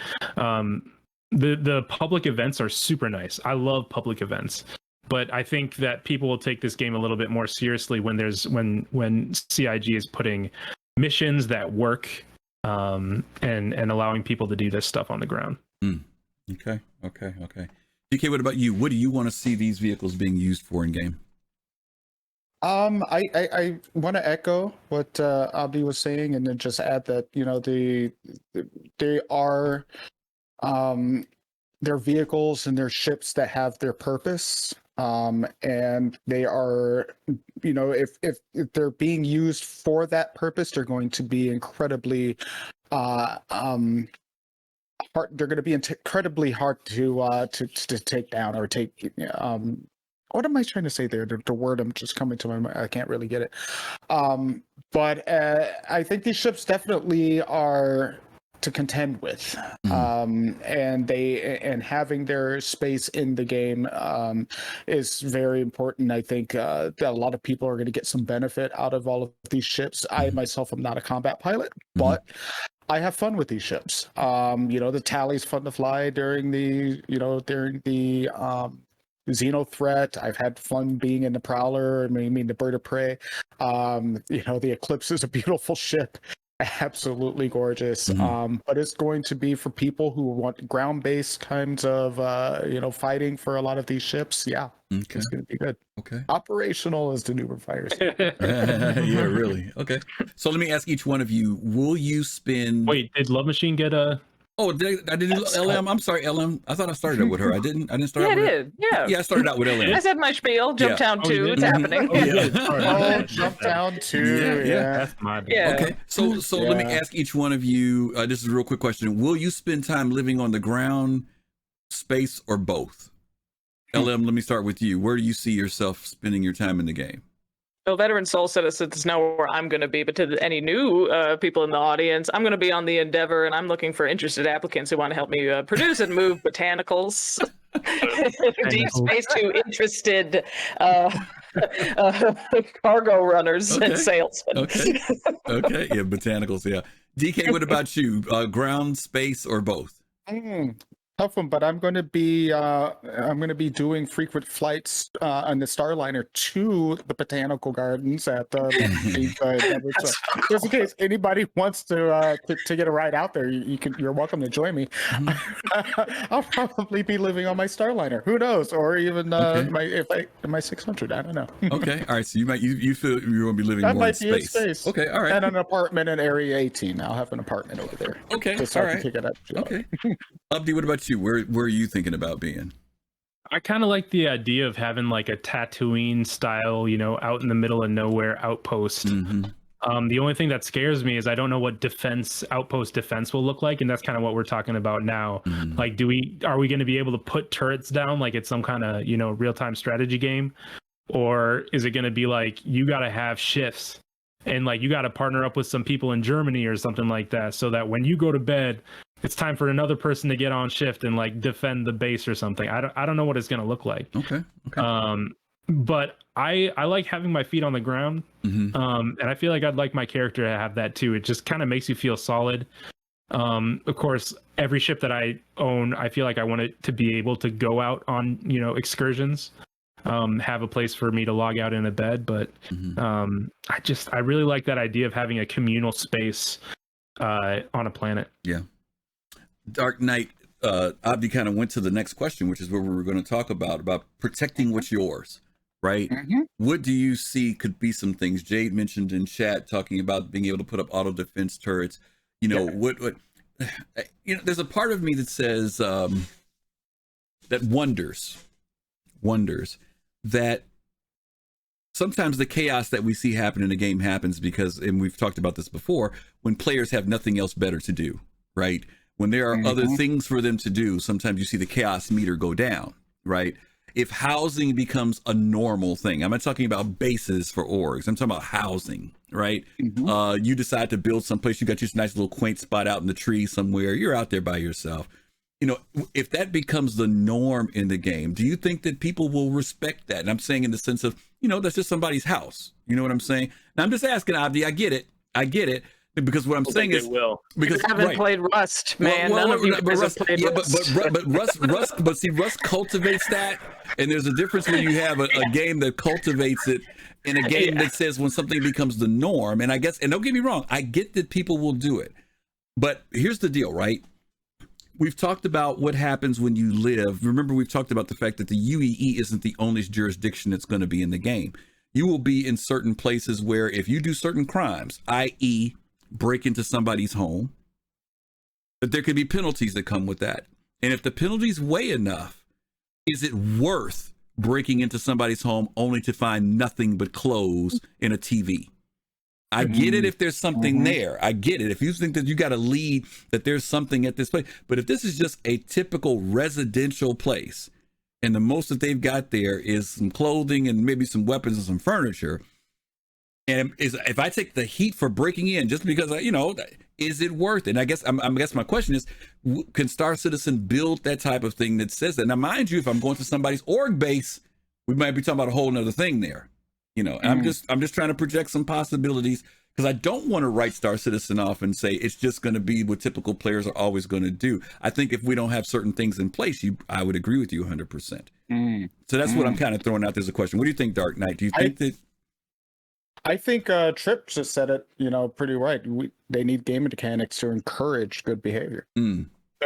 S4: The public events are super nice. I love public events. But I think that people will take this game a little bit more seriously when CIG is putting missions that work and allowing people to do this stuff on the ground.
S3: Okay. DK, what about you? What do you want to see these vehicles being used for in game?
S1: I want to echo what Abdi was saying, and then just add that, you know, they are they're vehicles and they're ships that have their purpose. And they are, you know, if they're being used for that purpose, they're going to be incredibly hard. They're going to be incredibly hard to take down or take. What am I trying to say there? The word I'm just coming to my mind. I can't really get it. But I think these ships definitely are to contend with, and having their space in the game is very important. I think that a lot of people are going to get some benefit out of all of these ships. I myself am not a combat pilot, but I have fun with these ships. You know, the Tally's fun to fly during the Xeno threat. I've had fun being in the Prowler. I mean the Bird of Prey. You know, the Eclipse is a beautiful ship. Absolutely gorgeous. But it's going to be for people who want ground-based kinds of fighting for a lot of these ships. Yeah, it's going to be good.
S3: Okay.
S1: Operational is the new fire.
S3: Yeah, really. Okay. So let me ask each one of you: will you spend?
S4: Wait, did Love Machine get a?
S3: Oh, I didn't. LM. I'm sorry, LM. I thought I started out with her. I didn't start.
S2: Yeah,
S3: out with
S2: I did. Yeah.
S3: Yeah, I started out with LM.
S2: I said my spiel. Jumptown 2. It's happening.
S1: Jumptown 2. Yeah.
S4: That's my bad.
S2: Yeah.
S3: Okay, so let me ask each one of you. This is a real quick question. Will you spend time living on the ground, space, or both? LM, let me start with you. Where do you see yourself spending your time in the game?
S2: Well, Veteran Soul Citizens know where I'm going to be, but to any new people in the audience, I'm going to be on the Endeavor, and I'm looking for interested applicants who want to help me produce and move botanicals. Deep space to interested cargo runners and salesmen.
S3: Okay, yeah, botanicals, yeah. DK, what about you? Ground, space, or both?
S1: Tough one, but I'm going to be doing frequent flights on the Starliner to the botanical gardens at the so just in case anybody wants to get a ride out there, you're welcome to join me. I'll probably be living on my Starliner. Who knows? Or even my 600. I don't know.
S3: Okay, all right. So you feel you're going to be living more in space. Okay, all right.
S1: And an apartment in Area 18. I'll have an apartment over there.
S3: Okay,
S1: just so
S3: all
S1: I can
S3: right.
S1: take it up.
S3: Okay. Abdi, what about you? Where are you thinking about being?
S4: I kind of like the idea of having like a Tatooine style, out in the middle of nowhere outpost.
S3: Mm-hmm.
S4: The only thing that scares me is I don't know what outpost defense will look like, and that's kind of what we're talking about now.
S3: Mm-hmm.
S4: Like, are we going to be able to put turrets down like it's some kind of real-time strategy game, or is it going to be like you got to have shifts and like you got to partner up with some people in Germany or something like that, so that when you go to bed, it's time for another person to get on shift and like defend the base or something. I don't know what it's going to look like.
S3: Okay.
S4: But I like having my feet on the ground.
S3: Mm-hmm.
S4: And I feel like I'd like my character to have that too. It just kind of makes you feel solid. Of course, every ship that I own, I feel like I want it to be able to go out on, excursions, have a place for me to log out in a bed. But I really like that idea of having a communal space on a planet.
S3: Yeah. Dark Knight, Abdi kind of went to the next question, which is where we were going to talk about protecting what's yours, right?
S1: Mm-hmm.
S3: What do you see could be some things? Jade mentioned in chat talking about being able to put up auto defense turrets. What there's a part of me that says that wonders that sometimes the chaos that we see happen in a game happens because, and we've talked about this before, when players have nothing else better to do, right? When there are other things for them to do, sometimes you see the chaos meter go down, right? If housing becomes a normal thing, I'm not talking about bases for orgs, I'm talking about housing, right? You decide to build someplace, you got your nice little quaint spot out in the tree somewhere, you're out there by yourself. If that becomes the norm in the game, do you think that people will respect that? And I'm saying in the sense of, that's just somebody's house. You know what I'm saying? Now I'm just asking, Abdi, I get it. Because what I'm saying is, because
S2: you haven't played Rust, man. None of you guys have played Rust.
S3: But see, Rust cultivates that, and there's a difference when you have a game that cultivates it, and a game that says when something becomes the norm. And I guess, and don't get me wrong, I get that people will do it, but here's the deal, right? We've talked about what happens when you live. Remember, we've talked about the fact that the UEE isn't the only jurisdiction that's going to be in the game. You will be in certain places where if you do certain crimes, i.e., break into somebody's home, that there could be penalties that come with that. And if the penalties weigh enough, is it worth breaking into somebody's home only to find nothing but clothes and a TV? I get it if there's something there. I get it. If you think that you got a lead that there's something at this place. But if this is just a typical residential place and the most that they've got there is some clothing and maybe some weapons and some furniture, and if I take the heat for breaking in just because is it worth it? And I guess my question is, can Star Citizen build that type of thing that says that? Now, mind you, if I'm going to somebody's org base, we might be talking about a whole nother thing there. And I'm just trying to project some possibilities because I don't want to write Star Citizen off and say it's just going to be what typical players are always going to do. I think if we don't have certain things in place, I would agree with you 100%. So that's what I'm kind of throwing out as a question. What do you think, Dark Knight? Do you think that?
S1: I think Tripp just said it, pretty right. They need game mechanics to encourage good behavior. I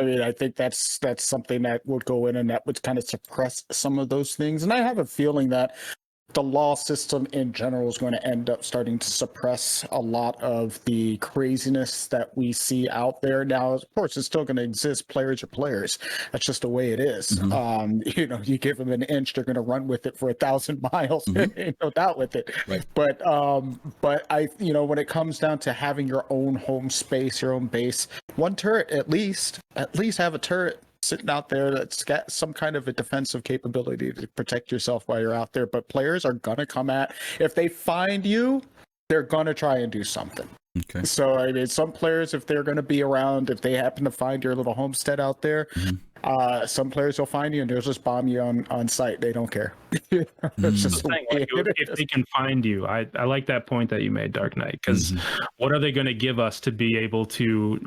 S1: mean, I think that's something that would go in and that would kind of suppress some of those things. And I have a feeling that the law system in general is going to end up starting to suppress a lot of the craziness that we see out there. Now, of course, it's still going to exist. Players are players. That's just the way it is. You give them an inch, they're going to run with it for 1,000 miles. Ain't no doubt with it.
S3: Right.
S1: But I, when it comes down to having your own home space, your own base, one turret at least have a turret sitting out there that's got some kind of a defensive capability to protect yourself while you're out there. But players are gonna come if they find you, they're gonna try and do something.
S3: Okay.
S1: So I mean, some players, if they're gonna be around, if they happen to find your little homestead out there, some players will find you and they'll just bomb you on site. They don't care. That's just the way
S4: if they can find you. I like that point that you made, Dark Knight, because what are they going to give us to be able to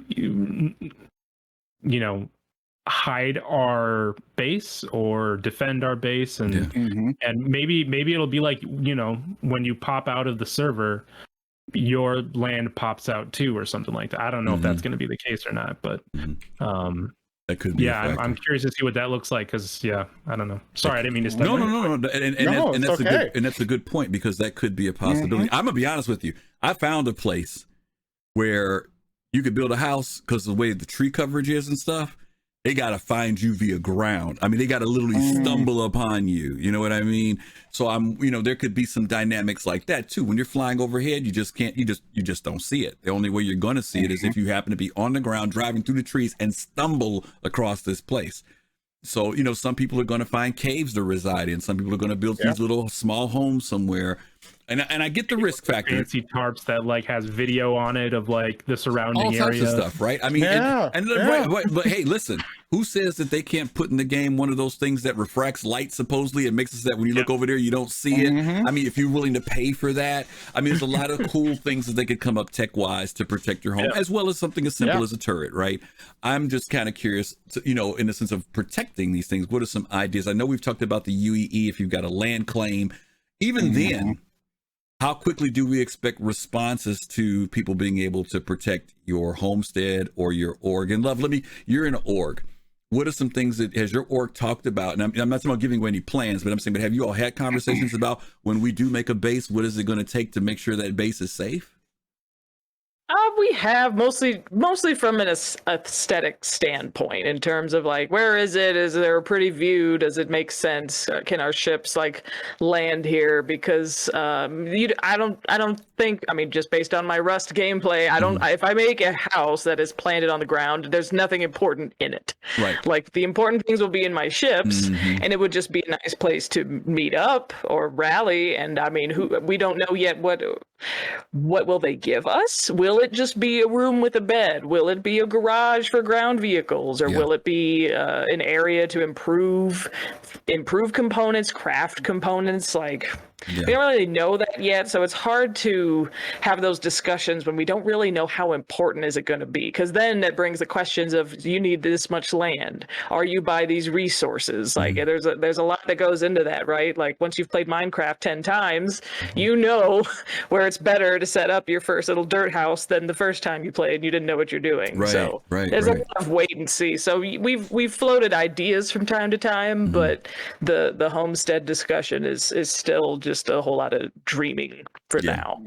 S4: hide our base or defend our base, and maybe it'll be like, you know, when you pop out of the server, your land pops out too, or something like that. I don't know if that's going to be the case or not, but
S3: that could be.
S4: Yeah, I'm curious to see what that looks like, because I don't know. Sorry, I didn't mean to step
S3: No,
S4: in.
S3: and that's a good point, because that could be a possibility. I'm gonna be honest with you. I found a place where you could build a house, because of the way the tree coverage is and stuff. They got to find you via ground. I mean, they got to literally stumble upon you. You know what I mean? So there could be some dynamics like that too. When you're flying overhead, you just can't, you just don't see it. The only way you're going to see it is if you happen to be on the ground, driving through the trees and stumble across this place. So, some people are going to find caves to reside in. Some people are going to build these little small homes somewhere. And I get the risk factor.
S4: Fancy tarps that like has video on it of like the surrounding
S3: all types
S4: area.
S3: of stuff, right? I mean, but hey, listen, who says that they can't put in the game one of those things that refracts light supposedly and makes it so that when you look over there, you don't see it? I mean, if you're willing to pay for that, I mean, there's a lot of cool things that they could come up tech wise to protect your home, as well as something as simple as a turret, right? I'm just kind of curious, in the sense of protecting these things. What are some ideas? I know we've talked about the UEE, if you've got a land claim, even then. How quickly do we expect responses to people being able to protect your homestead or your org? And Love, you're in an org. What are some things that has your org talked about? And I'm not talking about giving away any plans, but I'm saying, but have you all had conversations about when we do make a base, what is it going to take to make sure that base is safe?
S2: We have mostly from an aesthetic standpoint, in terms of like, where is it? Is there a pretty view? Does it make sense? Can our ships like land here? Because I don't think, I mean, just based on my Rust gameplay, if I make a house that is planted on the ground, there's nothing important in it. Right. Like the important things will be in my ships, and it would just be a nice place to meet up or rally. And I mean, we don't know yet what will they give us? Will it just be a room with a bed? Will it be a garage for ground vehicles, or will it be an area to improve components, craft components? Like, we don't really know that yet, so it's hard to have those discussions when we don't really know how important is it going to be, because then that brings the questions of, do you need this much land? Are you by these resources? Like, there's a lot that goes into that, right? Like, once you've played Minecraft 10 times, you know where it's better to set up your first little dirt house than the first time you played and you didn't know what you're doing. There's a lot of wait and see. So we've floated ideas from time to time, but the homestead discussion is still just a whole lot of dreaming for now.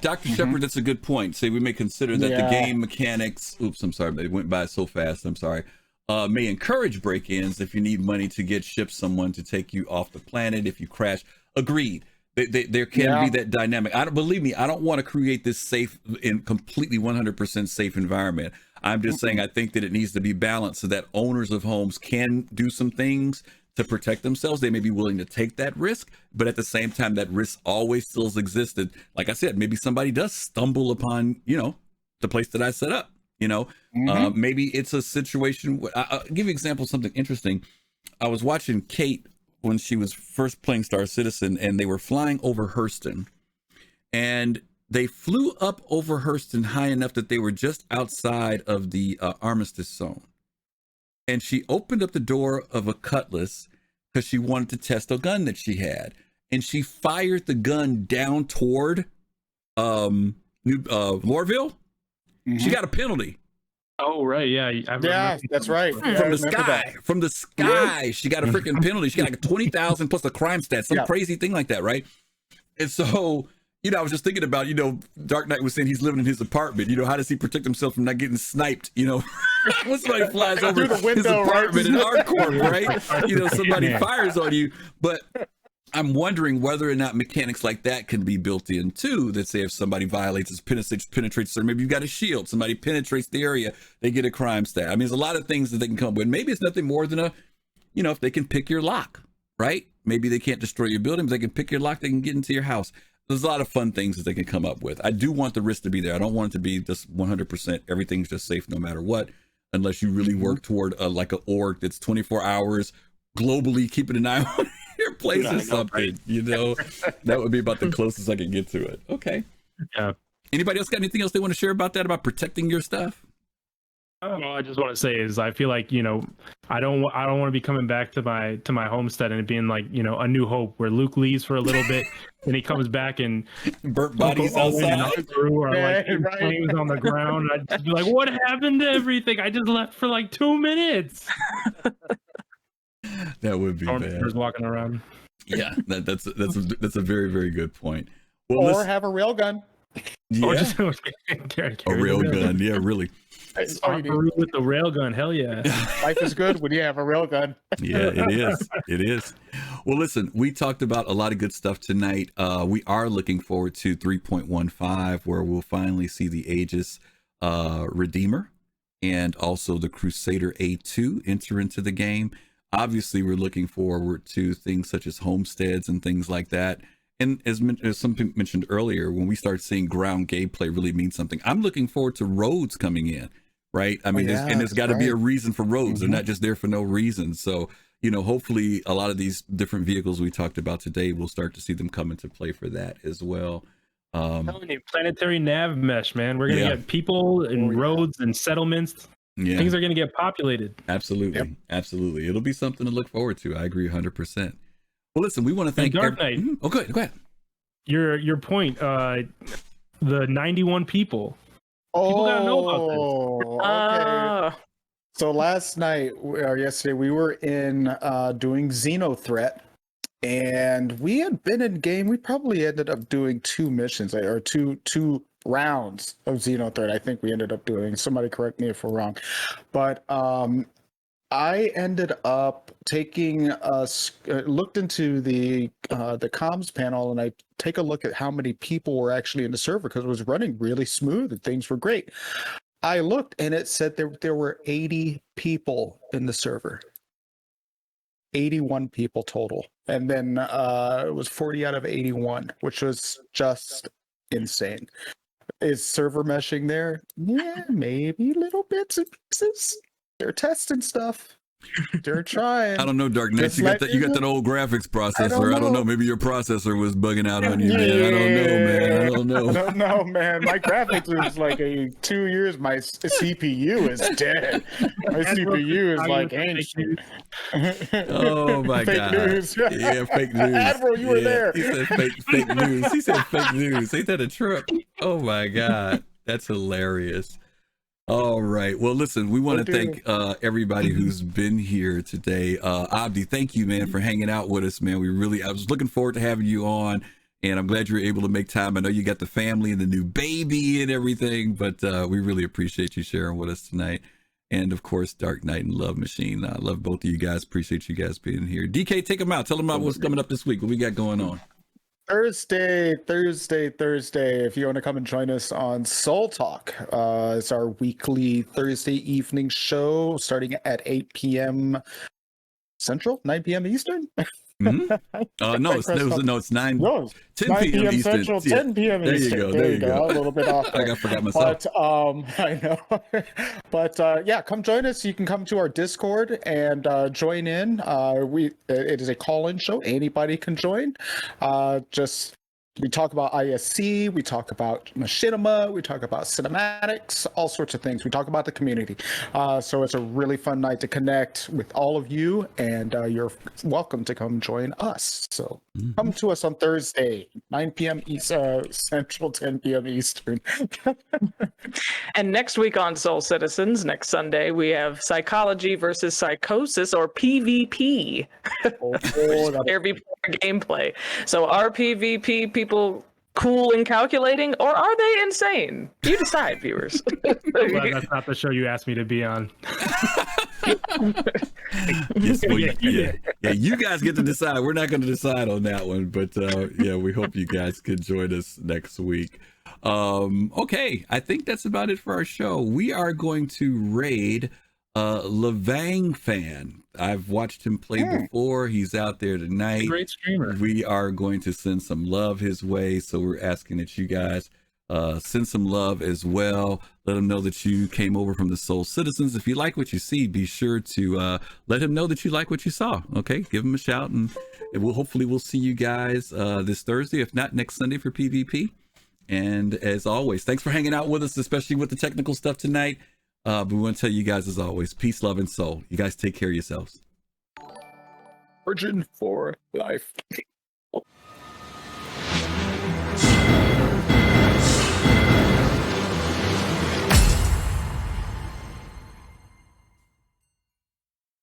S3: Dr. Shepard, that's a good point. Say we may consider that the game mechanics, I'm sorry, they went by so fast, I'm sorry, may encourage break-ins if you need money to get ships someone to take you off the planet if you crash. Agreed. There can be that dynamic. I don't want to create this safe and completely 100% safe environment. I'm just saying I think that it needs to be balanced so that owners of homes can do some things to protect themselves. They may be willing to take that risk, but at the same time, that risk always still existed. Like I said, maybe somebody does stumble upon, the place that I set up. Maybe it's a situation. I'll give you an example of something interesting. I was watching Kate when she was first playing Star Citizen, and they were flying over Hurston, and they flew up over Hurston high enough that they were just outside of the armistice zone. And she opened up the door of a Cutlass because she wanted to test a gun that she had, and she fired the gun down toward Lorville. She got a penalty.
S4: Oh, right. Yeah.
S1: That's right.
S3: From the sky. She got a freaking penalty. She got like 20,000 plus the crime stats, some crazy thing like that. Right. And so, I was just thinking about, Dark Knight was saying he's living in his apartment. How does he protect himself from not getting sniped? When somebody flies over his apartment in Hardcore, right? Somebody fires on you. But I'm wondering whether or not mechanics like that can be built in too, that say if somebody violates, penetrates, or maybe you've got a shield, somebody penetrates the area, they get a crime stat. I mean, there's a lot of things that they can come up with. Maybe it's nothing more than if they can pick your lock, right? Maybe they can't destroy your building, but they can pick your lock, they can get into your house. There's a lot of fun things that they can come up with. I do want the risk to be there. I don't want it to be just 100%, everything's just safe no matter what, unless you really work toward like an org that's 24 hours globally keeping an eye on your place or something, that would be about the closest I can get to it. Okay.
S4: Yeah.
S3: Anybody else got anything else they want to share about that, about protecting your stuff?
S4: All I just want to say is I feel like, I don't want to be coming back to my homestead and it being like, A New Hope, where Luke leaves for a little bit and he comes back and
S3: burnt bodies outside,
S4: or like flames on the ground. I'd just be like, what happened to everything? I just left for like 2 minutes.
S3: That would be bad.
S4: Just walking around.
S3: Yeah, that's a very, very good point. Well,
S1: or have a railgun.
S3: Yeah,
S4: a
S3: rail gun. Yeah, really.
S4: With the railgun, hell yeah.
S1: Life is good when you have a railgun.
S3: Yeah, it is. It is. Well, listen, we talked about a lot of good stuff tonight. We are looking forward to 3.15, where we'll finally see the Aegis Redeemer and also the Crusader A2 enter into the game. Obviously, we're looking forward to things such as homesteads and things like that. And as some people mentioned earlier, when we start seeing ground gameplay really mean something, I'm looking forward to roads coming in, right? I mean, there's got to be a reason for roads. They're not just there for no reason. So, hopefully a lot of these different vehicles we talked about today, we'll start to see them come into play for that as well.
S4: I'm telling you, planetary nav mesh, man. We're going to get people and roads and settlements.
S3: Yeah.
S4: Things are going to get populated.
S3: Absolutely. Yep. Absolutely. It'll be something to look forward to. I agree 100%. Well, listen, we want to thank
S4: Dark Knight.
S3: Oh, go ahead.
S4: Your point. The 91 people. People gotta know about this.
S1: Okay. So last night or yesterday, we were in doing Xenothreat, and we had been in game. We probably ended up doing 2 missions or two rounds of Xenothreat. I think we ended up doing. Somebody correct me if we're wrong, but I ended up taking looked into the comms panel, and I take a look at how many people were actually in the server, because it was running really smooth and things were great. I looked and it said there were 80 people in the server. 81 people total. And then it was 40 out of 81, which was just insane. Is server meshing there? Yeah, maybe little bits and pieces. They're testing stuff. They're trying.
S3: I don't know, Dark Knight. You got that old graphics processor. I don't know. Maybe your processor was bugging out on you, man. I don't know.
S1: I don't know, man. My graphics is like 2 years. My CPU is dead. My CPU is like ancient.
S3: Oh my
S1: fake
S3: god.
S1: News.
S3: Yeah, fake news.
S1: Admiral, you were there.
S3: He said fake news. He said fake news. Ain't that a trip? Oh my god. That's hilarious. All right. Well, listen, we want to thank everybody who's been here today. Abdi, thank you, man, for hanging out with us, man. I was looking forward to having you on, and I'm glad you were able to make time. I know you got the family and the new baby and everything, but we really appreciate you sharing with us tonight. And of course, Dark Knight and Love Machine. I love both of you guys. Appreciate you guys being here. DK, take them out. Tell them about what's coming up this week. What we got going on?
S1: Thursday. If you want to come and join us on Soul Talk, it's our weekly Thursday evening show starting at 8 p.m. Central, 9 p.m. Eastern.
S3: Mm-hmm. No, it's 10
S1: p.m.
S3: Eastern.
S1: Central, 10 p.m.
S3: There
S1: Eastern.
S3: There you go.
S1: A little bit off.
S3: I forgot myself.
S1: But I know. But yeah, come join us. You can come to our Discord and join in. It is a call-in show. Anybody can join. We talk about ISC, we talk about machinima, we talk about cinematics, all sorts of things. We talk about the community. So it's a really fun night to connect with all of you, and you're welcome to come join us. So come to us on Thursday, 9 p.m. Central, 10 p.m. Eastern.
S2: And next week on Soul Citizens, next Sunday, we have Psychology versus Psychosis, or PvP. Player gameplay. So are PvP people cool and calculating, or are they insane? You decide, viewers.
S4: Well, that's not the show you asked me to be on.
S3: Yes, well, yeah, you guys get to decide. We're not going to decide on that one, but yeah, we hope you guys can join us next week. Okay, I think that's about it for our show. We are going to raid Levang Fan. I've watched him play before. He's out there tonight.
S4: He's a great streamer.
S3: We are going to send some love his way, so we're asking that you guys send some love as well. Let him know that you came over from the Soul Citizens. If you like what you see, be sure to let him know that you like what you saw. Okay, give him a shout, and hopefully we'll see you guys this Thursday, if not next Sunday, for PvP. And as always, thanks for hanging out with us, especially with the technical stuff tonight. But we want to tell you guys, as always, peace, love, and soul. You guys take care of yourselves.
S1: Origin for life.